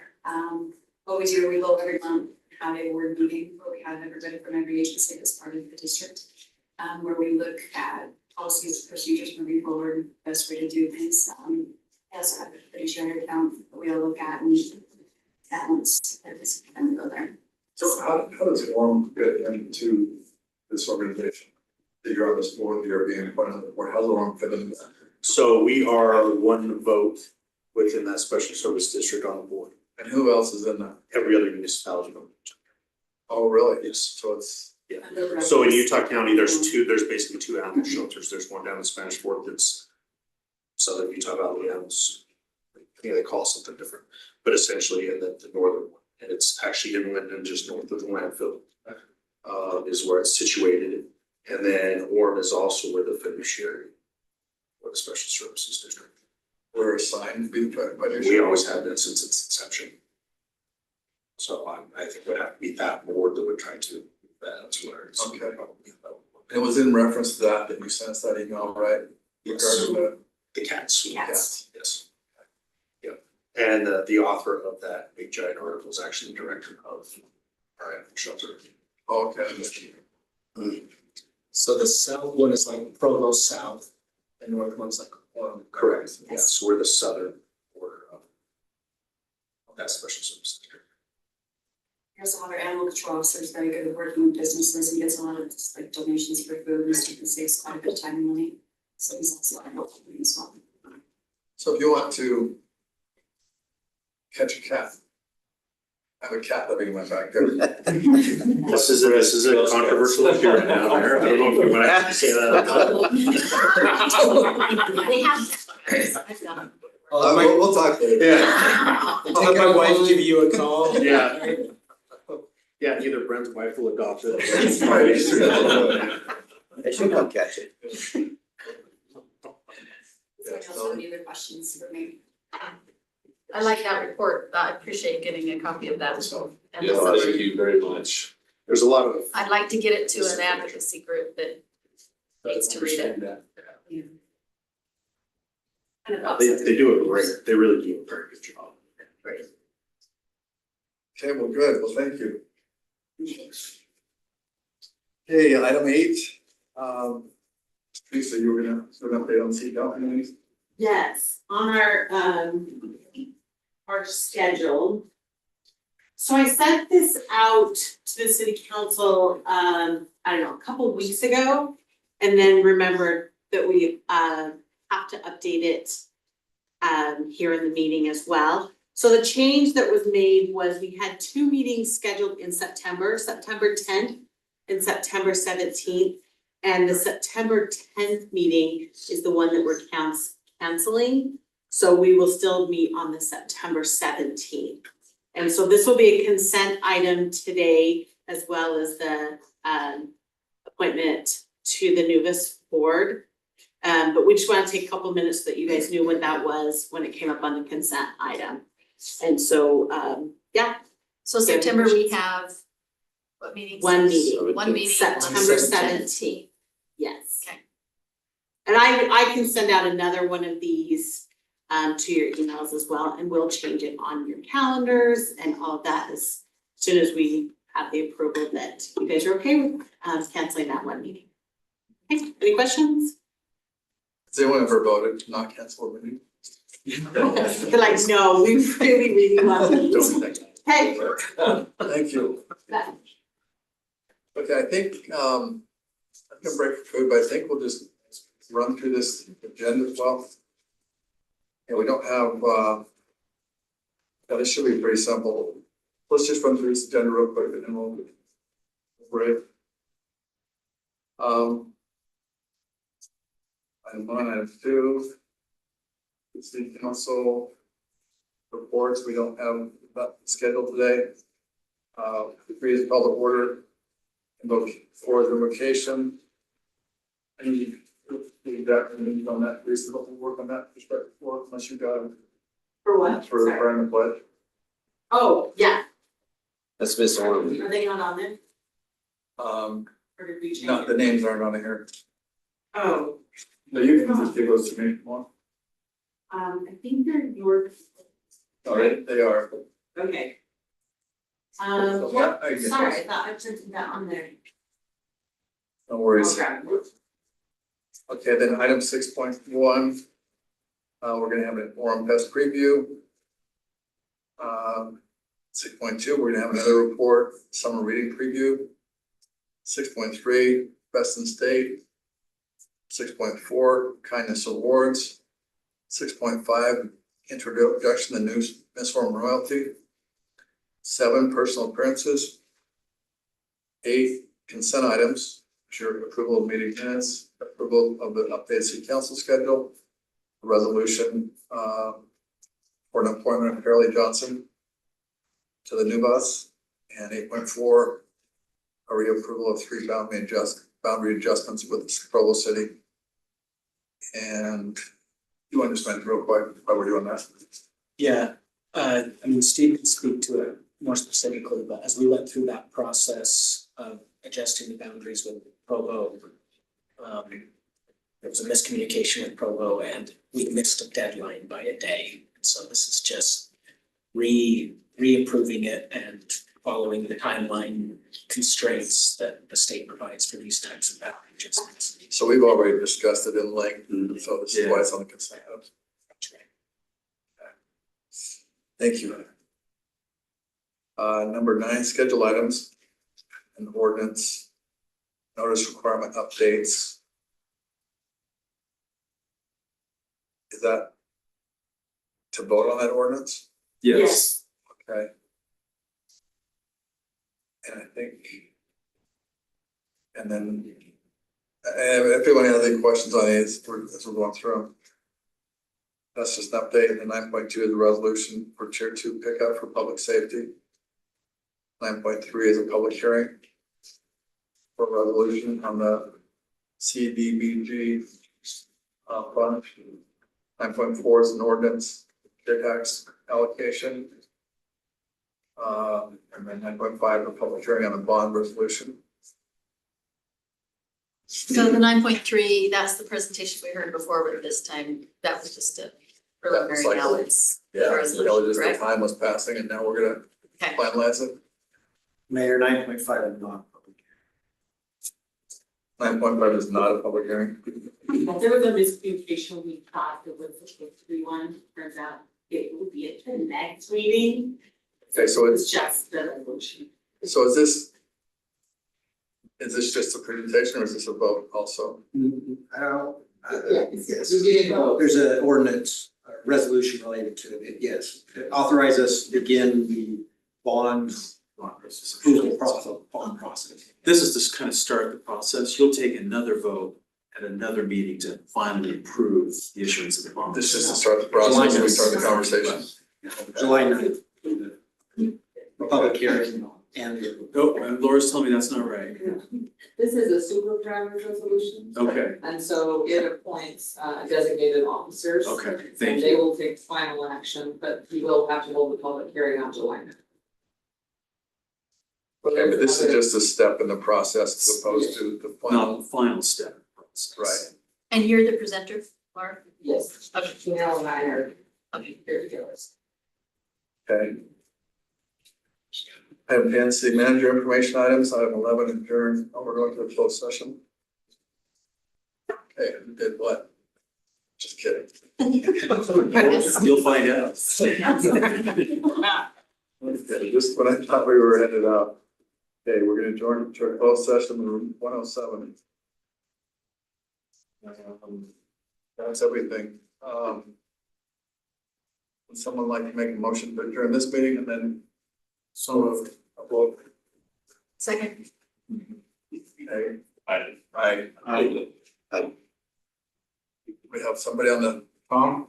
What we do, we go every month, have a board meeting where we have everybody from every agency that's part of the district. Where we look at policies, procedures moving forward, best way to do things. We also have a fiduciary account that we all look at and balance everything and we go there. So how does Orem fit into this organization? That you're on this board, you're being appointed on the board, how does Orem fit into that? So we are one vote within that special service district on the board. And who else is in that? Every other municipality. Oh, really? Yes. So it's. Yeah. So in Utah County, there's basically two animal shelters. There's one down in Spanish Fork that's Southern Utah Valley Animals. I think they call it something different, but essentially in the northern one, and it's actually inland and just north of the landfill. Is where it's situated. And then Orem is also where the fiduciary for the special services district. We're assigned to be the fiduciary. We always have been since its inception. So I think it would have to be that board that would try to, that's where it's. Okay. It was in reference to that you sent us that email, right? Yes. Regarding The cats. Yes. Yes. Yeah. And the author of that big giant article is actually the director of our animal shelter. okay. So the south one is like Provo South, and north one's like Orem. Correct. Yes, we're the southern border of that special service district. We also have our animal control officers very good at working with businesses and gets a lot of like donations for food and stuff and saves quite a bit of time and money. So he's also helpful as well. So if you want to catch a cat, I have a cat living in my backyard. This is a controversial issue right now, Mayor. I don't know if you want to have to say that. They have. I've done it. We'll talk later. Yeah. I'll have my wife give you a call. Yeah. Yeah, either Brent's wife will adopt it. They should come catch it. So I also have any other questions for me? I like that report. I appreciate getting a copy of that. And Yeah, the- thank you very much. There's a lot of. I'd like to get it to an advocacy group that needs to read it. They do a great, they really do a very good job. Great. Okay, well, good, well, thank you. Okay, item 8, Lisa, you were gonna, do an update on CDBG? Yes, on our schedule. So I sent this out to the city council, I don't know, a couple of weeks ago. And then remembered that we have to update it here in the meeting as well. So the change that was made was we had two meetings scheduled in September, September 10th and September 17th. And the September 10th meeting is the one that we're canceling. So we will still meet on the September 17th. And so this will be a consent item today, as well as the appointment to the NUVAS board. But we just want to take a couple minutes so that you guys knew what that was when it came up on the consent item. And so, yeah. So September, we have what meetings? One meeting. One meeting. September 17th. Yes. Okay. And I can send out another one of these to your emails as well, and we'll change it on your calendars and all of that as soon as we have the approval that you guys are okay with canceling that one meeting. Okay, any questions? Has anyone ever voted to not cancel a meeting? They're like, no, we really want to. Hey. Thank you. Okay, I think, I'm gonna break for food, but I think we'll just run through this agenda as well. And we don't have, yeah, this should be pretty simple. Let's just run through this agenda real quick and then we'll break. Item 1, item 2. City council reports, we don't have that scheduled today. 3 is public order. 4 is revocation. Any feedback on that, reasonable work on that perspective, unless you got them. For what? For the prime pledge. Oh, yeah. That's Miss Orem. Are they not on there? Or did we change no, the names aren't on here. Oh. No, you can just give those to me. Come on. I think they're yours. All right, they are. Okay. Yeah, I get Sorry, I this. thought I printed that on there. No worries. I'll grab it. Okay, then item 6.1. We're gonna have an Oremfest preview. 6.2, we're gonna have another report, summer reading preview. 6.3, best in state. 6.4, kindness awards. 6.5, introduction to new Miss Orem royalty. 7, personal appearances. 8, consent items, your approval of meeting minutes, approval of the updated city council schedule, resolution for an appointment of Karalee Johnson to the NUVAS, and 8.4, a reapproval of 3 boundary adjustments with Provo City. And you want to just went real quick while we're doing that? Yeah, I mean, Steve can speak to it more specifically, but as we went through that process of adjusting the boundaries with Provo, there was a miscommunication with Provo and we missed a deadline by a day. So this is just reapproving it and following the timeline constraints that the state provides for these types of boundary adjustments. So we've already discussed it in length, so this is why it's on the consent. Thank you. Number 9, schedule items and ordinance, notice requirement updates. Is that to vote on that ordinance? Yes. Okay. And I think, and then, if anyone has any questions on these, as we're going through them. That's just an update. And 9.2 is the resolution for tier 2 pickup for public safety. 9.3 is a public hearing for resolution on the CDBG fund. 9.4 is an ordinance, tax allocation. And then 9.5, a public hearing on the bond resolution. So the 9.3, that's the presentation we heard before, but this time that was just a preliminary, like now a- it's the Yeah, that resolution, was just correct? the time was passing and now we're gonna Okay. finalize it. Mayor, 9.5 is non-public. 9.5 is not a public hearing. There was a miscommunication, we thought it was supposed to be one, turns out it will be at the next meeting. Okay, so It's it's, just the resolution. so is this just a presentation or is this a vote also? Yes. There's an ordinance, resolution related to it, yes. Authorize us to begin the bond approval process, bond process. This is to kind of start the process. You'll take another vote at another meeting to finally approve the issuance of the bond. This is to start the process, we start the conversation. July 9th, the public hearing and the. Oh, and Laura's telling me that's not right. This is a super drivers resolution. Okay, And so it appoints designated officers. okay, And thank they you. will take final action, but we will have to hold the public hearing on July 9th. Okay, but this is just a step in the process as opposed to the final. Not the final step. Right. And you're the presenter, Mark? Yes. Okay. Janelle and I are Okay. here together. Okay. Item 10, city manager information items, item 11, adjourn, we're going to a closed session. Okay, who did what? Just kidding. You'll find out. Okay, just when I thought we were headed out. Okay, we're gonna join to a closed session in room 107. That's everything. Would someone like to make a motion to adjourn this meeting and then some of a vote? Second. Okay. Aye. We have somebody on the phone?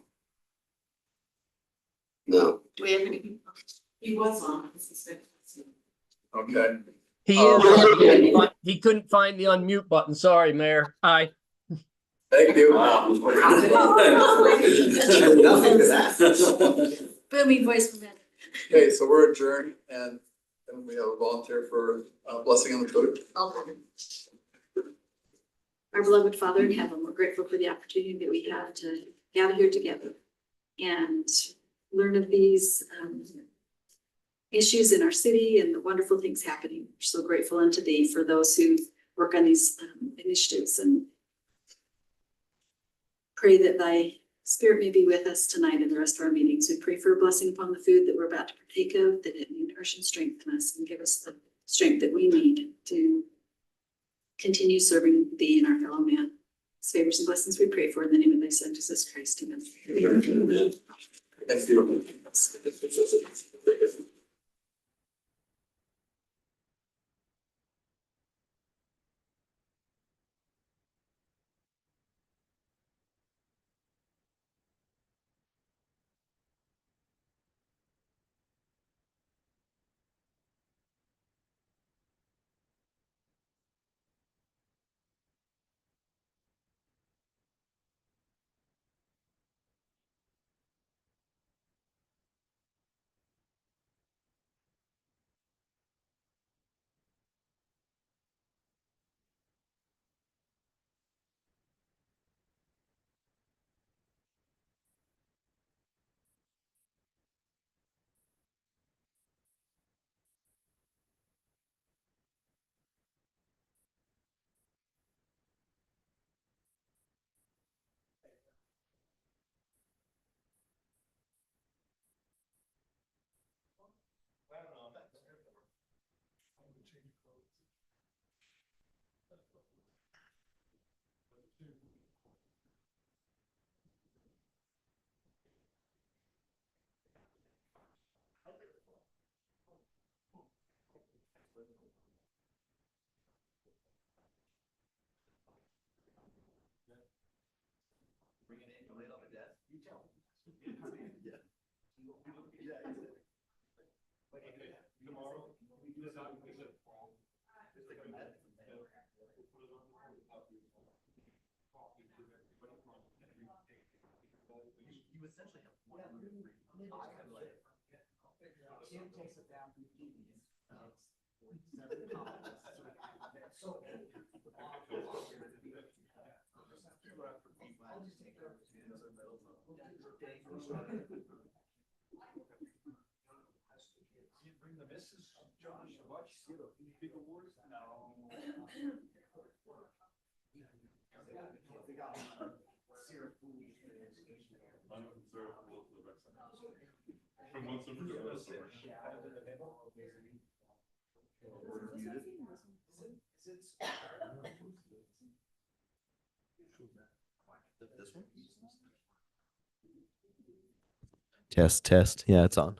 No. Do we have any? He was on. Okay. He is, but he couldn't find the unmute button. Sorry, Mayor. Aye. Thank you. Booming voice from him. Okay, so we're adjourned and we have a volunteer for blessing on the food. Our beloved Father in heaven, we're grateful for the opportunity that we have to gather here together and learn of these issues in our city and the wonderful things happening. We're so grateful unto thee for those who work on these initiatives, and pray that thy spirit may be with us tonight in the rest of our meetings. We pray for a blessing upon the food that we're about to partake of, that it may nourish and strengthen us and give us the strength that we need to continue serving thee and our fellow man. These favors and blessings we pray for in the name of thy son, Jesus Christ. Amen. Thank you. This one? Test, test. Yeah, it's on.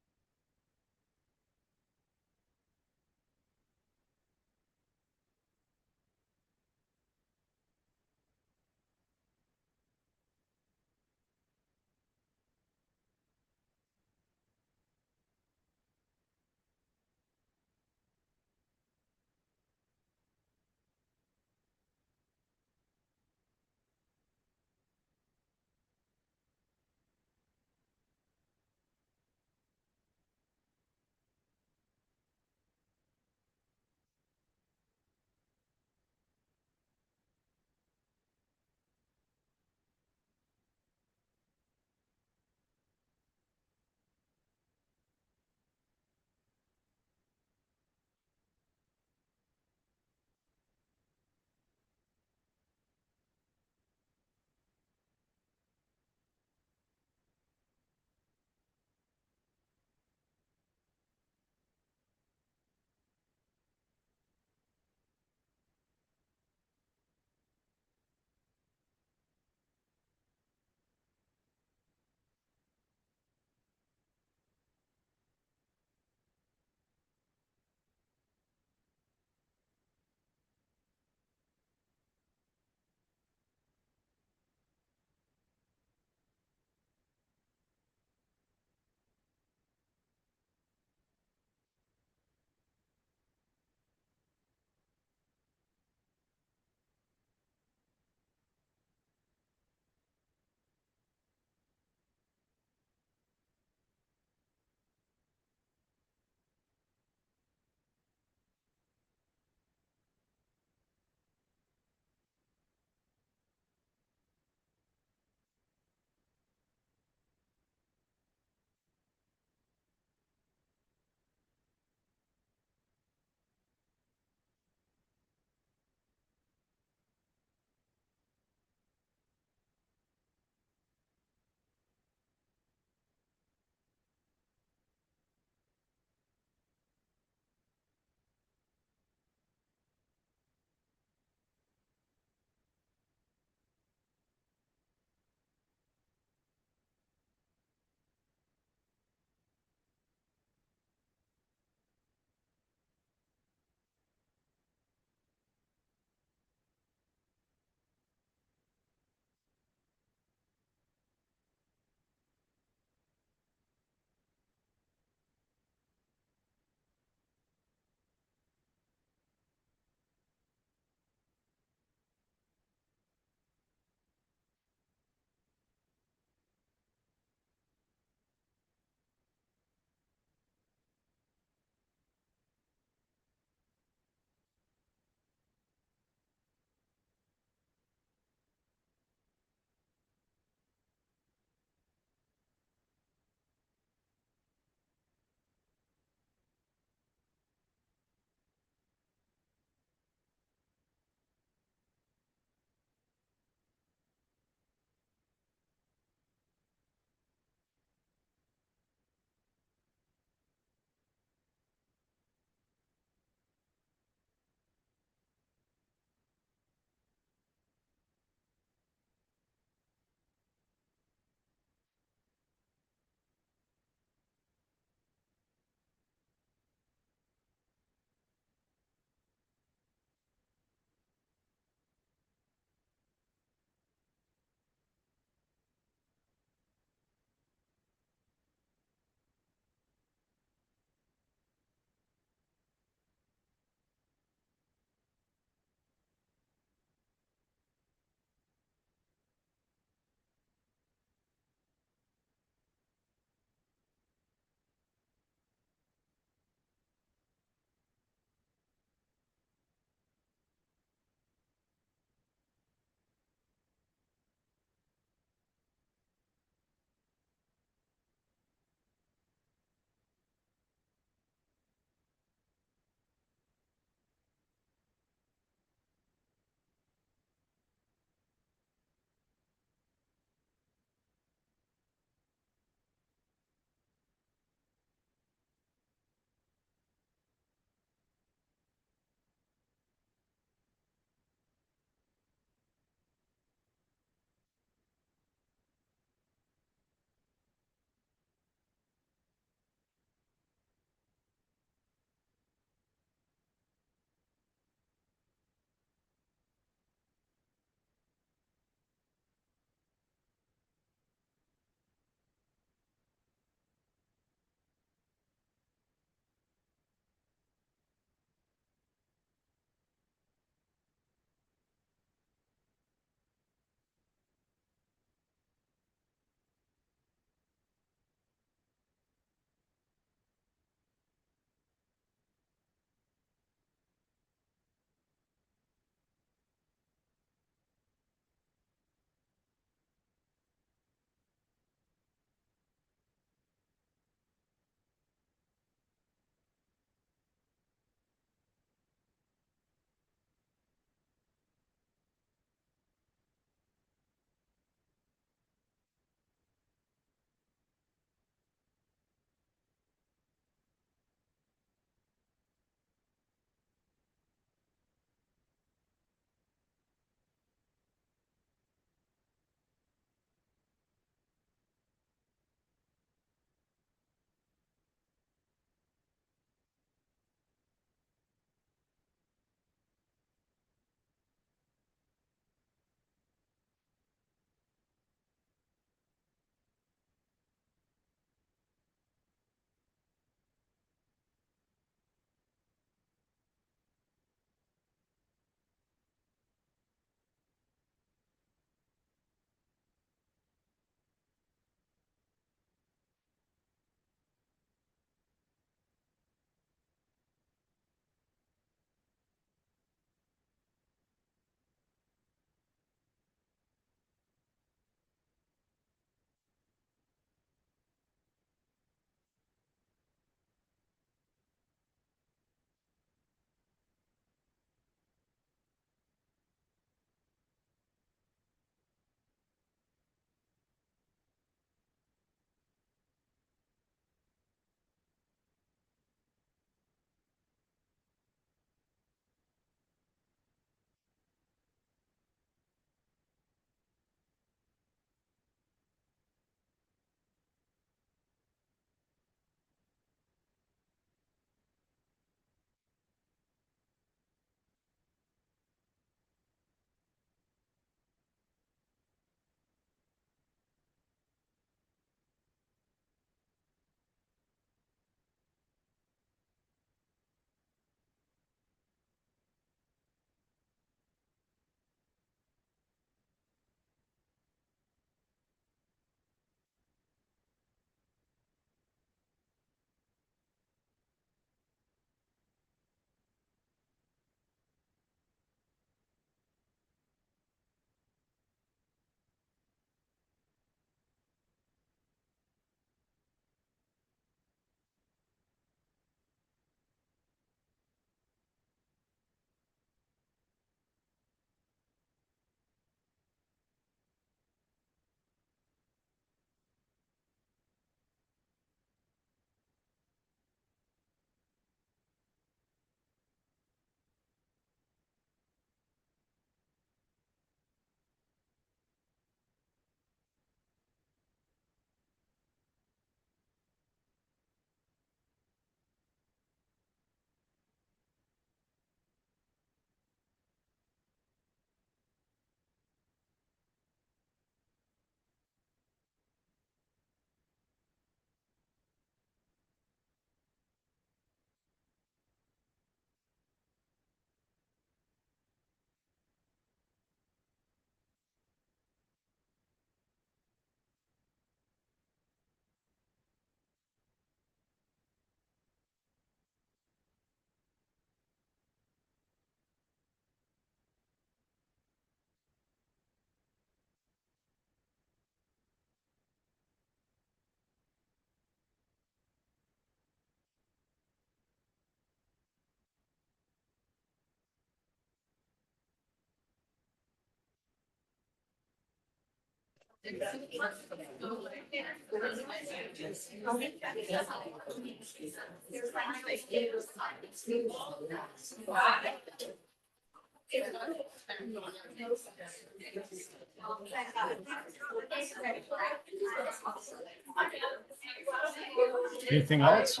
Anything else?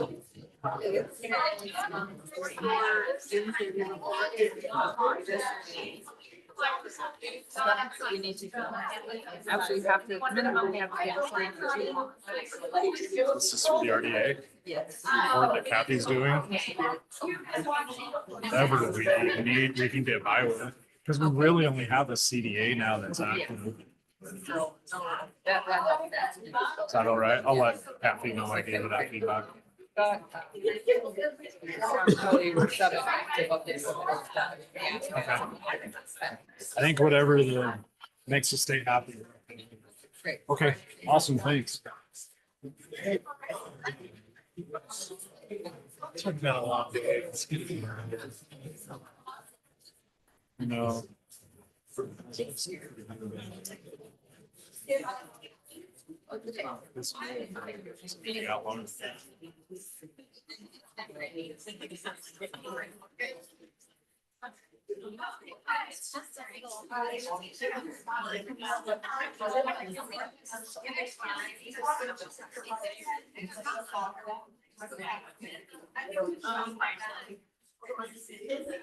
Actually, you have to, minimum, we have to get a plan for you. This is for the RDA. Yes. Or that Kathy's doing. Whatever we need, we can get by with. Because we really only have the CDA now that's active. Is that all right? I'll let Kathy know I gave her that feedback. Okay. I think whatever makes the state happy. Okay, awesome, thanks. It's been a long day. No. Got one.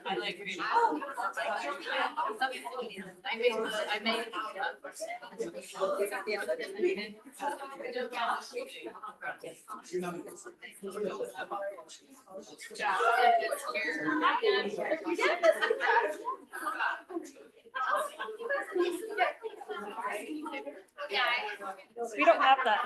I like it. I made We don't have that.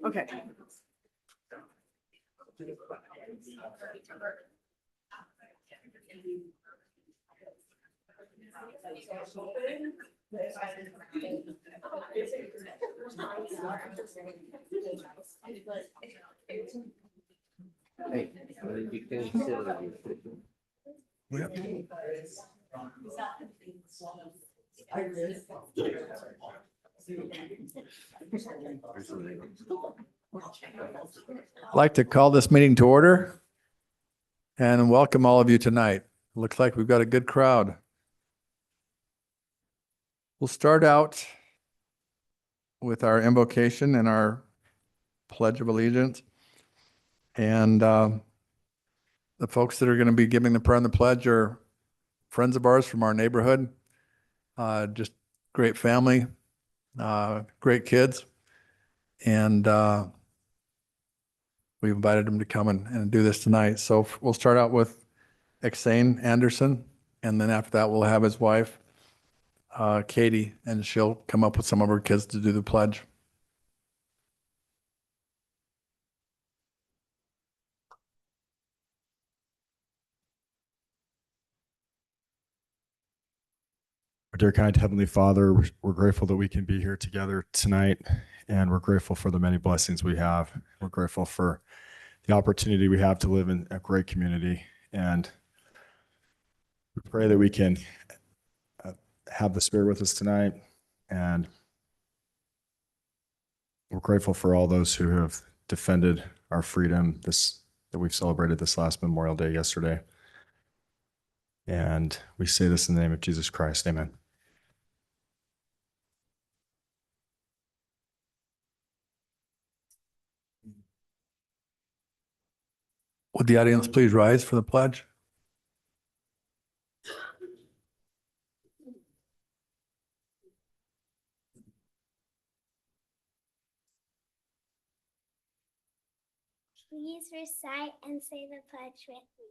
Okay. Hey, what did you consider? I'd like to call this meeting to order and welcome all of you tonight. Looks like we've got a good crowd. We'll start out with our invocation and our Pledge of Allegiance. And the folks that are going to be giving the prayer and the pledge are friends of ours from our neighborhood. Just great family, great kids. And we've invited them to come and do this tonight. So we'll start out with Exane Anderson. And then after that, we'll have his wife, Katie, and she'll come up with some of her kids to do the pledge. Dear kind Heavenly Father, we're grateful that we can be here together tonight, and we're grateful for the many blessings we have. We're grateful for the opportunity we have to live in a great community. And we pray that we can have the Spirit with us tonight. And we're grateful for all those who have defended our freedom that we've celebrated this last Memorial Day yesterday. And we say this in the name of Jesus Christ. Amen. Would the audience please rise for the pledge? Please recite and say the pledge with me.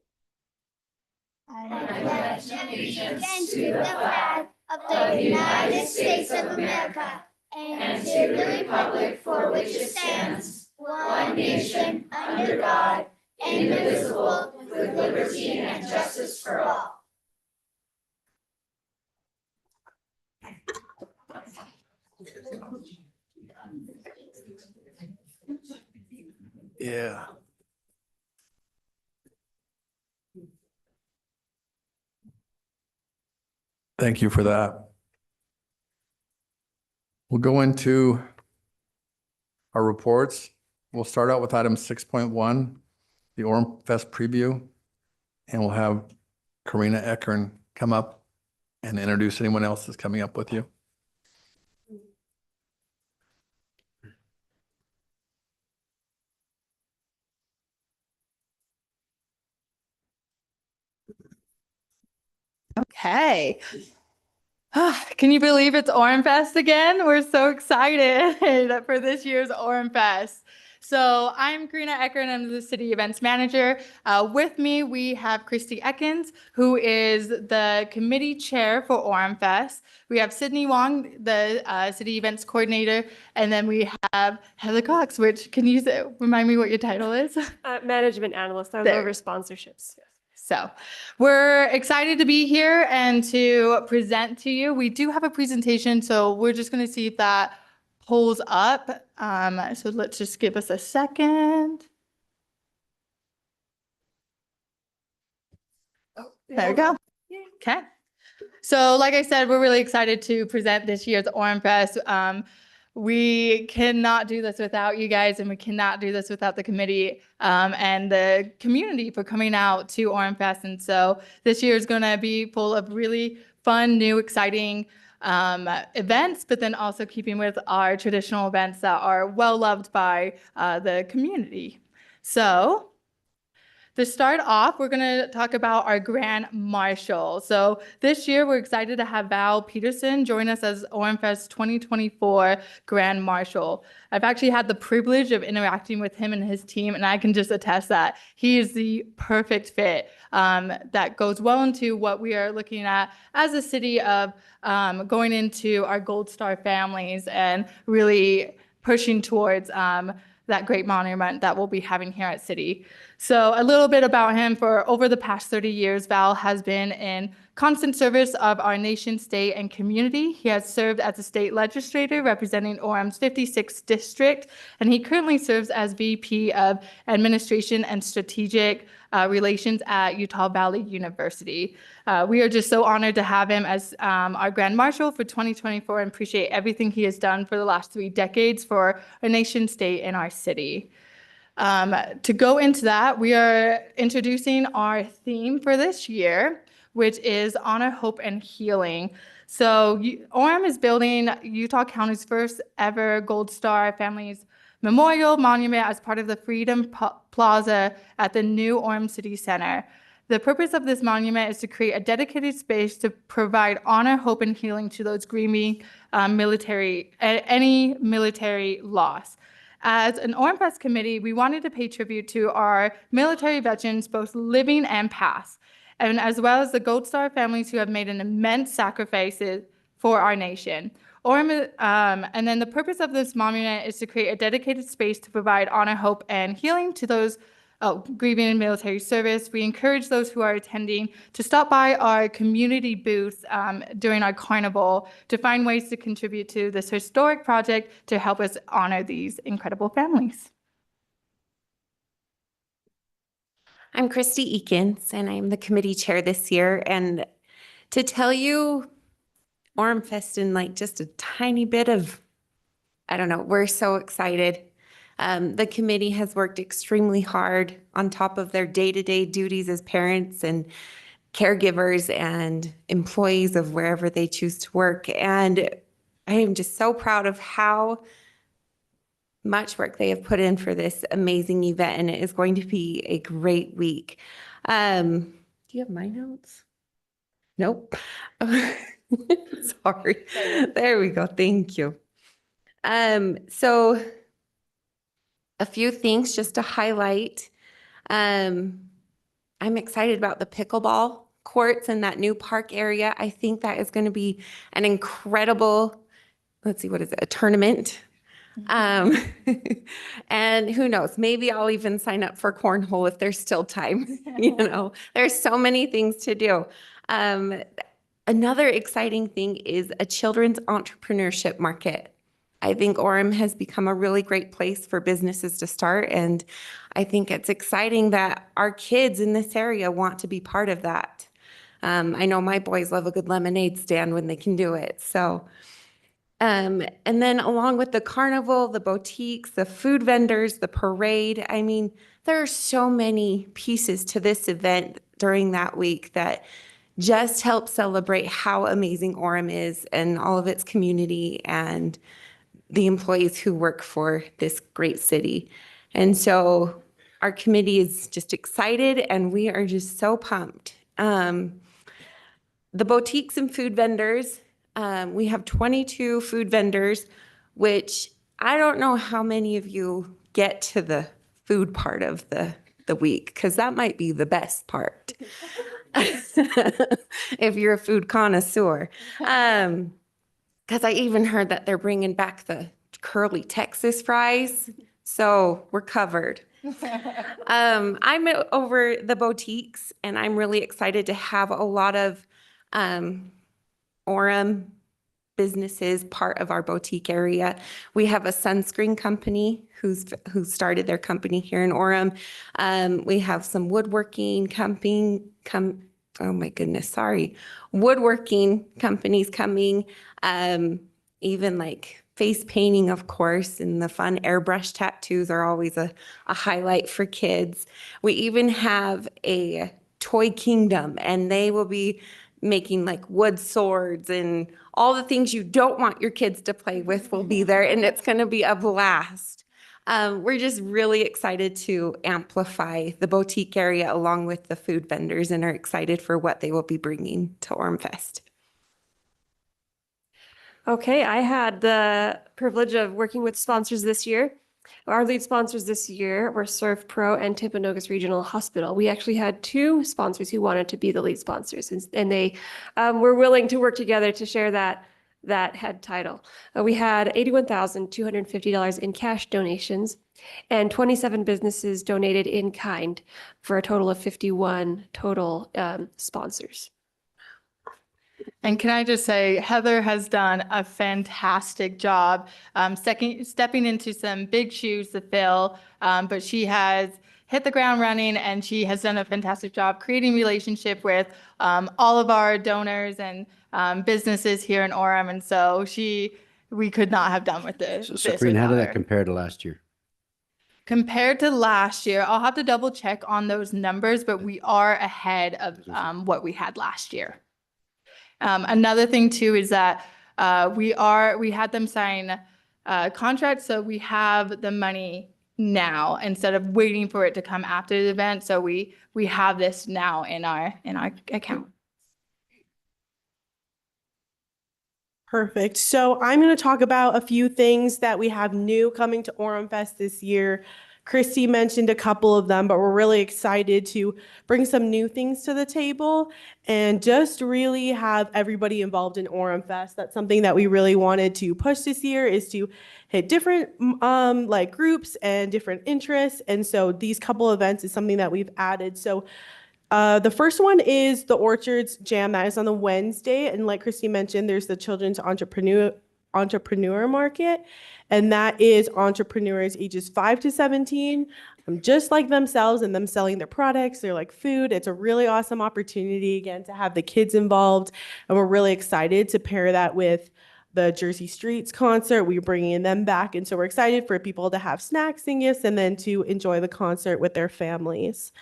I pledge allegiance to the flag of the United States of America and to the republic for which it stands, one nation, under God, indivisible, with liberty and justice for all. Yeah. Thank you for that. We'll go into our reports. We'll start out with item 6.1, the Oremfest Preview, and we'll have Karina Eckern come up and introduce anyone else that's coming up with you. Okay. Can you believe it's Oremfest again? We're so excited for this year's Oremfest. So I'm Karina Eckern, I'm the City Events Manager. With me, we have Christy Ekins, who is the Committee Chair for Oremfest. We have Sydney Wong, the City Events Coordinator, and then we have Heather Cox, which, can you remind me what your title is? Management Analyst, I was over sponsorships. Yes. So we're excited to be here and to present to you. We do have a presentation, so we're just going to see if that pulls up. So let's just give us a second. There we go. Okay. So like I said, we're really excited to present this year's Oremfest. We cannot do this without you guys, and we cannot do this without the committee and the community for coming out to Oremfest. And so this year is going to be full of really fun, new, exciting events, but then also keeping with our traditional events that are well loved by the community. So to start off, we're going to talk about our Grand Marshal. So this year, we're excited to have Val Peterson join us as Oremfest 2024 Grand Marshal. I've actually had the privilege of interacting with him and his team, and I can just attest that he is the perfect fit that goes well into what we are looking at as a city of going into our Gold Star families and really pushing towards that great monument that we'll be having here at City. So a little bit about him. For over the past 30 years, Val has been in constant service of our nation, state, and community. He has served as a state legislator representing Orem's 56th district, and he currently serves as VP of Administration and Strategic Relations at Utah Valley University. We are just so honored to have him as our Grand Marshal for 2024 and appreciate everything he has done for the last 3 decades for our nation, state, and our city. To go into that, we are introducing our theme for this year, which is Honor, Hope, and Healing. So Orem is building Utah County's first ever Gold Star Families Memorial Monument as part of the Freedom Plaza at the new Orem City Center. The purpose of this monument is to create a dedicated space to provide honor, hope, and healing to those grieving any military loss. As an Oremfest committee, we wanted to pay tribute to our military veterans, both living and past, and as well as the Gold Star families who have made an immense sacrifices for our nation. And then the purpose of this monument is to create a dedicated space to provide honor, hope, and healing to those grieving in military service. We encourage those who are attending to stop by our community booths during our carnival to find ways to contribute to this historic project to help us honor these incredible families. I'm Christy Eakins, and I'm the committee chair this year. And to tell you, Oremfest in like just a tiny bit of, I don't know, we're so excited. The committee has worked extremely hard on top of their day-to-day duties as parents and caregivers and employees of wherever they choose to work. And I am just so proud of how much work they have put in for this amazing event, and it is going to be a great week. Do you have my notes? Nope. Sorry. There we go. Thank you. So a few things just to highlight. I'm excited about the pickleball courts in that new park area. I think that is going to be an incredible, let's see, what is it, a tournament? And who knows, maybe I'll even sign up for cornhole if there's still time. You know, there's so many things to do. Another exciting thing is a children's entrepreneurship market. I think Orem has become a really great place for businesses to start, and I think it's exciting that our kids in this area want to be part of that. I know my boys love a good lemonade stand when they can do it. So, and then along with the carnival, the boutiques, the food vendors, the parade, I mean, there are so many pieces to this event during that week that just help celebrate how amazing Orem is and all of its community and the employees who work for this great city. And so our committee is just excited and we are just so pumped. The boutiques and food vendors, we have 22 food vendors, which I don't know how many of you get to the food part of the week, because that might be the best part. If you're a food connoisseur. Because I even heard that they're bringing back the curly Texas fries. So we're covered. I'm over the boutiques, and I'm really excited to have a lot of Orem businesses part of our boutique area. We have a sunscreen company who started their company here in Orem. We have some woodworking woodworking companies coming, even like face painting, of course, and the fun airbrush tattoos are always a highlight for kids. We even have a toy kingdom, and they will be making like wood swords, and all the things you don't want your kids to play with will be there, and it's going to be a blast. We're just really excited to amplify the boutique area along with the food vendors, and are excited for what they will be bringing to Oremfest. Okay, I had the privilege of working with sponsors this year. Our lead sponsors this year were Surf Pro and Timpanogos Regional Hospital. We actually had two sponsors who wanted to be the lead sponsors, and they were willing to work together to share that head title. We had $81,250 in cash donations, and 27 businesses donated in kind, for a total of 51 total sponsors. And can I just say, Heather has done a fantastic job stepping into some big shoes to fill, but she has hit the ground running, and she has done a fantastic job creating relationship with all of our donors and businesses here in Orem. And so we could not have done with this. So Sabrina, how did that compare to last year? Compared to last year, I'll have to double check on those numbers, but we are ahead of what we had last year. Another thing too is that we had them sign contracts, so we have the money now instead of waiting for it to come after the event. So we have this now in our account. Perfect. So I'm going to talk about a few things that we have new coming to Oremfest this year. Christy mentioned a couple of them, but we're really excited to bring some new things to the table and just really have everybody involved in Oremfest. That's something that we really wanted to push this year, is to hit different like groups and different interests. And so these couple events is something that we've added. So the first one is the Orchards Jam. That is on the Wednesday. And like Christy mentioned, there's the Children's Entrepreneur Market. And that is entrepreneurs ages 5 to 17. just like themselves and them selling their products. They're like food. It's a really awesome opportunity again to have the kids involved. And we're really excited to pair that with the Jersey Streets concert. We're bringing them back. And so we're excited for people to have snacks and gifts and then to enjoy the concert with their families.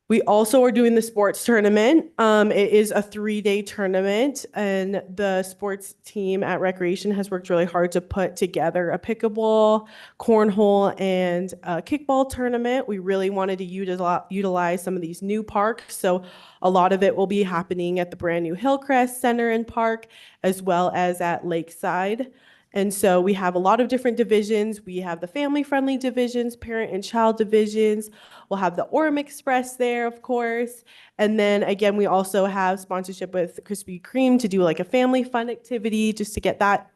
We also are doing the sports tournament. It is a 3-day tournament, and the sports team at Recreation has worked really hard to put together a pickleball, cornhole, and a kickball tournament. We really wanted to utilize some of these new parks, so a lot of it will be happening at the brand new Hillcrest Center and Park, as well as at Lakeside. And so we have a lot of different divisions. We have the family-friendly divisions, parent and child divisions. We'll have the Orem Express there, of course. And then again, we also have sponsorship with Krispy Kreme to do like a family fun activity just to get that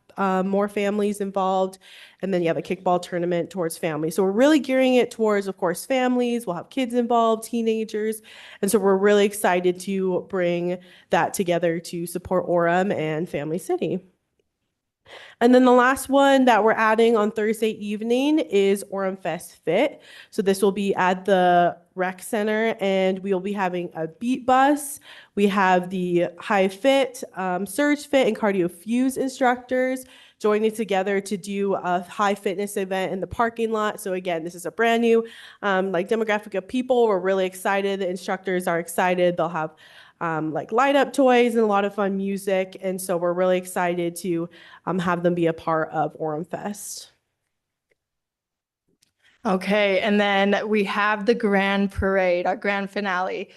more families involved. And then you have a kickball tournament towards families. So we're really gearing it towards, of course, families. We'll have kids involved, teenagers. And so we're really excited to bring that together to support Orem and Family City. And then the last one that we're adding on Thursday evening is Oremfest Fit. So this will be at the rec center, and we'll be having a beat bus. We have the high fit, surge fit, and cardio fuse instructors joining together to do a high fitness event in the parking lot. So again, this is a brand new demographic of people. We're really excited. The instructors are excited. They'll have like light up toys and a lot of fun music. And so we're really excited to have them be a part of Oremfest. Okay, and then we have the grand parade, our grand finale.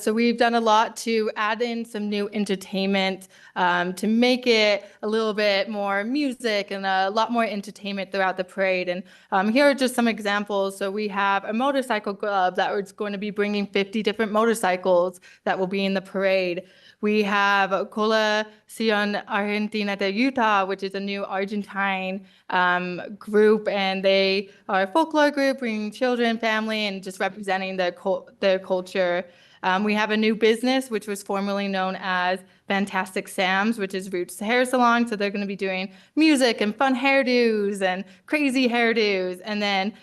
So we've done a lot to add in some new entertainment to make it a little bit more music and a lot more entertainment throughout the parade. And here are just some examples. So we have a motorcycle club that is going to be bringing 50 different motorcycles that will be in the parade. We have Colación Argentina de Utah, which is a new Argentine group, and they are a folklore group bringing children, family, and just representing their culture. We have a new business, which was formerly known as Fantastic Sam's, which is Roots Hair Salon. So they're going to be doing music and fun hairdos and crazy hairdos. And then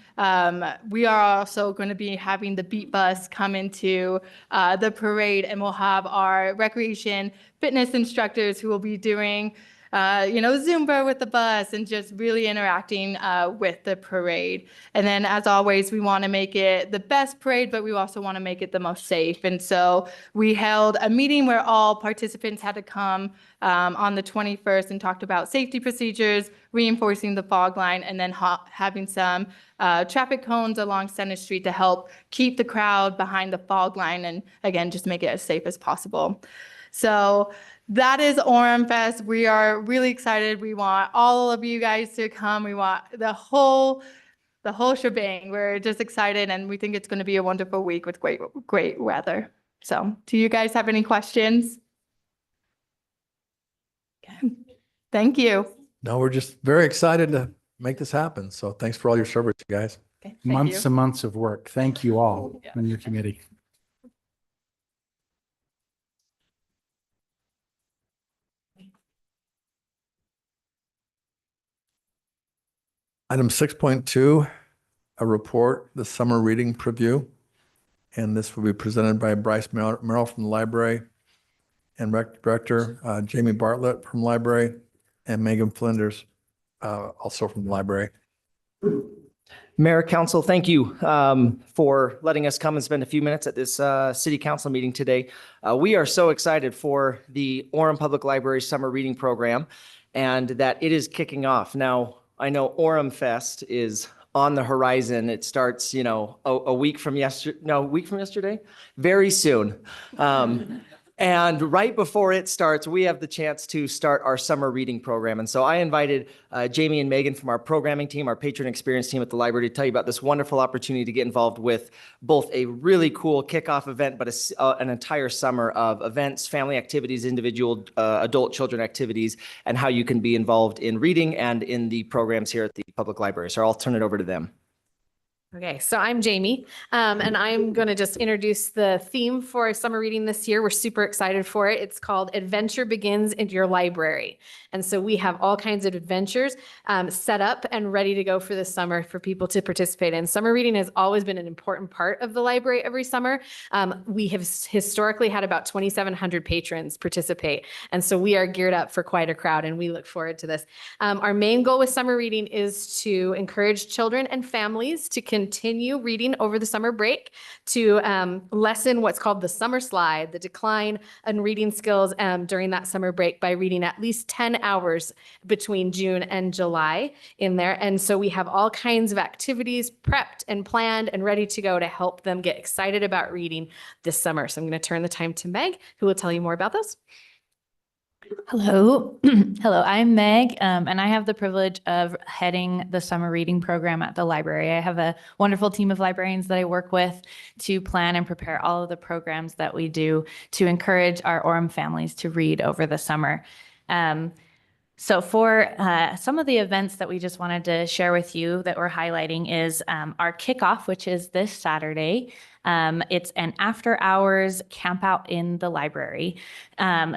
we are also going to be having the beat bus come into the parade, and we'll have our recreation fitness instructors who will be doing Zumba with the bus and just really interacting with the parade. And then as always, we want to make it the best parade, but we also want to make it the most safe. And so we held a meeting where all participants had to come on the 21st and talked about safety procedures, reinforcing the fog line, and then having some traffic cones along Center Street to help keep the crowd behind the fog line and again, just make it as safe as possible. So that is Oremfest. We are really excited. We want all of you guys to come. We want the whole shebang. We're just excited, and we think it's going to be a wonderful week with great weather. So, do you guys have any questions? Okay. Thank you. No, we're just very excited to make this happen. So thanks for all your service, you guys. Okay, Months and months of work. Thank you all and your committee. Item 6.2, a report, the summer reading preview. And this will be presented by Bryce Merrill from the library and Rec Director Jamie Bartlett from library and Megan Flinders also from the library. Mayor, Council, thank you for letting us come and spend a few minutes at this City Council meeting today. We are so excited for the Orem Public Library Summer Reading Program and that it is kicking off. Now, I know Oremfest is on the horizon. It starts, a week from yesterday, very soon. And right before it starts, we have the chance to start our summer reading program. And so I invited Jamie and Megan from our programming team, our patron experience team at the library, to tell you about this wonderful opportunity to get involved with both a really cool kickoff event, but an entire summer of events, family activities, individual adult children activities, and how you can be involved in reading and in the programs here at the public library. So I'll turn it over to them. Okay, so I'm Jamie, and I'm going to just introduce the theme for summer reading this year. We're super excited for it. It's called Adventure Begins in Your Library. And so we have all kinds of adventures set up and ready to go for this summer for people to participate in. Summer reading has always been an important part of the library every summer. We have historically had about 2,700 patrons participate. And so we are geared up for quite a crowd, and we look forward to this. Our main goal with summer reading is to encourage children and families to continue reading over the summer break, to lessen what's called the summer slide, the decline in reading skills during that summer break by reading at least 10 hours between June and July in there. And so we have all kinds of activities prepped and planned and ready to go to help them get excited about reading this summer. So I'm going to turn the time to Meg, who will tell you more about those. Hello. Hello, I'm Meg, and I have the privilege of heading the summer reading program at the library. I have a wonderful team of librarians that I work with to plan and prepare all of the programs that we do to encourage our Orem families to read over the summer. So for some of the events that we just wanted to share with you that we're highlighting is our kickoff, which is this Saturday. It's an after hours camp out in the library.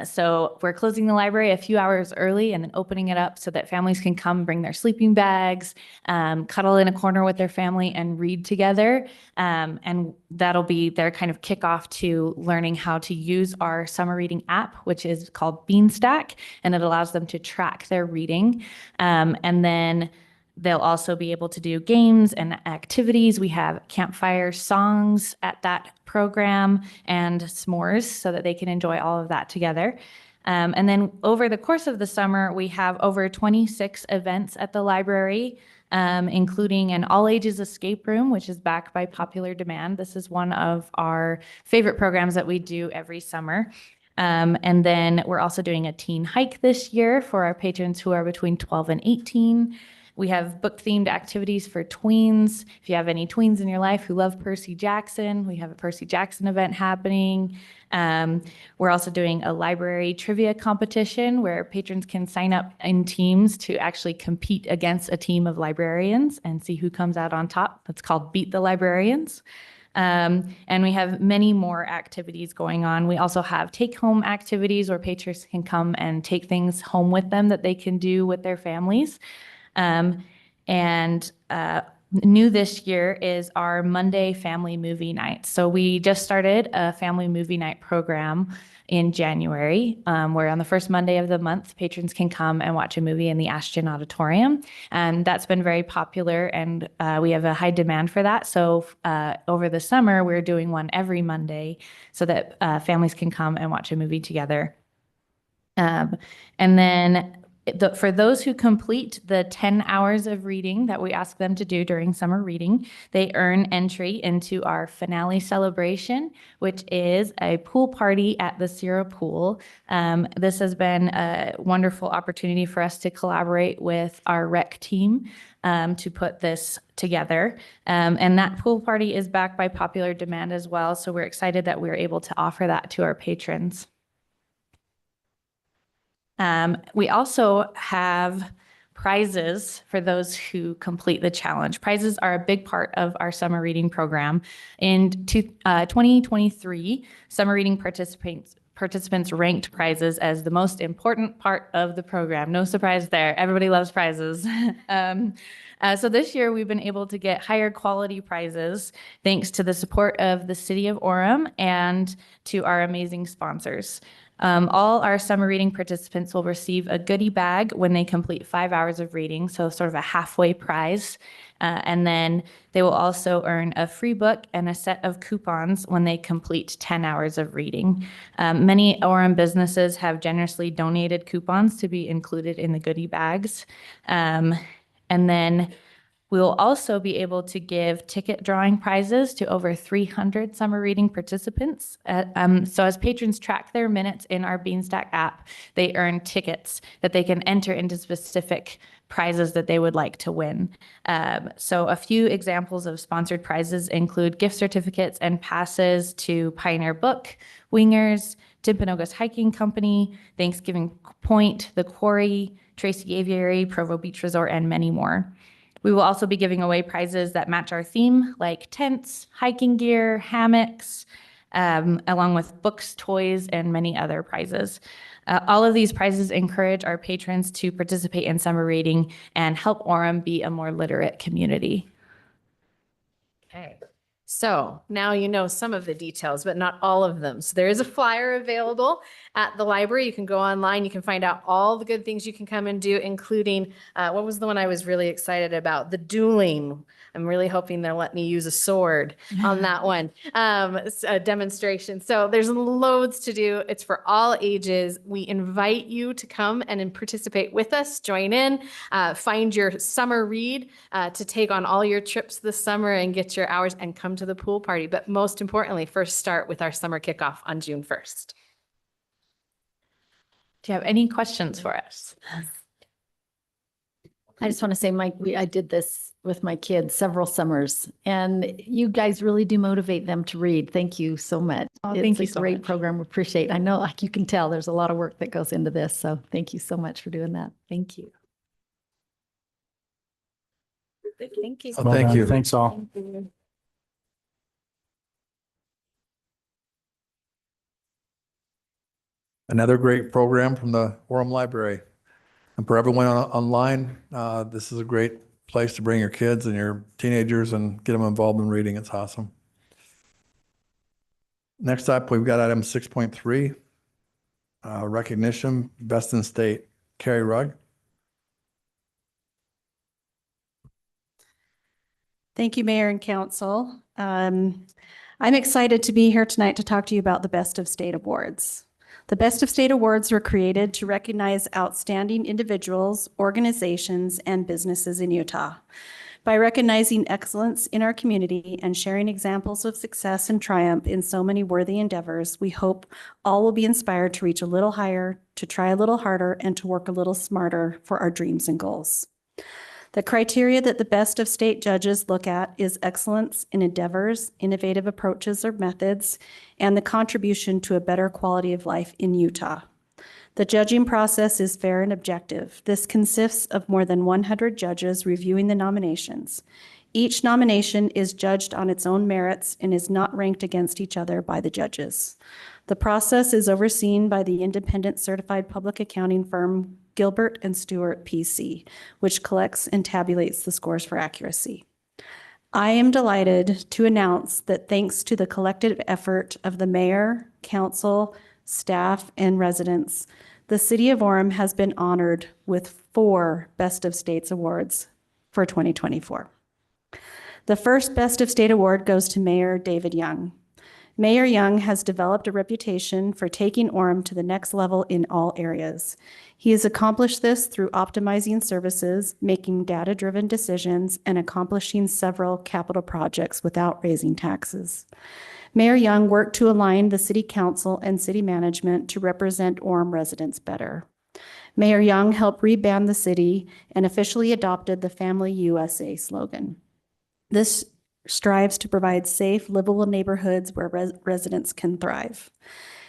So we're closing the library a few hours early and then opening it up so that families can come bring their sleeping bags, cuddle in a corner with their family and read together. And that'll be their kind of kickoff to learning how to use our summer reading app, which is called Beanstack, and it allows them to track their reading. And then they'll also be able to do games and activities. We have campfire songs at that program and s'mores so that they can enjoy all of that together. And then over the course of the summer, we have over 26 events at the library, including an all-ages escape room, which is backed by popular demand. This is one of our favorite programs that we do every summer. And then we're also doing a teen hike this year for our patrons who are between 12 and 18. We have book-themed activities for tweens. If you have any tweens in your life who love Percy Jackson, we have a Percy Jackson event happening. We're also doing a library trivia competition where patrons can sign up in teams to actually compete against a team of librarians and see who comes out on top. That's called Beat the Librarians. And we have many more activities going on. We also have take-home activities where patrons can come and take things home with them that they can do with their families. New this year is our Monday family movie night. So we just started a family movie night program in January, where on the first Monday of the month, patrons can come and watch a movie in the Ashton Auditorium. And that's been very popular, and we have a high demand for that. So over the summer, we're doing one every Monday so that families can come and watch a movie together. And then for those who complete the 10 hours of reading that we ask them to do during summer reading, they earn entry into our finale celebration, which is a pool party at the Sierra Pool. This has been a wonderful opportunity for us to collaborate with our rec team to put this together. And that pool party is backed by popular demand as well. So we're excited that we're able to offer that to our patrons. We also have prizes for those who complete the challenge. Prizes are a big part of our summer reading program. In 2023, summer reading participants ranked prizes as the most important part of the program. No surprise there. Everybody loves prizes. So this year we've been able to get higher quality prizes thanks to the support of the City of Orem and to our amazing sponsors. All our summer reading participants will receive a goodie bag when they complete 5 hours of reading, so sort of a halfway prize. And then they will also earn a free book and a set of coupons when they complete 10 hours of reading. Many Orem businesses have generously donated coupons to be included in the goodie bags. And then we will also be able to give ticket drawing prizes to over 300 summer reading participants. So as patrons track their minutes in our Beanstack app, they earn tickets that they can enter into specific prizes that they would like to win. So a few examples of sponsored prizes include gift certificates and passes to Pioneer Book, Wingers, Timpanogos Hiking Company, Thanksgiving Point, The Quarry, Tracy Aviary, Provo Beach Resort, and many more. We will also be giving away prizes that match our theme, like tents, hiking gear, hammocks, along with books, toys, and many other prizes. All of these prizes encourage our patrons to participate in summer reading and help Orem be a more literate community. Okay. So now you know some of the details, but not all of them. So there is a flyer available at the library. You can go online. You can find out all the good things you can come and do, including what was the one I was really excited about? The dueling. I'm really hoping they'll let me use a sword on that one. It's a demonstration. So there's loads to do. It's for all ages. We invite you to come and participate with us, join in, find your summer read to take on all your trips this summer and get your hours and come to the pool party. But most importantly, first start with our summer kickoff on June 1st. Do you have any questions for us? I just want to say, Mike, I did this with my kids several summers, and you guys really do motivate them to read. Thank you so much. Oh, thank you It's a so great much. program. We appreciate. I know, like you can tell, there's a lot of work that goes into this. So thank you so much for doing that. Thank you. Thank you. Oh, Well thank done. you. Thanks all. Another great program from the Orem Library. And for everyone online, this is a great place to bring your kids and your teenagers and get them involved in reading. It's awesome. Next up, we've got item 6.3, recognition, best in state. Carrie Rugg. Thank you, Mayor and Council. I'm excited to be here tonight to talk to you about the Best of State Awards. The Best of State Awards were created to recognize outstanding individuals, organizations, and businesses in Utah. By recognizing excellence in our community and sharing examples of success and triumph in so many worthy endeavors, we hope all will be inspired to reach a little higher, to try a little harder, and to work a little smarter for our dreams and goals. The criteria that the Best of State judges look at is excellence in endeavors, innovative approaches or methods, and the contribution to a better quality of life in Utah. The judging process is fair and objective. This consists of more than 100 judges reviewing the nominations. Each nomination is judged on its own merits and is not ranked against each other by the judges. The process is overseen by the independent certified public accounting firm Gilbert and Stewart PC, which collects and tabulates the scores for accuracy. I am delighted to announce that thanks to the collective effort of the mayor, council, staff, and residents, the city of Orem has been honored with 4 Best of States awards for 2024. The first Best of State award goes to Mayor David Young. Mayor Young has developed a reputation for taking Orem to the next level in all areas. He has accomplished this through optimizing services, making data-driven decisions, and accomplishing several capital projects without raising taxes. Mayor Young worked to align the city council and city management to represent Orem residents better. Mayor Young helped rebrand the city and officially adopted the Family USA slogan. This strives to provide safe, livable neighborhoods where residents can thrive.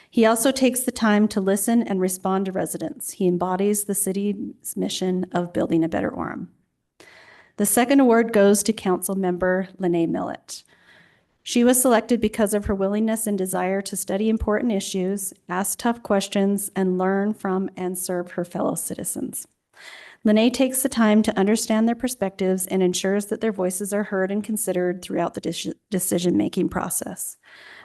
He also takes the time to listen and respond to residents. He embodies the city's mission of building a better Orem. The second award goes to Council Member Lene Millett. She was selected because of her willingness and desire to study important issues, ask tough questions, and learn from and serve her fellow citizens. Lene takes the time to understand their perspectives and ensures that their voices are heard and considered throughout the decision-making process.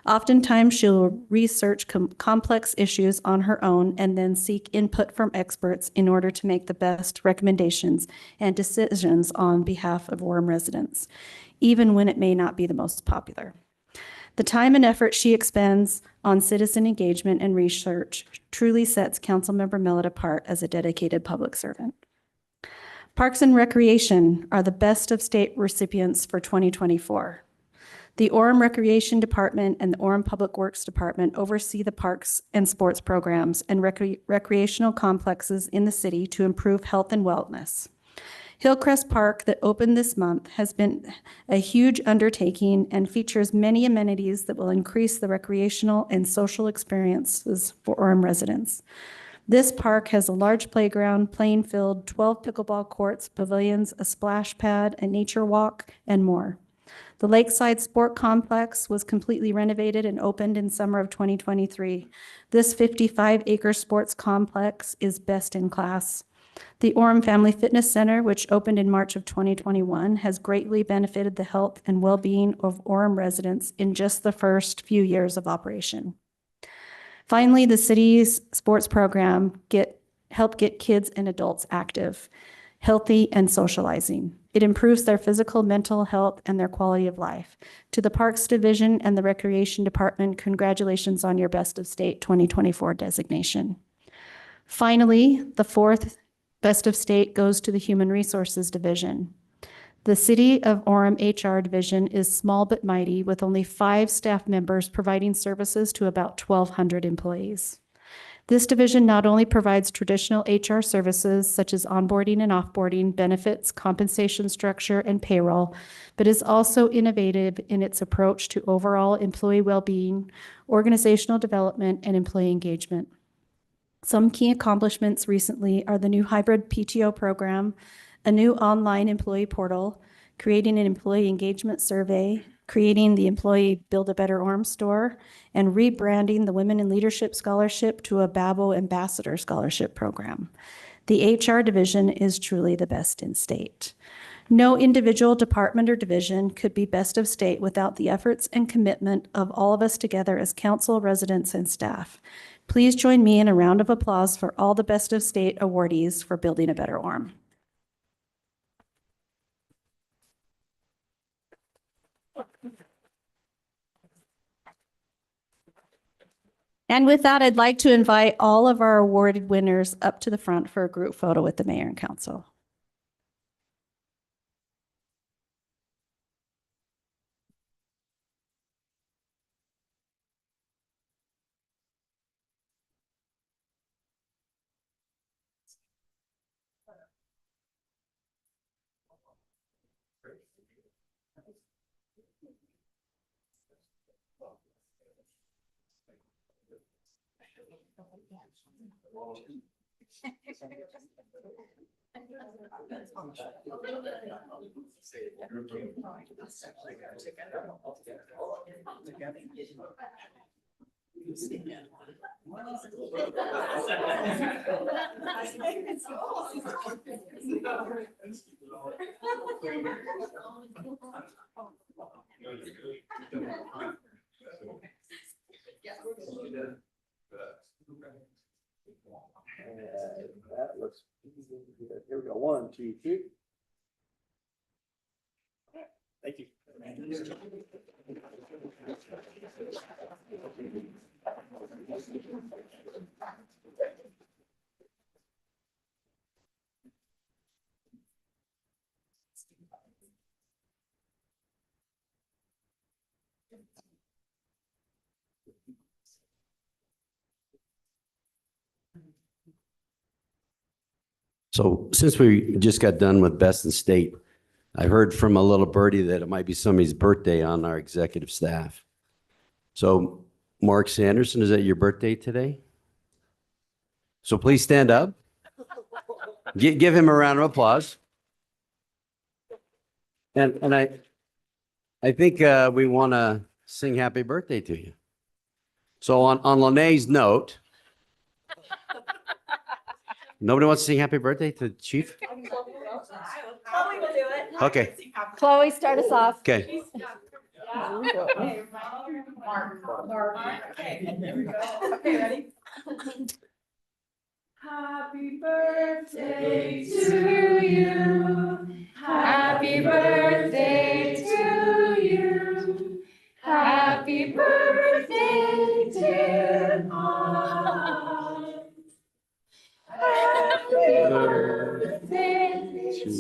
Oftentimes, she'll research complex issues on her own and then seek input from experts in order to make the best recommendations and decisions on behalf of Orem residents, even when it may not be the most popular. The time and effort she expends on citizen engagement and research truly sets Councilmember Millett apart as a dedicated public servant. Parks and Recreation are the Best of State recipients for 2024. The Orem Recreation Department and the Orem Public Works Department oversee the parks and sports programs and recreational complexes in the city to improve health and wellness. Hillcrest Park, that opened this month, has been a huge undertaking and features many amenities that will increase the recreational and social experiences for Orem residents. This park has a large playground, playing field, 12 pickleball courts, pavilions, a splash pad, a nature walk, and more. The Lakeside Sport Complex was completely renovated and opened in summer of 2023. This 55-acre sports complex is best in class. The Orem Family Fitness Center, which opened in March of 2021, has greatly benefited the health and well-being of Orem residents in just the first few years of operation. Finally, the city's sports program help get kids and adults active, healthy, and socializing. It improves their physical, mental health, and their quality of life. To the Parks Division and the Recreation Department, congratulations on your Best of State 2024 designation. Finally, the fourth Best of State goes to the Human Resources Division. The City of Orem HR Division is small but mighty, with only 5 staff members providing services to about 1,200 employees. This division not only provides traditional HR services such as onboarding and offboarding, benefits, compensation structure, and payroll, but is also innovative in its approach to overall employee well-being, organizational development, and employee engagement. Some key accomplishments recently are the new hybrid PTO program, a new online employee portal, creating an employee engagement survey, creating the employee Build a Better Orem store, and rebranding the Women in Leadership Scholarship to a BABO Ambassador Scholarship program. The HR division is truly the best in state. No individual department or division could be best of state without the efforts and commitment of all of us together as council, residents, and staff. Please join me in a round of applause for all the Best of State awardees for building a better Orem. And with that, I'd like to invite all of our awarded winners up to the front for a group photo with the mayor and council. That looks easy. Here we go. 1, 2, 3. Thank you. So since we just got done with Best in State, I heard from a little birdie that it might be somebody's birthday on our executive staff. So Mark Sanderson, is that your birthday today? So please stand up. Give him a round of applause. And I think we want to sing happy birthday to you. So on Lene's note, nobody wants to sing happy birthday to the chief? Chloe will do it. Okay. Chloe, start us off. Okay. Okay, here we go. Okay, ready? Happy birthday to you. Happy birthday to you. Happy birthday, dear Mom. Happy birthday to you.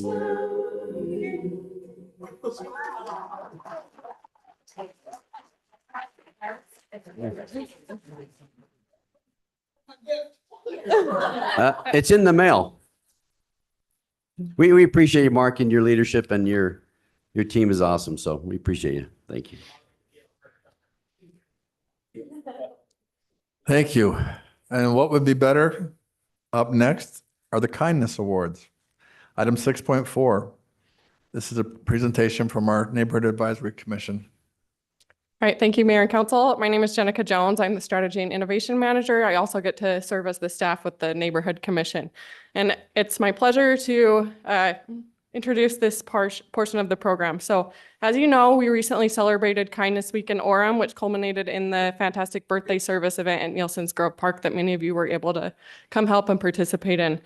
It's in the mail. We appreciate you, Mark, and your leadership, and your team is awesome. So we appreciate you. Thank you. Thank you. And what would be better Up next are the Kindness Awards. Item 6.4. This is a presentation from our Neighborhood Advisory Commission. All right, thank you, Mayor and Council. My name is Jenica Jones. I'm the Strategy and Innovation Manager. I also get to serve as the staff with the Neighborhood Commission. And it's my pleasure to introduce this portion of the program. So as you know, we recently celebrated Kindness Week in Orem, which culminated in the fantastic birthday service event at Nielsen's Grove Park that many of you were able to come help and participate in.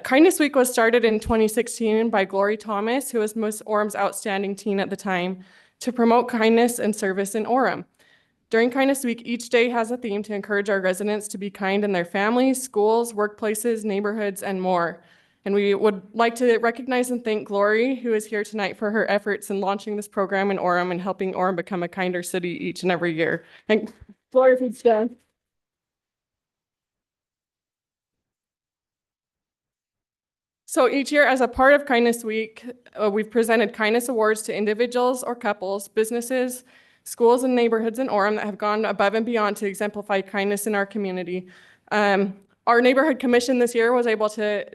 Kindness Week was started in 2016 by Glory Thomas, who was Orem's outstanding teen at the time, to promote kindness and service in Orem. During Kindness Week, each day has a theme to encourage our residents to be kind in their families, schools, workplaces, neighborhoods, and more. And we would like to recognize and thank Glory, who is here tonight, for her efforts in launching this program in Orem and helping Orem become a kinder city each and every year. And Glory, if you'd stand. So each year, as a part of Kindness Week, we've presented kindness awards to individuals or couples, businesses, schools, and neighborhoods in Orem that have gone above and beyond to exemplify kindness in our community. Our neighborhood commission this year was able to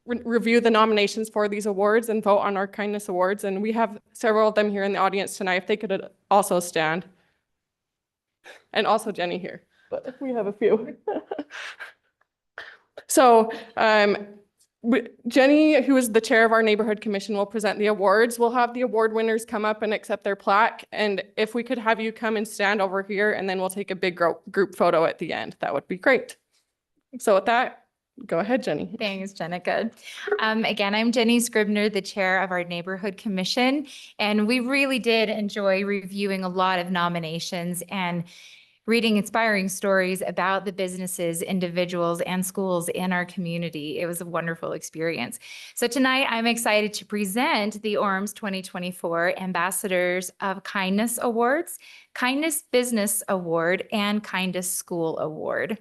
review the nominations for these awards and vote on our kindness awards, and we have several of them here in the audience tonight. If they could also stand. And also Jenny here, but we have a few. So, Jenny, who is the chair of our neighborhood commission, will present the awards. We'll have the award winners come up and accept their plaque. And if we could have you come and stand over here, and then we'll take a big group photo at the end. That would be great. So with that, go ahead, Jenny. Thanks, Jenica. Again, I'm Jenny Scribner, the chair of our neighborhood commission. And we really did enjoy reviewing a lot of nominations and reading inspiring stories about the businesses, individuals, and schools in our community. It was a wonderful experience. So tonight, I'm excited to present the Orem's 2024 Ambassadors of Kindness Awards, Kindness Business Award, and Kindness School Award.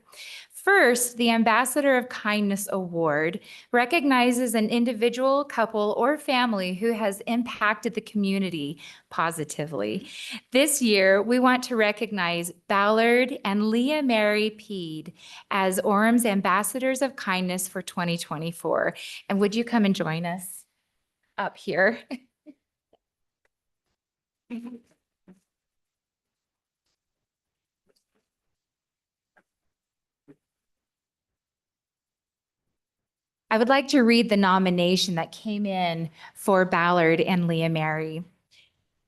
First, the Ambassador of Kindness Award recognizes an individual, couple, or family who has impacted the community positively. This year, we want to recognize Ballard and Leah Mary Peed as Orem's Ambassadors of Kindness for 2024. And would you come and join us up here? I would like to read the nomination that came in for Ballard and Leah Mary.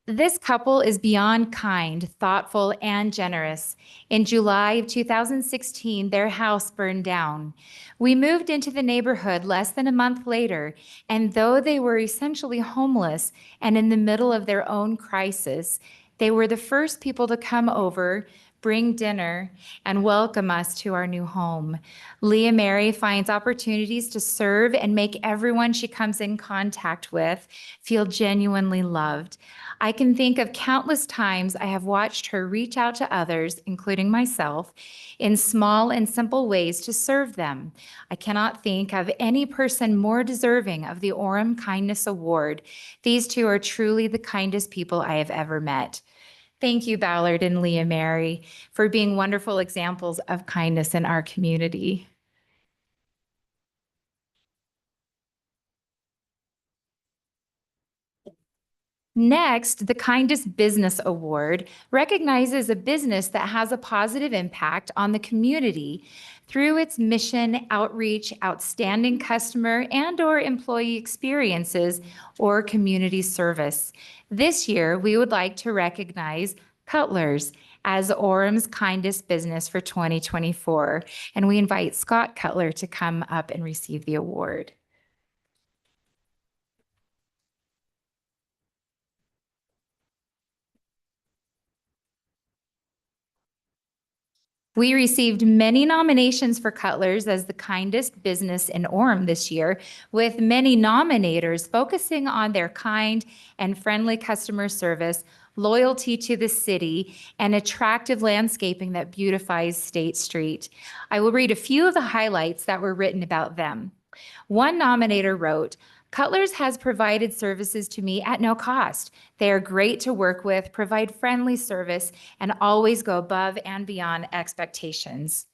This couple is beyond kind, thoughtful, and generous. In July of 2016, their house burned down. We moved into the neighborhood less than a month later, and though they were essentially homeless and in the middle of their own crisis, they were the first people to come over, bring dinner, and welcome us to our new home. Leah Mary finds opportunities to serve and make everyone she comes in contact with feel genuinely loved. I can think of countless times I have watched her reach out to others, including myself, in small and simple ways to serve them. I cannot think of any person more deserving of the Orem Kindness Award. These two are truly the kindest people I have ever met. Thank you, Ballard and Leah Mary, for being wonderful examples of kindness in our community. Next, the Kindest Business Award recognizes a business that has a positive impact on the community through its mission, outreach, outstanding customer and/or employee experiences, or community service. This year, we would like to recognize Cutler's as Orem's Kindest Business for 2024, and we invite Scott Cutler to come up and receive the award. We received many nominations for Cutler's as the kindest business in Orem this year, with many nominators focusing on their kind and friendly customer service, loyalty to the city, and attractive landscaping that beautifies State Street. I will read a few of the highlights that were written about them. One nominator wrote, "Cutler's has provided services to me at no cost. They are great to work with, provide friendly service, and always go above and beyond expectations."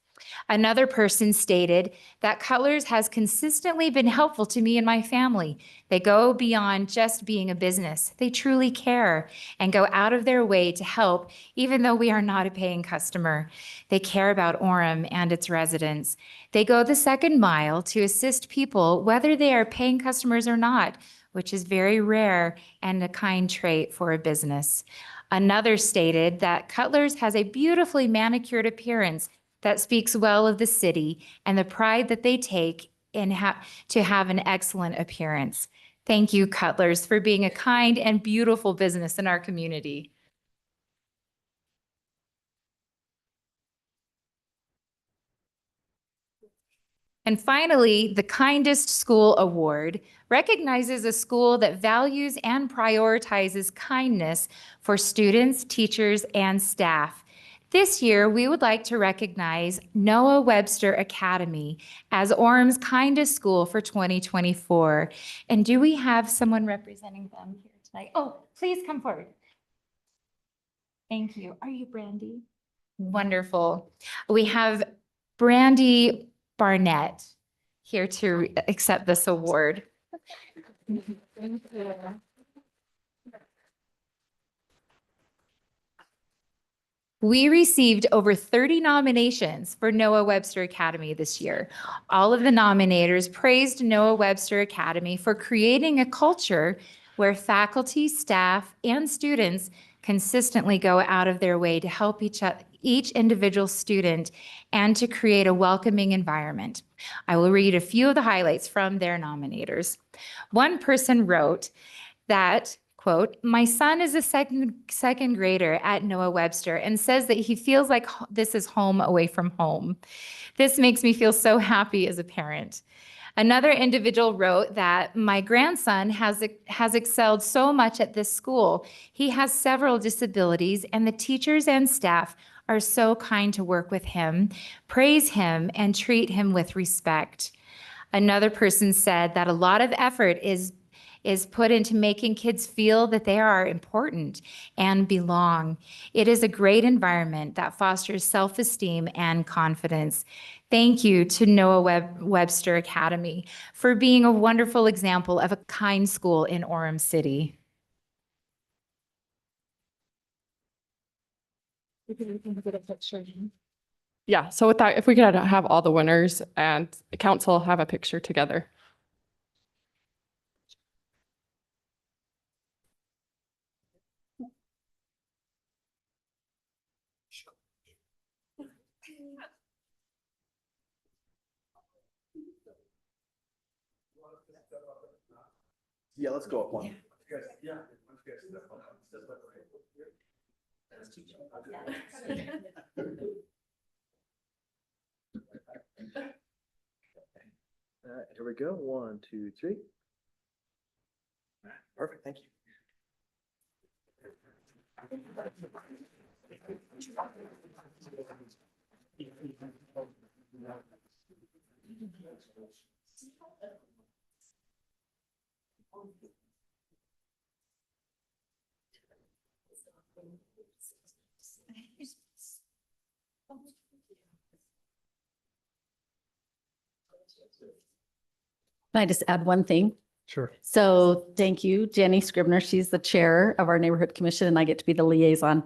Another person stated that Cutler's has consistently been helpful to me and my family. They go beyond just being a business. They truly care and go out of their way to help, even though we are not a paying customer. They care about Orem and its residents. They go the second mile to assist people, whether they are paying customers or not, which is very rare and a kind trait for a business. Another stated that Cutler's has a beautifully manicured appearance that speaks well of the city and the pride that they take in to have an excellent appearance. Thank you, Cutler's, for being a kind and beautiful business in our community. And finally, the Kindest School Award recognizes a school that values and prioritizes kindness for students, teachers, and staff. This year, we would like to recognize Noah Webster Academy as Orem's Kindest School for 2024. And do we have someone representing them here tonight? Oh, please come forward. Thank you. Are you Brandy? Wonderful. We have Brandy Barnett here to accept this award. We received over 30 nominations for Noah Webster Academy this year. All of the nominators praised Noah Webster Academy for creating a culture where faculty, staff, and students consistently go out of their way to help each individual student and to create a welcoming environment. I will read a few of the highlights from their nominators. One person wrote that, quote, "My son is a second grader at Noah Webster and says that he feels like this is home away from home. This makes me feel so happy as a parent." Another individual wrote that my grandson has excelled so much at this school. He has several disabilities and the teachers and staff are so kind to work with him, praise him, and treat him with respect. Another person said that a lot of effort is put into making kids feel that they are important and belong. It is a great environment that fosters self-esteem and confidence. Thank you to Noah Webster Academy for being a wonderful example of a kind school in Orem City. Yeah, so with that, if we could have all the winners and the council have a picture together. Yeah, let's go up one. All right, here we go. 1, 2, 3. All right, perfect. Thank you. Can I just add one thing? Sure. So thank you, Jenny Scribner. She's the chair of our neighborhood commission and I get to be the liaison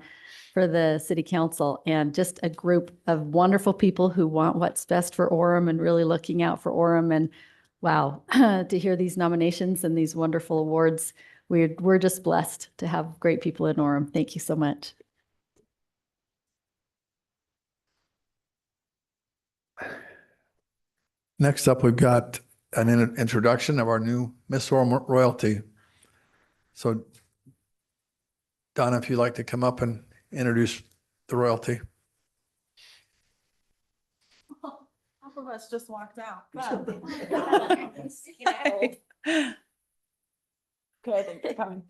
for the city council, and just a group of wonderful people who want what's best for Orem and really looking out for Orem. And wow, to hear these nominations and these wonderful awards, we're just blessed to have great people in Orem. Thank you so much. Next up, we've got an introduction of our new Miss Orem royalty. So Donna, if you'd like to come up and introduce the royalty. Half of us just walked out. Okay, thanks for coming.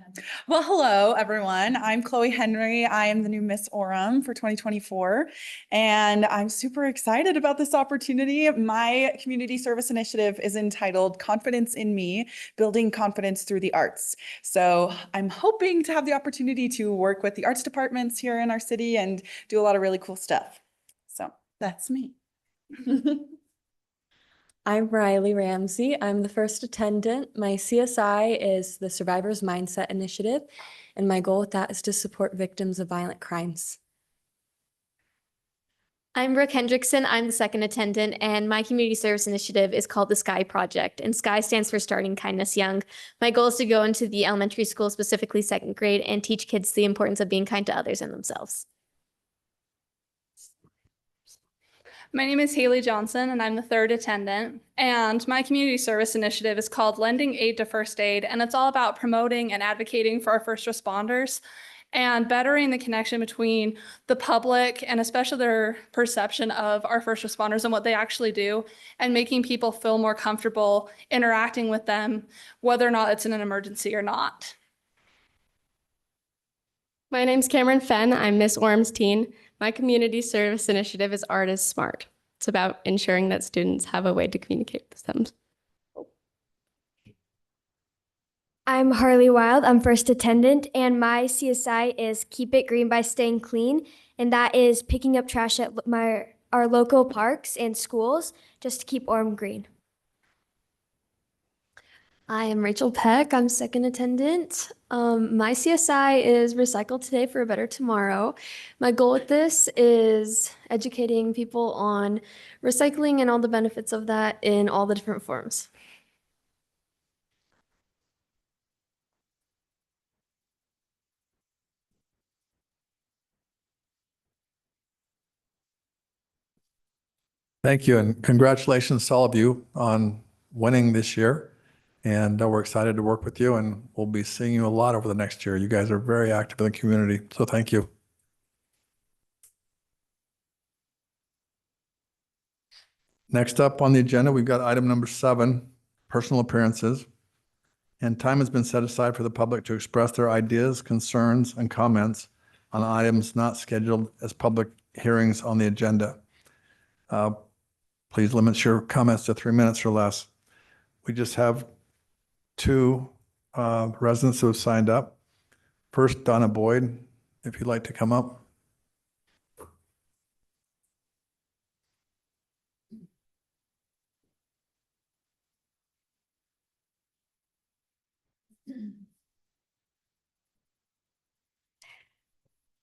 Well, hello, everyone. I'm Chloe Henry. I am the new Miss Orem for 2024, and I'm super excited about this opportunity. My community service initiative is entitled Confidence in Me, Building Confidence Through the Arts. So I'm hoping to have the opportunity to work with the arts departments here in our city and do a lot of really cool stuff. So that's me. I'm Riley Ramsey. I'm the first attendant. My CSI is the Survivor's Mindset Initiative, and my goal with that is to support victims of violent crimes. I'm Brooke Hendrickson. I'm the second attendant, and my community service initiative is called the SKY Project, and SKY stands for Starting Kindness Young. My goal is to go into the elementary school, specifically second grade, and teach kids the importance of being kind to others and themselves. My name is Haley Johnson, and I'm the third attendant. And my community service initiative is called Lending Aid to First Aid, and it's all about promoting and advocating for our first responders and bettering the connection between the public and especially their perception of our first responders and what they actually do, and making people feel more comfortable interacting with them, whether or not it's in an emergency or not. My name's Cameron Fenn. I'm Miss Orem's teen. My community service initiative is Art is Smart. It's about ensuring that students have a way to communicate with them. I'm Harley Wild. I'm first attendant, and my CSI is Keep It Green by Staying Clean, and that is picking up trash at our local parks and schools just to keep Orem green. I am Rachel Peck. I'm second attendant. My CSI is Recycle Today for a Better Tomorrow. My goal with this is educating people on recycling and all the benefits of that in all the different forms. Thank you, and congratulations to all of you on winning this year. And we're excited to work with you, and we'll be seeing you a lot over the next year. You guys are very active in the community, so thank you. Next up on the agenda, we've got item number 7, personal appearances. And time has been set aside for the public to express their ideas, concerns, and comments on items not scheduled as public hearings on the agenda. Please limit your comments to 3 minutes or less. We just have 2 residents who have signed up. First, Donna Boyd, if you'd like to come up.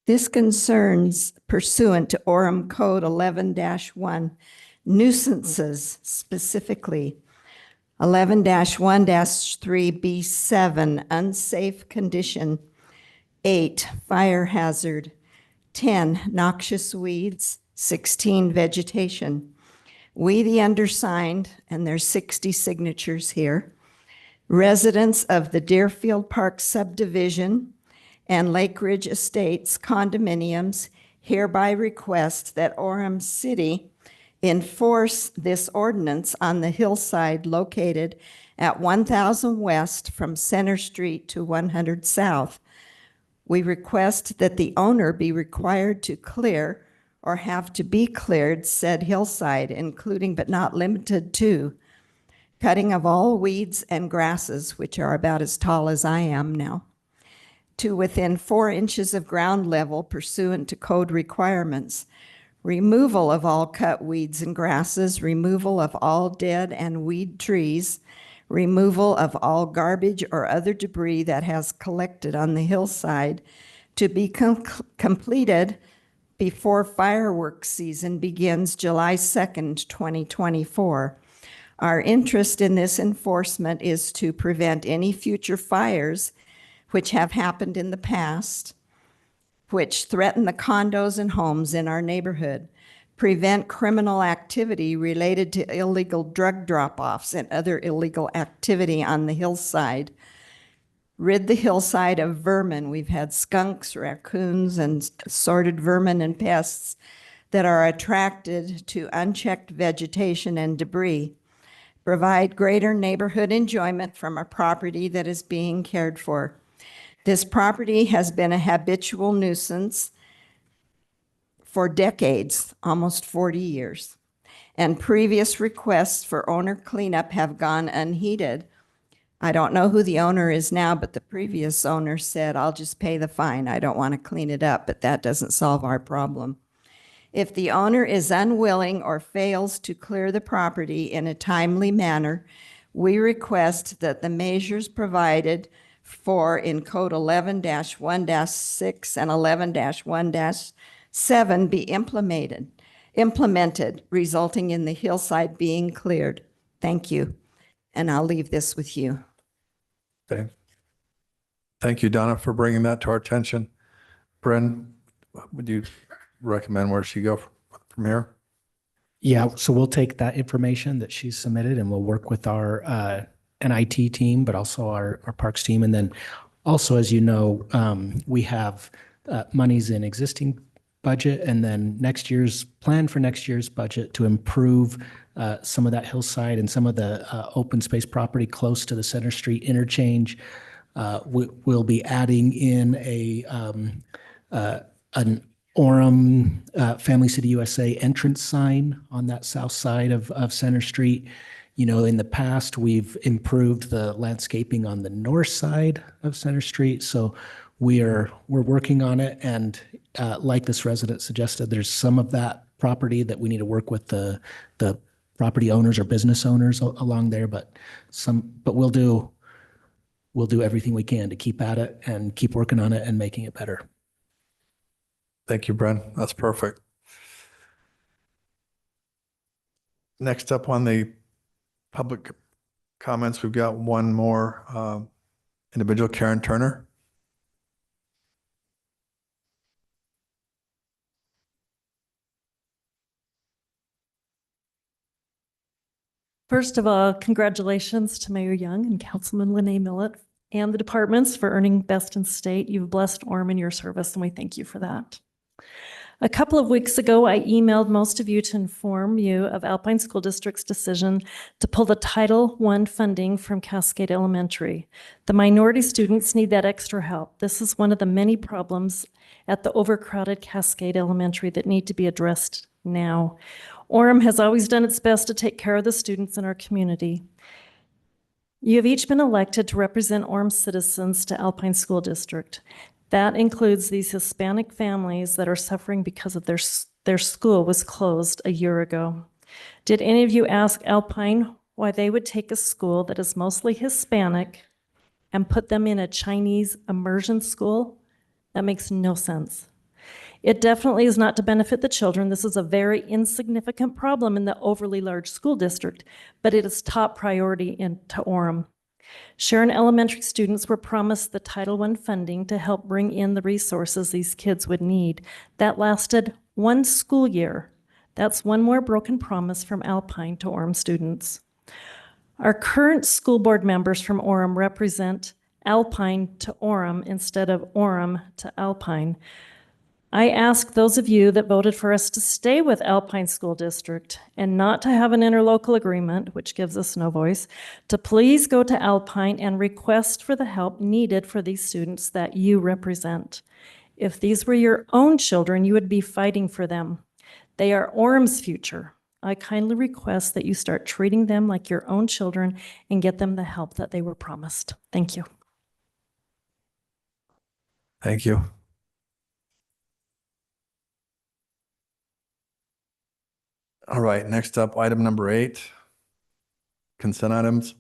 This concerns pursuant to Orem Code 11-1, nuisances specifically. 11-1-3B7, unsafe condition. 8, fire hazard. 10, noxious weeds. 16, vegetation. We, the undersigned, and there's 60 signatures here, residents of the Deerfield Park subdivision and Lake Ridge Estates condominiums hereby request that Orem City enforce this ordinance on the hillside located at 1000 West from Center Street to 100 South. We request that the owner be required to clear or have to be cleared said hillside, including but not limited to cutting of all weeds and grasses, which are about as tall as I am now, to within 4 inches of ground level pursuant to code requirements, removal of all cut weeds and grasses, removal of all dead and weed trees, removal of all garbage or other debris that has collected on the hillside to be completed before fireworks season begins July 2nd, 2024. Our interest in this enforcement is to prevent any future fires which have happened in the past, which threaten the condos and homes in our neighborhood, prevent criminal activity related to illegal drug drop-offs and other illegal activity on the hillside, rid the hillside of vermin. We've had skunks, raccoons, and assorted vermin and pests that are attracted to unchecked vegetation and debris, provide greater neighborhood enjoyment from a property that is being cared for. This property has been a habitual nuisance for decades, almost 40 years, and previous requests for owner cleanup have gone unheeded. I don't know who the owner is now, but the previous owner said, I'll just pay the fine. I don't want to clean it up, but that doesn't solve our problem. If the owner is unwilling or fails to clear the property in a timely manner, we request that the measures provided for in Code 11-1-6 and 11-1-7 be implemented, resulting in the hillside being cleared. Thank you. And I'll leave this with you. Okay. Thank you, Donna, for bringing that to our attention. Bren, would you recommend where she go from here? Yeah, so we'll take that information that she's submitted and we'll work with our NIT team, but also our parks team. And then also, as you know, we have monies in existing budget and then next year's budget to improve some of that hillside and some of the open space property close to the Center Street interchange. We'll be adding in an Orem Family City USA entrance sign on that south side of Center Street. You know, in the past, we've improved the landscaping on the north side of Center Street. So we're working on it. And like this resident suggested, there's some of that property that we need to work with the property owners or business owners along there, but we'll do everything we can to keep at it and keep working on it and making it better. Thank you, Bren. That's perfect. Next up on the public comments, we've got one more individual, Karen Turner. First of all, congratulations to Mayor Young and Councilman Lene Millett and the departments for earning Best in State. You've blessed Orem in your service, and we thank you for that. A couple of weeks ago, I emailed most of you to inform you of Alpine School District's decision to pull the Title I funding from Cascade Elementary. The minority students need that extra help. This is one of the many problems at the overcrowded Cascade Elementary that need to be addressed now. Orem has always done its best to take care of the students in our community. You have each been elected to represent Orem citizens to Alpine School District. That includes these Hispanic families that are suffering because of their school was closed a year ago. Did any of you ask Alpine why they would take a school that is mostly Hispanic and put them in a Chinese immersion school? That makes no sense. It definitely is not to benefit the children. This is a very insignificant problem in the overly large school district, but it is top priority to Orem. Sharon Elementary students were promised the Title I funding to help bring in the resources these kids would need. That lasted one school year. That's one more broken promise from Alpine to Orem students. Our current school board members from Orem represent Alpine to Orem instead of Orem to Alpine. I ask those of you that voted for us to stay with Alpine School District and not to have an interlocal agreement, which gives us no voice, to please go to Alpine and request for the help needed for these students that you represent. If these were your own children, you would be fighting for them. They are Orem's future. I kindly request that you start treating them like your own children and get them the help that they were promised. Thank you. Thank you. All right, next up, item number 8, consent items.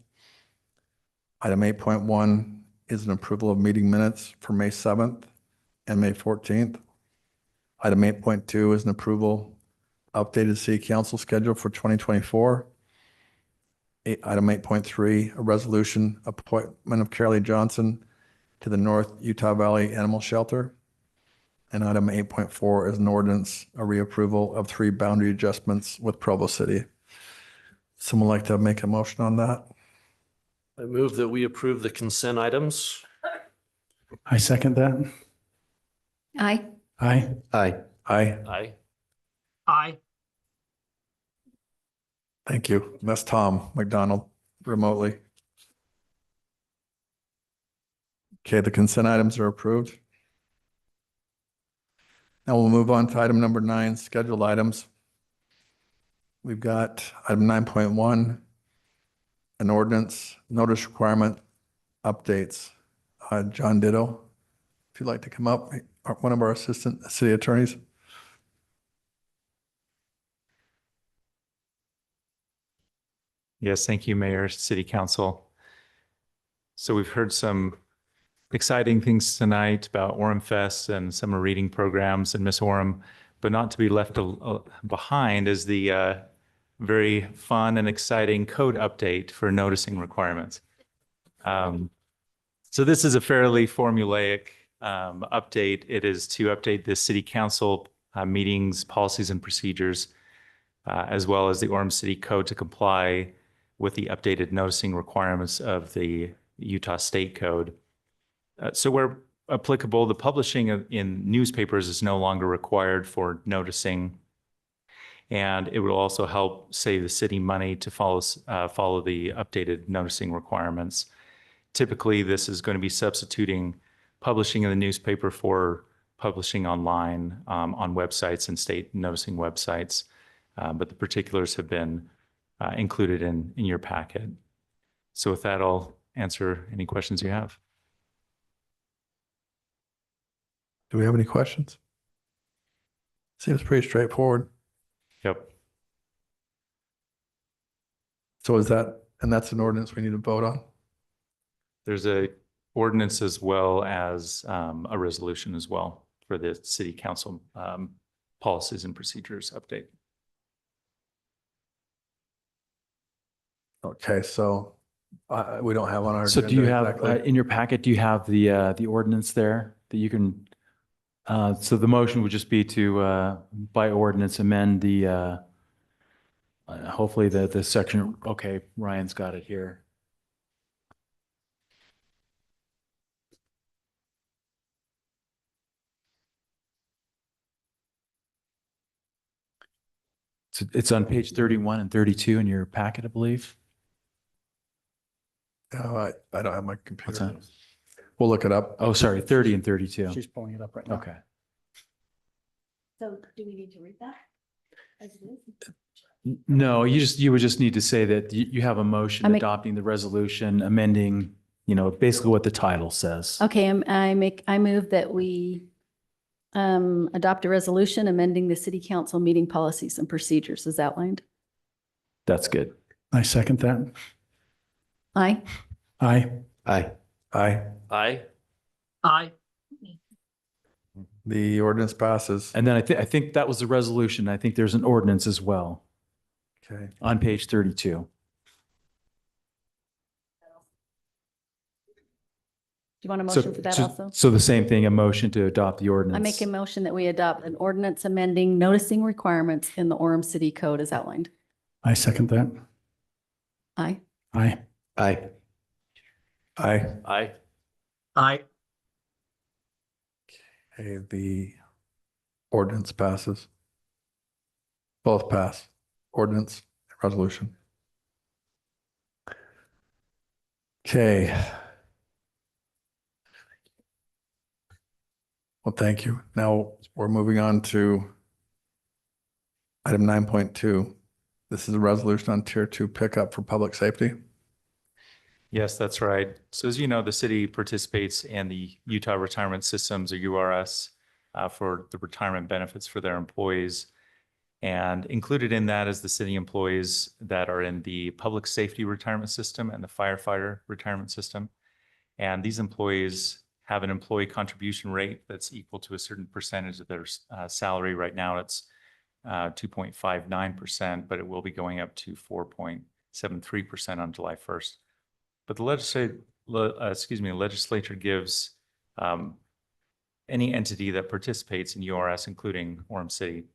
Item 8.1 is an approval of meeting minutes for May 7th and May 14th. Item 8.2 is an approval updated city council schedule for 2024. Item 8.3, a resolution appointment of Karalee Johnson to the North Utah Valley Animal Shelter. And item 8.4 is an ordinance, a reapproval of 3 boundary adjustments with Provo City. Someone like to make a motion on that? I move that we approve the consent items. I second that. Aye. Aye. Aye. Aye. Aye. Aye. Thank you. That's Tom McDonald remotely. Okay, the consent items are approved. Now we'll move on to item number 9, scheduled items. We've got item 9.1, an ordinance, notice requirement updates. John Ditto, if you'd like to come up, one of our assistant city attorneys. Yes, thank you, Mayor, City Council. So we've heard some exciting things tonight about Oremfest and summer reading programs and Miss Orem, but not to be left behind is the very fun and exciting code update for noticing requirements. So this is a fairly formulaic update. It is to update the City Council meetings, policies, and procedures, as well as the Orem City Code to comply with the updated noticing requirements of the Utah State Code. So where applicable, the publishing in newspapers is no longer required for noticing. And it will also help save the city money to follow the updated noticing requirements. Typically, this is going to be substituting publishing in the newspaper for publishing online on websites and state noticing websites. But the particulars have been included in your packet. So with that, I'll answer any questions you have. Do we have any questions? Seems pretty straightforward. Yep. So that's an ordinance we need to vote on? There's a ordinance as well as a resolution as well for the City Council policies and procedures update. Okay, so we don't have on our. So do you have, exactly. in your packet, do you have the ordinance there that you can, so the motion would just be to, by ordinance, amend the, hopefully the section, okay, Ryan's got it here. It's on page 31 and 32 in your packet, I believe. Oh, I don't have my computer. What's that? We'll look it up. Oh, sorry, 30 and 32. She's pulling it up right now. Okay. So do we need to read that? As it is? No, you would just need to say that you have a motion I make- adopting the resolution, amending, basically what the title says. Okay, I move that we adopt a resolution amending the city council meeting policies and procedures as outlined. That's good. I second that. Aye. Aye. Aye. Aye. Aye. Aye. The ordinance passes. And then I think that was the resolution. I think there's an ordinance as well Okay. on page 32. Do you want a motion for that also? So the same thing, a motion to adopt the ordinance. I make a motion that we adopt an ordinance amending noticing requirements in the Orem City Code as outlined. I second that. Aye. Aye. Aye. Aye. Aye. Aye. Okay, the ordinance passes. Both pass. Ordinance, resolution. Okay. Well, thank you. Now we're moving on to item 9.2. This is a resolution on tier 2 pickup for public safety. Yes, that's right. So as you know, the city participates in the Utah Retirement Systems, or URS, for the retirement benefits for their employees. And included in that is the city employees that are in the public safety retirement system and the firefighter retirement system. And these employees have an employee contribution rate that's equal to a certain percentage of their salary. Right now, it's 2.59%, but it will be going up to 4.73% on July 1st. But the legislature gives any entity that participates in URS, including Orem City,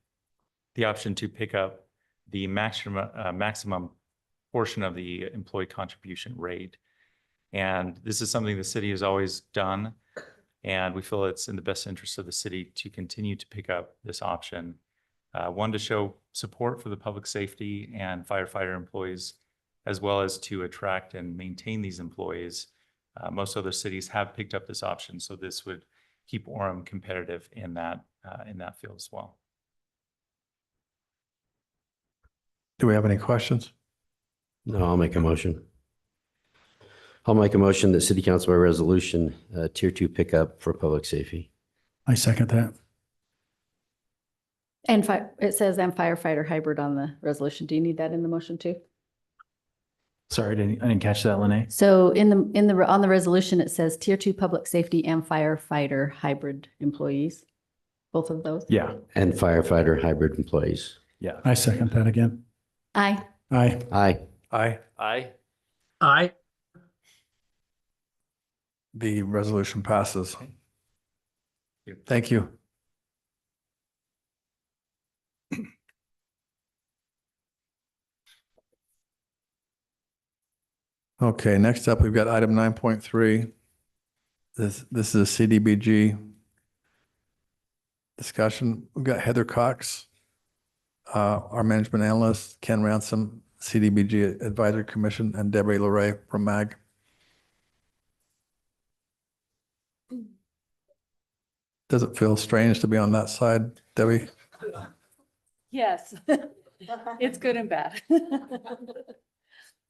the option to pick up the maximum portion of the employee contribution rate. And this is something the city has always done, and we feel it's in the best interest of the city to continue to pick up this option. One, to show support for the public safety and firefighter employees, as well as to attract and maintain these employees. Most other cities have picked up this option, so this would keep Orem competitive in that field as well. Do we have any questions? No, I'll make a motion. I'll make a motion that City Council by resolution, tier 2 pickup for public safety. I second that. And it says and firefighter hybrid on the resolution. Do you need that in the motion too? Sorry, I didn't catch that, Lene. So on the resolution, it says tier 2 public safety and firefighter hybrid employees. Both of those? Yeah. And firefighter hybrid employees. Yeah. I second that again. Aye. Aye. Aye. Aye. Aye. Aye. The resolution passes. Thank you. Okay, next up, we've got item 9.3. This is a CDBG discussion. We've got Heather Cox, our management analyst, Ken Ransom, CDBG Advisory Commission, and Debbie LeRae from MAG. Does it feel strange to be on that side, Debbie? Yes, it's good and bad.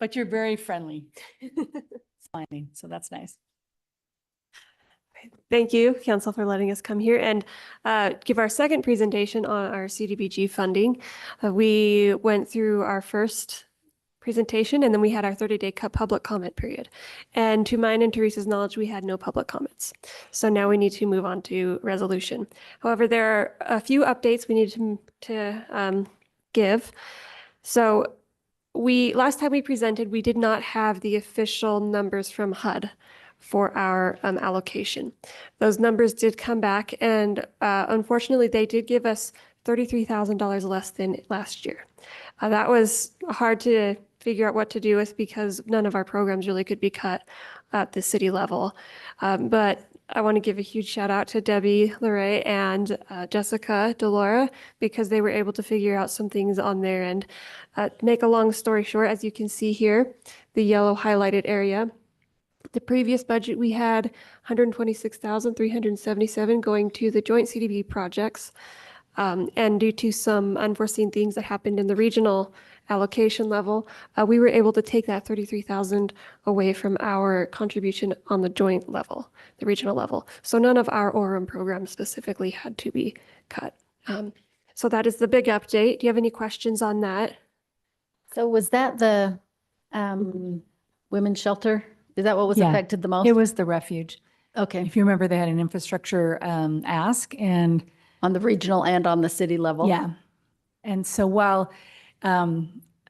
But you're very friendly. Smiling, so that's nice. Thank you, Council, for letting us come here and give our second presentation on our CDBG funding. We went through our first presentation and then we had our 30-day public comment period. And to mine and Teresa's knowledge, we had no public comments. So now we need to move on to resolution. However, there are a few updates we need to give. So last time we presented, we did not have the official numbers from HUD for our allocation. Those numbers did come back and unfortunately they did give us $33,000 less than last year. That was hard to figure out what to do with because none of our programs really could be cut at the city level. But I want to give a huge shout out to Debbie LeRae and Jessica Delora because they were able to figure out some things on there. And make a long story short, as you can see here, the yellow highlighted area, the previous budget we had $126,377 going to the joint CDB projects. And due to some unforeseen things that happened in the regional allocation level, we were able to take that $33,000 away from our contribution on the joint level, the regional level. So none of our Orem programs specifically had to be cut. So that is the big update. Do you have any questions on that? So was that the women's shelter? Is that what was affected the most? It was the refuge. Okay. If you remember, they had an infrastructure ask and on the regional and on the city level. Yeah. And so while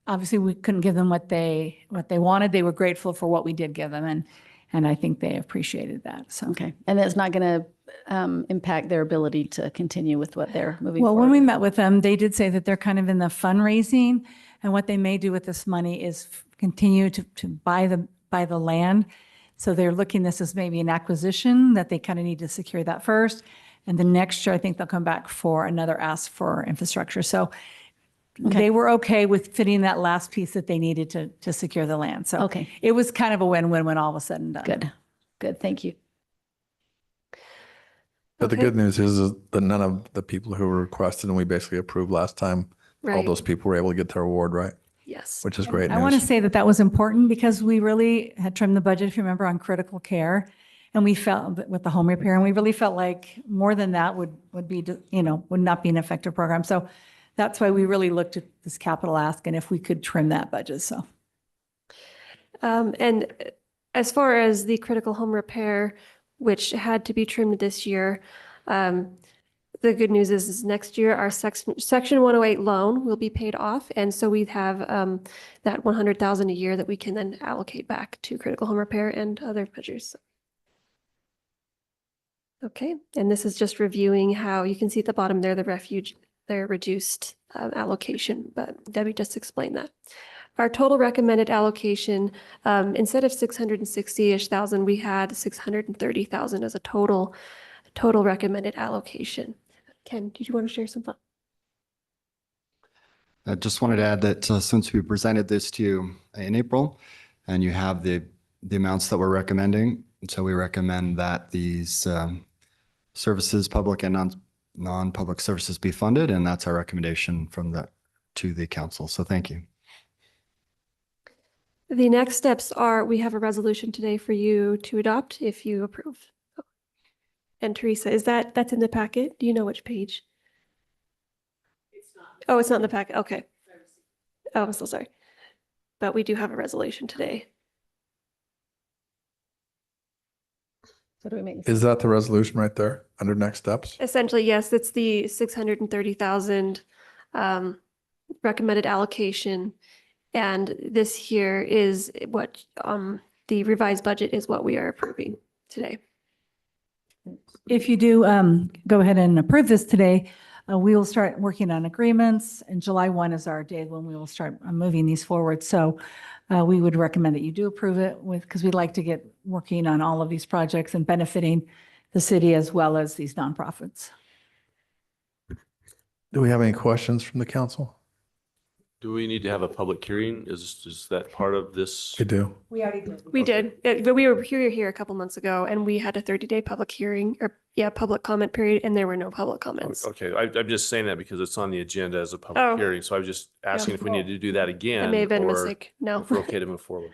obviously we couldn't give them what they wanted, they were grateful for what we did give them. And I think they appreciated that. So okay. And that's not going to impact their ability to continue with what they're moving forward. Well, when we met with them, they did say that they're kind of in the fundraising, and what they may do with this money is continue to buy the land. So they're looking this as maybe an acquisition that they kind of need to secure that first. And the next year, I think they'll come back for another ask for infrastructure. So they were okay with fitting that last piece that they needed to secure the land. So it was kind of a win-win when all was said and done. Good. Good. Thank you. But the good news is that none of the people who were requested and we basically approved last time, all Right. those people were able to get their award, right? Yes. Which is great I want to news. say that was important because we really had trimmed the budget, if you remember, on critical care. And we felt with the home repair, and we really felt like more than that would be, would not be an effective program. So that's why we really looked at this capital ask and if we could trim that budget. So. And as far as the critical home repair, which had to be trimmed this year, the good news is next year our Section 108 loan will be paid off, and so we have that $100,000 a year that we can then allocate back to critical home repair and other measures. Okay, and this is just reviewing how you can see at the bottom there the refuge, their reduced allocation, but Debbie just explained that. Our total recommended allocation, instead of 660-ish thousand, we had 630,000 as a total recommended allocation. Ken, did you want to share some thoughts? I just wanted to add that since we presented this to you in April, and you have the amounts that we're recommending, so we recommend that these services, public and non-public services, be funded, and that's our recommendation to the council. So thank you. The next steps are, we have a resolution today for you to adopt if you approve. And Teresa, that's in the packet? Do you know which page? It's not. Oh, it's not in the packet. Okay. Oh, I'm so sorry. but we do have a resolution today. So do we make? Is that the resolution right there under next steps? Essentially, yes, it's the 630,000 recommended allocation. And this here is what the revised budget is what we are approving today. If you do go ahead and approve this today, we will start working on agreements, and July 1 is our day when we will start moving these forward. So we would recommend that you do approve it because we'd like to get working on all of these projects and benefiting the city as well as these nonprofits. Do we have any questions from the council? Do we need to have a public hearing? Is that part of this? We do. We already did. We did, but we were here a couple months ago and we had a 30-day public hearing public comment period, and there were no public comments. Okay, I'm just saying that because it's on the agenda as a Oh. public hearing. So I was just asking if we need to do that again. It may have been a or mistake. No. If we're okay to move forward.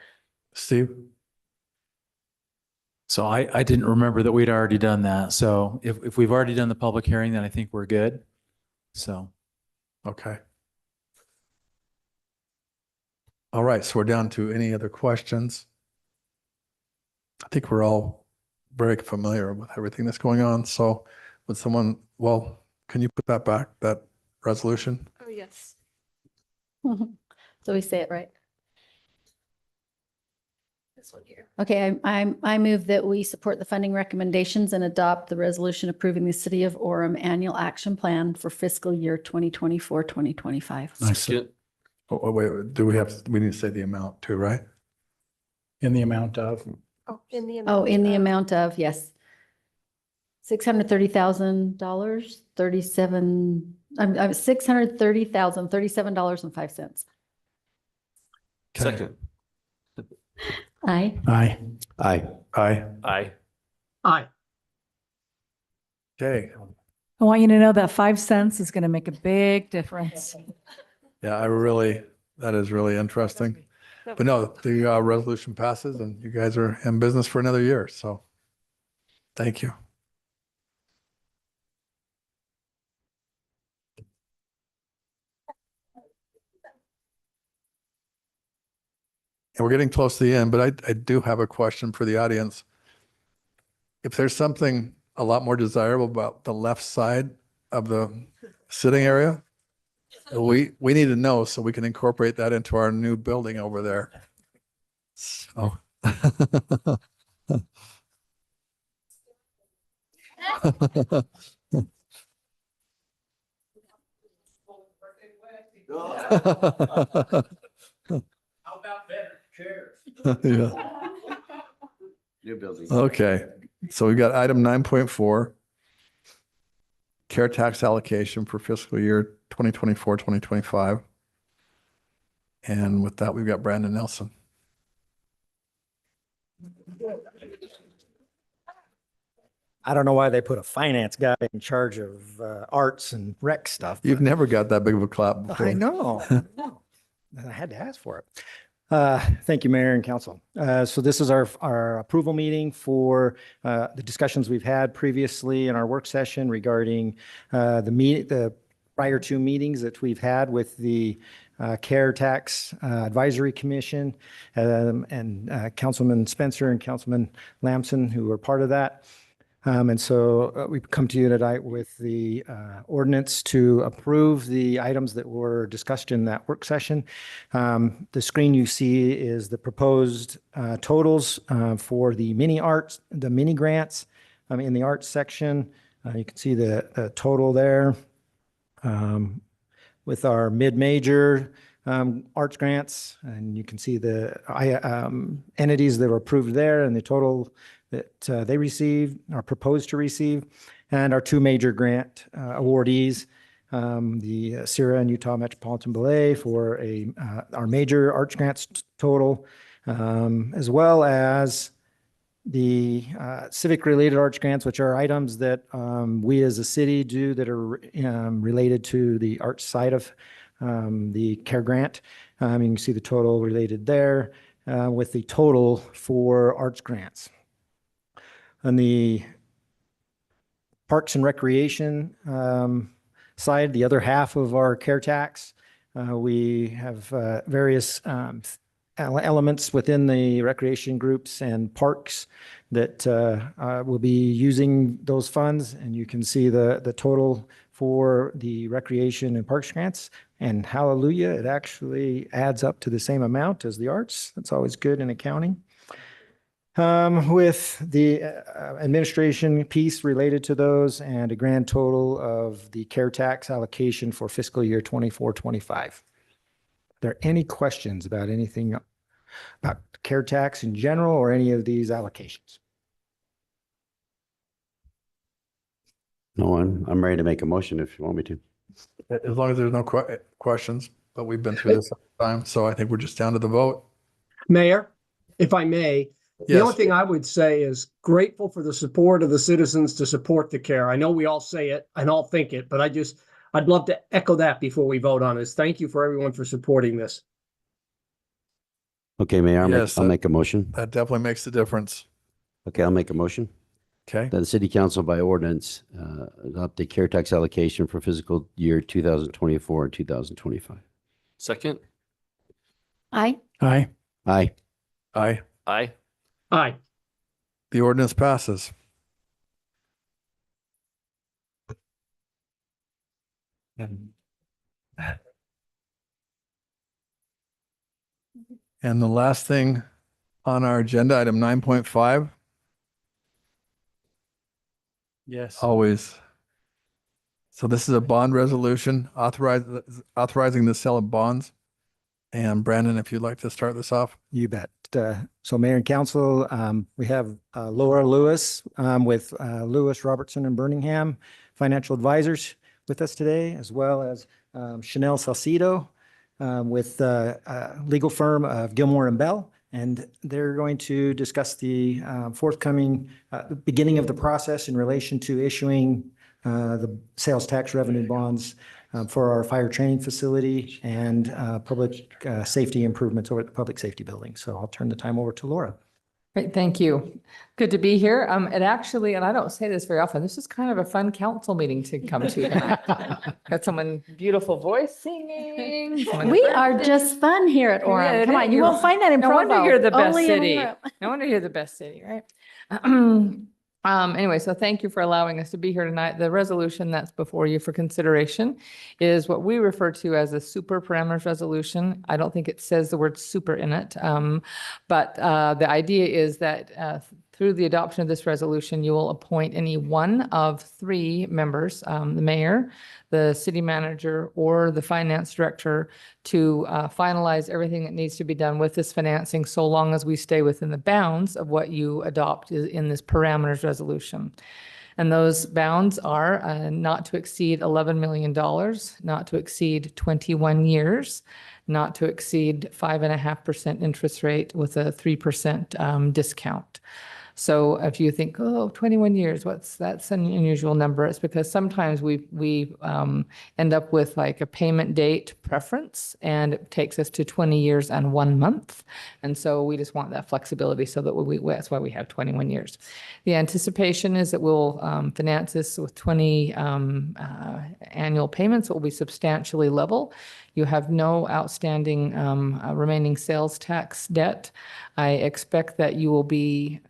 Steve? So I didn't remember that we'd already done that. So if we've already done the public hearing, then I think we're good. So. Okay. All right, so we're down to any other questions? I think we're all very familiar with everything that's going on. So would someone, well, can you put that back, that resolution? Oh, yes. So we say it right. This one here. Okay, I move that we support the funding recommendations and adopt the resolution approving the City of Orem Annual Action Plan for fiscal year 2024, 2025. Second. Oh, wait, we need to say the amount too, right? In the amount of? Oh, in the Oh, in the amount of, yes. $630,000, 37, I'm $630,000, $37.05. Second. Aye. Aye. Aye. Aye. Aye. Aye. Okay. I want you to know that 5 cents is going to make a big difference. Yeah, that is really interesting. But no, the resolution passes and you guys are in business for another year. So thank you. And we're getting close to the end, but I do have a question for the audience. If there's something a lot more desirable about the left side of the sitting area, we need to know so we can incorporate that into our new building over there. So. How about better chairs? Yeah. New building. Okay, so we got item 9.4. Care tax allocation for fiscal year 2024, 2025. And with that, we've got Brandon Nelson. I don't know why they put a finance guy in charge of arts and rec stuff. You've never got that big of a clap before. I know. I had to ask for it. Thank you, Mayor and Council. So this is our approval meeting for the discussions we've had previously in our work session regarding the prior two meetings that we've had with the Care Tax Advisory Commission and Councilman Spencer and Councilman Lamson, who were part of that. And so we've come to you tonight with the ordinance to approve the items that were discussed in that work session. The screen you see is the proposed totals for the mini grants in the arts section. You can see the total there with our mid-major arts grants, and you can see the entities that were approved there and the total that they received or proposed to receive, and our two major grant awardees, the Sierra and Utah Metropolitan Ballet for our major arts grants total, as well as the civic-related arts grants, which are items that we as a city do that are related to the arts side of the care grant. You can see the total related there with the total for arts grants. On the Parks and Recreation side, the other half of our care tax, we have various elements within the recreation groups and parks that will be using those funds. And you can see the total for the recreation and parks grants. And hallelujah, it actually adds up to the same amount as the arts. That's always good in accounting. With the administration piece related to those and a grand total of the care tax allocation for fiscal year 24-25. Are there any questions about anything about care tax in general or any of these allocations? No one. I'm ready to make a motion if you want me to. As long as there's no questions, but we've been through this time, so I think we're just down to the vote. Mayor, if I may, the Yes. only thing I would say is grateful for the support of the citizens to support the care. I know we all say it and all think it, but I'd love to echo that before we vote on this. Thank you for everyone for supporting this. Okay, Mayor, Yes, I'll make a motion. That definitely makes the difference. Okay, I'll make a motion. Okay. That the city council by ordinance adopt the care tax allocation for fiscal year 2024 and 2025. Second? Aye. Aye. Aye. Aye. Aye. Aye. The ordinance passes. And the last thing on our agenda, item 9.5. Yes. Always. So this is a bond resolution authorizing the sale of bonds. And Brandon, if you'd like to start this off. You bet. So Mayor and Council, we have Laura Lewis with Lewis, Robertson, and Birmingham Financial Advisors with us today, as well as Chanel Salcido with legal firm of Gilmore and Bell. And they're going to discuss the forthcoming beginning of the process in relation to issuing the sales tax revenue bonds for our fire training facility and public safety improvements over at the public safety building. So I'll turn the time over to Laura. Great, thank you. Good to be here. It actually, and I don't say this very often, this is kind of a fun council meeting to come to tonight. Got someone beautiful voice singing. We are just fun here at Orem. Yeah, Come on, you you're- won't find that in No wonder Provo. you're the best Only in city. Orem. No wonder you're the best city, right? Anyway, so thank you for allowing us to be here tonight. The resolution that's before you for consideration is what we refer to as a super parameters resolution. I don't think it says the word super in it. But the idea is that through the adoption of this resolution, you will appoint any one of three members, the mayor, the city manager, or the finance director to finalize everything that needs to be done with this financing, so long as we stay within the bounds of what you adopt in this parameters resolution. And those bounds are not to exceed $11 million, not to exceed 21 years, not to exceed 5.5% interest rate with a 3% discount. So if you think, oh, 21 years, that's an unusual number. It's because sometimes we end up with like a payment date preference, and it takes us to 20 years and 1 month. And so we just want that flexibility so that that's why we have 21 years. The anticipation is that we'll finance this with 20 annual payments that will be substantially level. You have no outstanding remaining sales tax debt. I expect that you will be,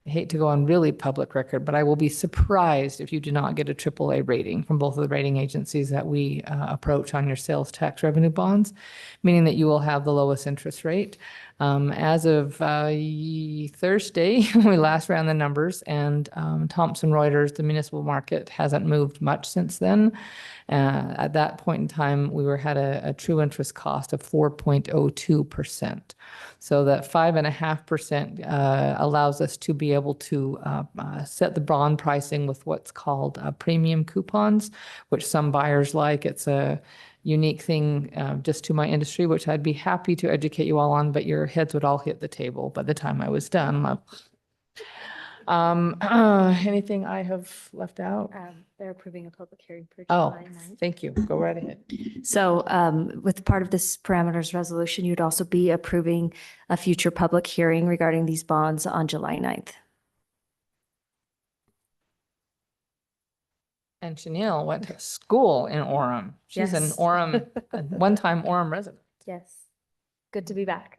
I hate to go on really public record, but I will be surprised if you do not get a AAA rating from both of the rating agencies that we approach on your sales tax revenue bonds, meaning that you will have the lowest interest rate. As of Thursday, we last ran the numbers, and Thomson Reuters, the municipal market, hasn't moved much since then. At that point in time, we had a true interest cost of 4.02%. So that 5.5% allows us to be able to set the bond pricing with what's called premium coupons, which some buyers like. It's a unique thing just to my industry, which I'd be happy to educate you all on, but your heads would all hit the table by the time I was done. Anything I have left out? They're approving a public hearing for Oh, July 9th. thank you. Go right ahead. So with part of this parameters resolution, you'd also be approving a future public hearing regarding these bonds on July 9th. And Chanel went to school in Orem. She's an Yes. Orem, a one-time Orem resident. Yes. Good to be back.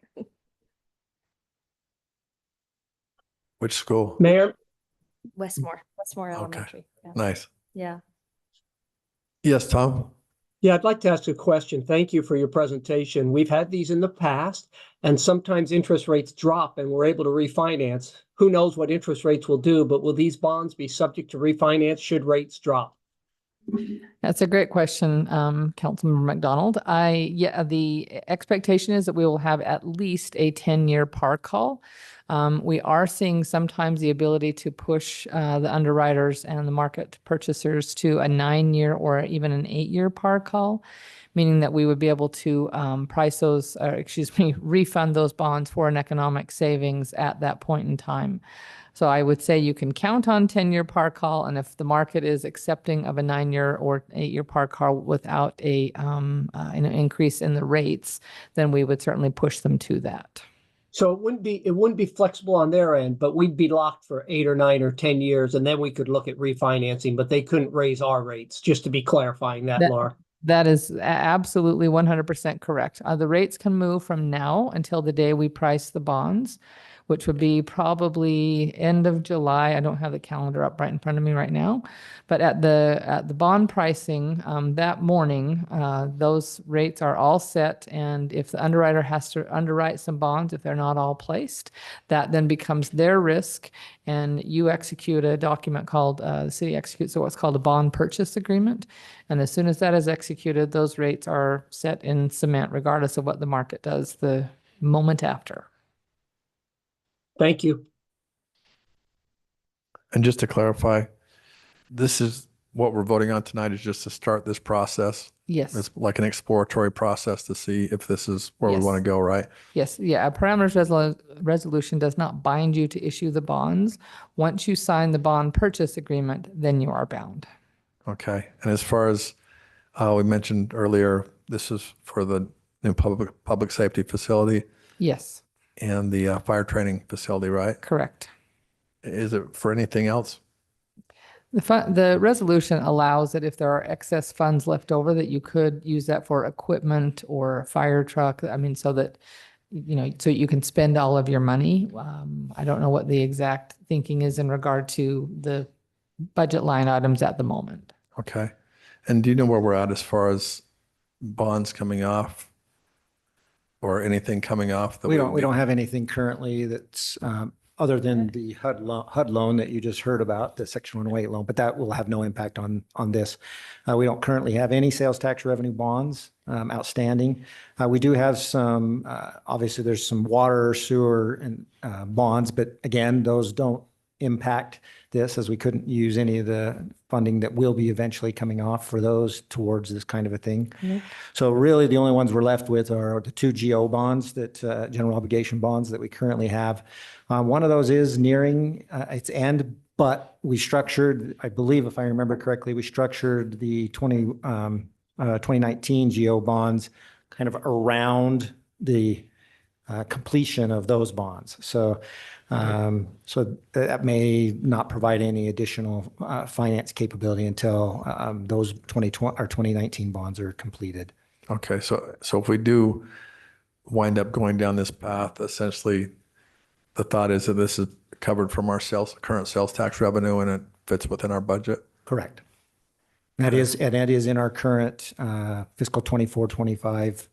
Which school? Mayor, Westmore Okay. Elementary. Yeah. Nice. Yeah. Yes, Tom? yeah, I'd like to ask a question. Thank you for your presentation. We've had these in the past, and sometimes interest rates drop and we're able to refinance. Who knows what interest rates will do, but will these bonds be subject to refinance should rates drop? That's a great question, Councilmember McDonald. The expectation is that we will have at least a 10-year par call. We are seeing sometimes the ability to push the underwriters and the market purchasers to a 9-year or even an 8-year par call, meaning that we would be able to price those, refund those bonds for an economic savings at that point in time. So I would say you can count on 10-year par call, and if the market is accepting of a 9-year or 8-year par call without an increase in the rates, then we would certainly push them to that. So it wouldn't be flexible on their end, but we'd be locked for 8 or 9 or 10 years, and then we could look at refinancing, but they couldn't raise our rates, just to be clarifying that, Laura. That is absolutely 100% correct. The rates can move from now until the day we price the bonds, which would be probably end of July. I don't have the calendar up right in front of me right now, but at the bond pricing that morning, those rates are all set. And if the underwriter has to underwrite some bonds, if they're not all placed, that then becomes their risk. And you execute a document called, the city executes what's called a bond purchase agreement. And as soon as that is executed, those rates are set in cement, regardless of what the market does the moment after. Thank you. And just to clarify, this is what we're voting on tonight is just to start this process. Yes. It's like an exploratory process to see if this is where Yes. we want to go, right? Yes, yeah, a parameters resolution does not bind you to issue the bonds. Once you sign the bond purchase agreement, then you are bound. Okay. And as far as we mentioned earlier, this is for the new public safety facility Yes, and the fire training facility, right? correct. Is it for anything else? The resolution allows that if there are excess funds left over, that you could use that for equipment or a fire truck. I mean, so that, so you can spend all of your money. I don't know what the exact thinking is in regard to the budget line items at the moment. Okay. And do you know where we're at as far as bonds coming off or anything coming off? That We don't have anything currently that's other than the HUD loan that you just heard about, the Section 108 loan, but that will have no impact on this. We don't currently have any sales tax revenue bonds outstanding. We do have some, obviously there's some water, sewer and bonds, but again, those don't impact this, as we couldn't use any of the funding that will be eventually coming off for those towards this kind of a thing. Correct. So really the only ones we're left with are the 2 GO bonds that general obligation bonds that we currently have. One of those is nearing its end, but we structured, I believe if I remember correctly, we structured the 2019 GO bonds kind of around the completion of those bonds. So that may not provide any additional finance capability until those 2020 or 2019 bonds are completed. Okay. So if we do wind up going down this path, essentially the thought is that this is covered from our current sales tax revenue and it fits within our budget? Correct. That is in our current fiscal 24-25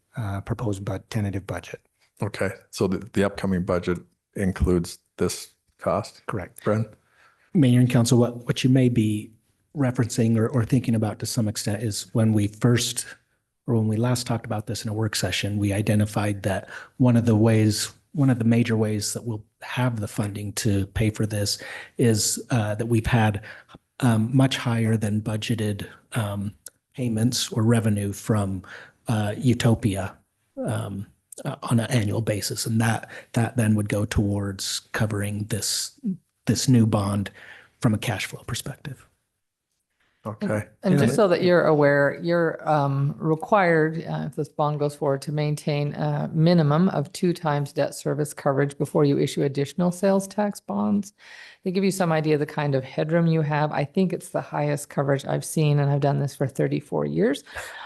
proposed tentative budget. Okay. So the upcoming budget includes this cost? Correct. Bren? Mayor and Council, what you may be referencing or thinking about to some extent is when we last talked about this in a work session, we identified that one of the major ways that we'll have the funding to pay for this is that we've had much higher than budgeted payments or revenue from Utopia on an annual basis. And that then would go towards covering this new bond from a cash flow perspective. Okay. And just so that you're aware, you're required, if this bond goes forward, to maintain a minimum of 2 times debt service coverage before you issue additional sales tax bonds. They give you some idea of the kind of headroom you have. I think it's the highest coverage I've seen, and I've done this for 34 years.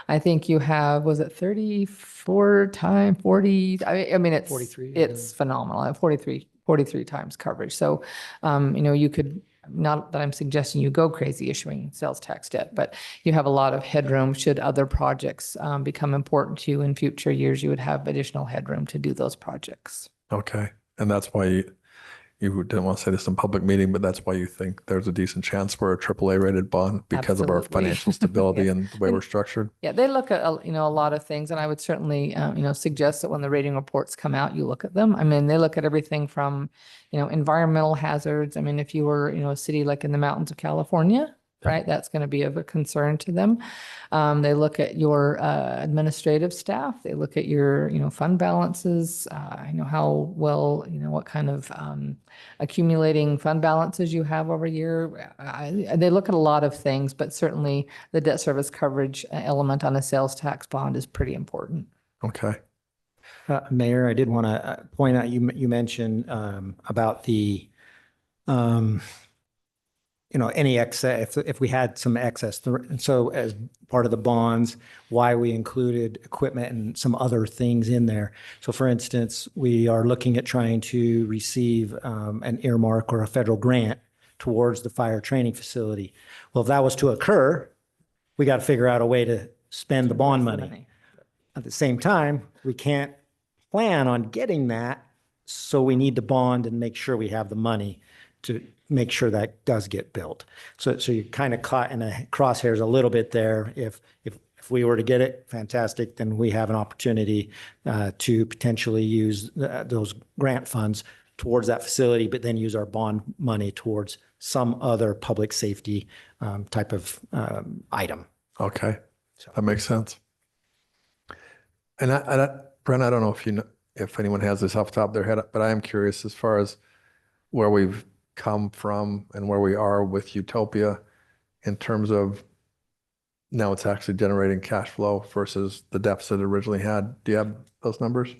I think you have, was it 34 times 40? I mean, it's 43. It's phenomenal. 43 43 times coverage. So, you could, not that I'm suggesting you go crazy issuing sales tax debt, but you have a lot of headroom. Should other projects become important to you in future years, you would have additional headroom to do those projects. Okay. And that's why you didn't want to say this in public meeting, but that's why you think there's a decent chance for a AAA rated bond because of our Absolutely. financial stability Yes. and the way we're structured. Yeah, they look at, a lot of things, and I would certainly, suggest that when the rating reports come out, you look at them. I mean, they look at everything from, environmental hazards. I mean, if you were, a city like in the mountains of California, right, that's going to be of a concern to them. They look at your administrative staff. They look at your, fund balances, how well, what kind of accumulating fund balances you have over a year. They look at a lot of things, but certainly the debt service coverage element on a sales tax bond is pretty important. Okay. Mayor, I did want to point out, you mentioned about the, any excess, if we had some excess. And so as part of the bonds, why we included equipment and some other things in there. So for instance, we are looking at trying to receive an earmark or a federal grant towards the fire training facility. Well, if that was to occur, we got to figure out a way to spend the bond money. At the same time, we can't plan on getting that, so we need to bond and make sure we have the money to make sure that does get built. So you're kind of caught in a crosshairs a little bit there. If we were to get it, fantastic, then we have an opportunity to potentially use those grant funds towards that facility, but then use our bond money towards some other public safety type of item. Okay. That makes sense. And Brent, I don't know if anyone has this off the top of their head, but I am curious as far as where we've come from and where we are with Utopia in terms of now it's actually generating cash flow versus the deficit it originally had. Do you have those numbers?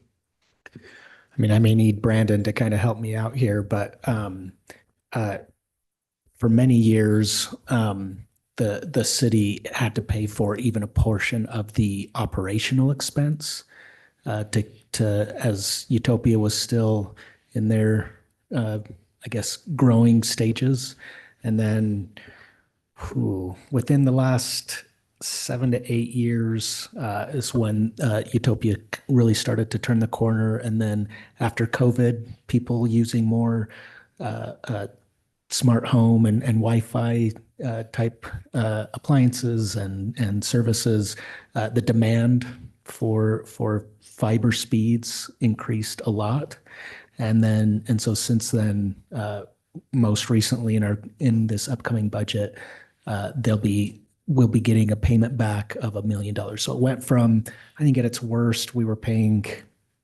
I mean, I may need Brandon to kind of help me out here, but for many years, the city had to pay for even a portion of the operational expense as Utopia was still in their, I guess, growing stages. And then within the last 7 to 8 years is when Utopia really started to turn the corner. And then after COVID, people using more smart home and Wi-Fi type appliances and services, the demand for fiber speeds increased a lot. And so since then, most recently in this upcoming budget, we'll be getting a payment back of $1 million. So it went from, I think at its worst, we were paying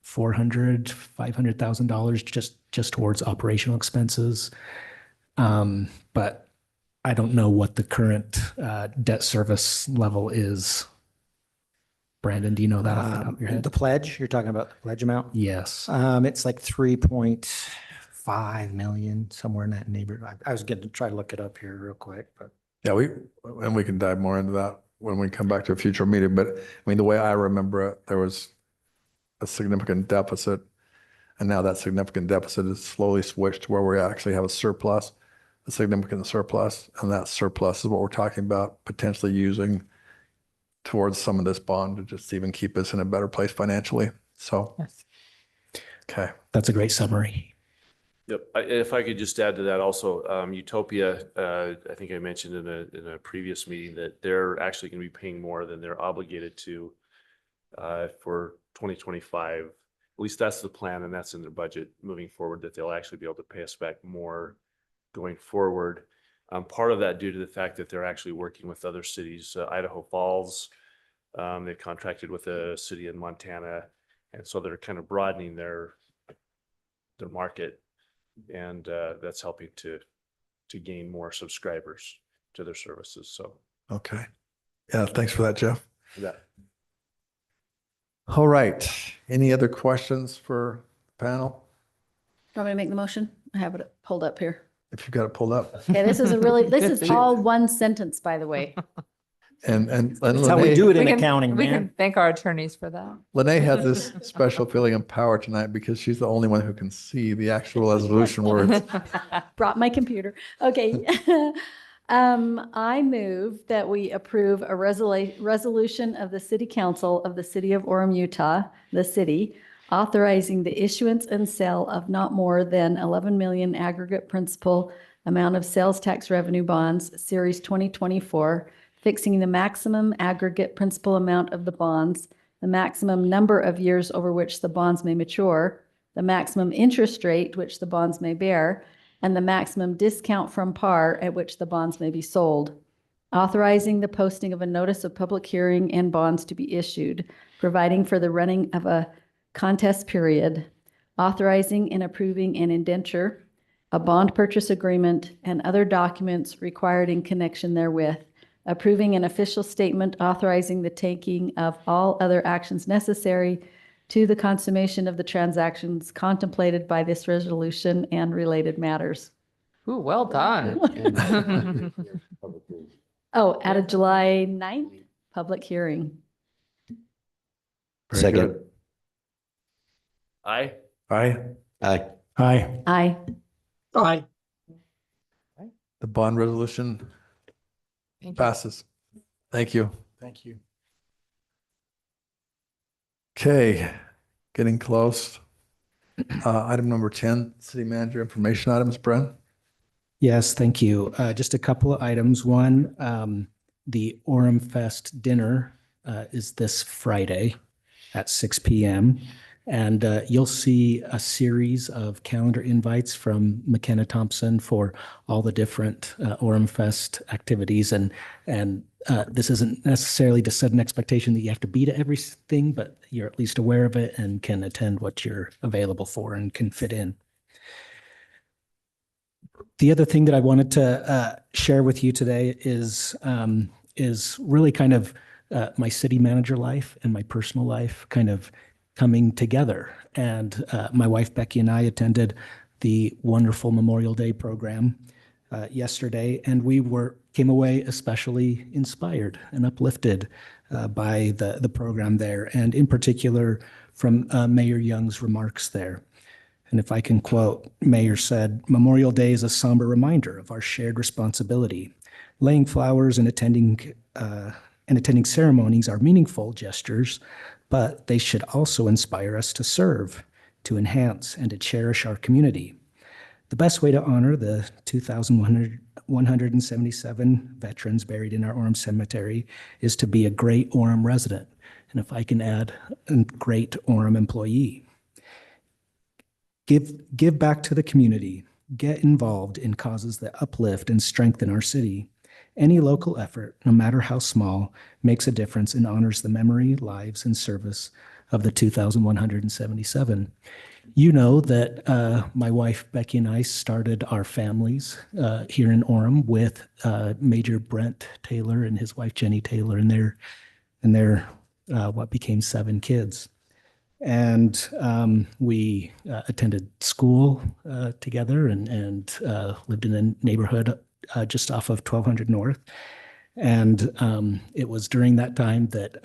$500,000 just towards operational expenses. But I don't know what the current debt service level is. Brandon, do you know that off the top of your head? The pledge, you're talking about the pledge amount? Yes. It's like 3.5 million, somewhere in that neighborhood. I was going to try to look it up here real quick, but. Yeah, we can dive more into that when we come back to a future meeting. But I mean, the way I remember it, there was a significant deficit, and now that significant deficit is slowly switched to where we actually have a significant surplus, and that surplus is what we're talking about potentially using towards some of this bond to just even keep us in a better place financially. So, yes. Okay. That's a great summary. Yep. If I could just add to that also, Utopia, I think I mentioned in a previous meeting that they're actually going to be paying more than they're obligated to for 2025. At least that's the plan, and that's in their budget moving forward, that they'll actually be able to pay us back more going forward. Part of that due to the fact that they're actually working with other cities, Idaho Falls. They've contracted with a city in Montana, and so they're kind of broadening their market. And that's helping to gain more subscribers to their services. So, okay. Yeah, thanks for that, Jeff. Yeah. All right. Any other questions for the panel? Do you want me to make the motion? I have it pulled up here. If you've got it pulled up. Okay, this is all one sentence, by the way. And That's how we do it in We can- accounting, We man. can thank our attorneys for that. Lene has this special feeling of power tonight because she's the only one who can see the actual resolution words. Brought my computer. Okay. I move that we approve a resolution of the City Council of the City of Orem, Utah, the city, authorizing the issuance and sale of not more than 11 million aggregate principal amount of sales tax revenue bonds, Series 2024, fixing the maximum aggregate principal amount of the bonds, the maximum number of years over which the bonds may mature, the maximum interest rate which the bonds may bear, and the maximum discount from par at which the bonds may be sold, authorizing the posting of a notice of public hearing and bonds to be issued, providing for the running of a contest period, authorizing and approving an indenture, a bond purchase agreement, and other documents required in connection therewith, approving an official statement authorizing the taking of all other actions necessary to the consummation of the transactions contemplated by this resolution and related matters. Ooh, well done. Oh, at a July 9th public hearing. Very Second. good. Aye. Aye. Aye. Aye. Aye. Aye. The bond resolution Thank you. passes. Thank you. Thank you. Okay, getting close. Item number 10, city manager information items, Bren. Yes, thank you. Just a couple of items. One, the Oremfest dinner is this Friday at 6 p.m. And you'll see a series of calendar invites from McKenna Thompson for all the different Oremfest activities. And this isn't necessarily to set an expectation that you have to be to everything, but you're at least aware of it and can attend what you're available for and can fit in. The other thing that I wanted to share with you today is really kind of my city manager life and my personal life kind of coming together. And my wife Becky and I attended the wonderful Memorial Day program yesterday, and we came away especially inspired and uplifted by the program there, and in particular from Mayor Young's remarks there. And if I can quote, Mayor said, "Memorial Day is a somber reminder of our shared responsibility. Laying flowers and attending ceremonies are meaningful gestures, but they should also inspire us to serve, to enhance, and to cherish our community. The best way to honor the 2,177 veterans buried in our Orem Cemetery is to be a great Orem resident, and if I can add, a great Orem employee. Give back to the community. Get involved in causes that uplift and strengthen our city. Any local effort, no matter how small, makes a difference and honors the memory, lives, and service of the 2,177. You know that my wife Becky and I started our families here in Orem with Major Brent Taylor and his wife Jenny Taylor and their what became 7 kids. And we attended school together and lived in a neighborhood just off of 1200 North. And it was during that time that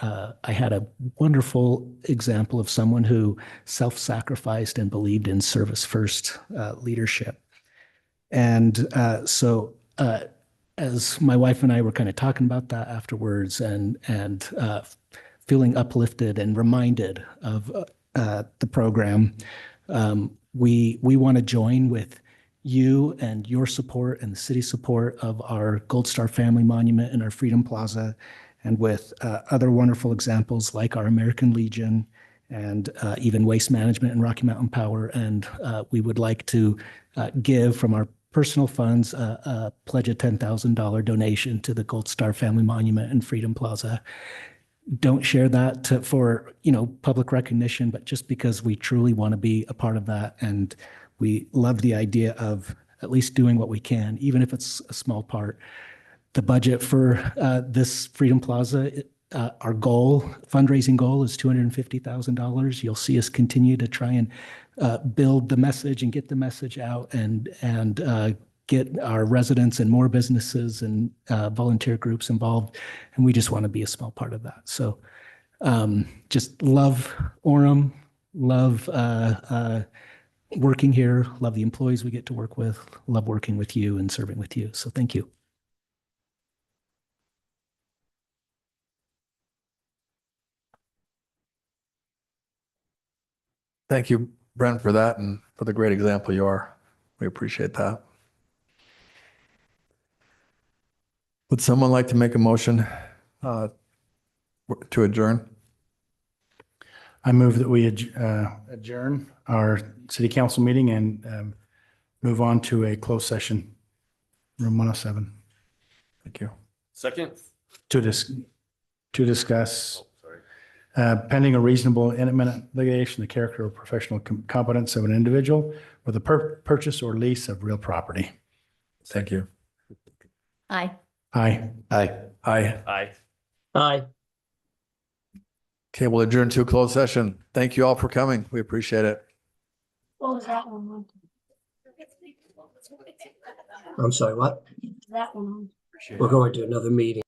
I had a wonderful example of someone who self-sacrificed and believed in service first leadership. And so as my wife and I were kind of talking about that afterwards and feeling uplifted and reminded of the program, we want to join with you and your support and the city support of our Gold Star Family Monument and our Freedom Plaza, and with other wonderful examples like our American Legion and even Waste Management and Rocky Mountain Power. And we would like to give from our personal funds pledge a $10,000 donation to the Gold Star Family Monument and Freedom Plaza. Don't share that for public recognition, but just because we truly want to be a part of that, and we love the idea of at least doing what we can, even if it's a small part. The budget for this Freedom Plaza, our fundraising goal is $250,000. You'll see us continue to try and build the message and get the message out and get our residents and more businesses and volunteer groups involved. And we just want to be a small part of that. So just love Orem, love working here, love the employees we get to work with, love working with you and serving with you. So thank you. Thank you, Brent, for that and for the great example you are. We appreciate that. Would someone like to make a motion to adjourn? I move that we adjourn our city council meeting and move on to a closed session, room 107. Thank you. Second? To discuss pending a reasonable and imminent litigation, the character or professional competence of an individual for the purchase or lease of real property. Thank you. Aye. Aye. Aye. Aye. Aye. Aye. Okay, we'll adjourn to a closed session. Thank you all for coming. We appreciate it. What was that one? I'm sorry, what? That one. We're going to another meeting.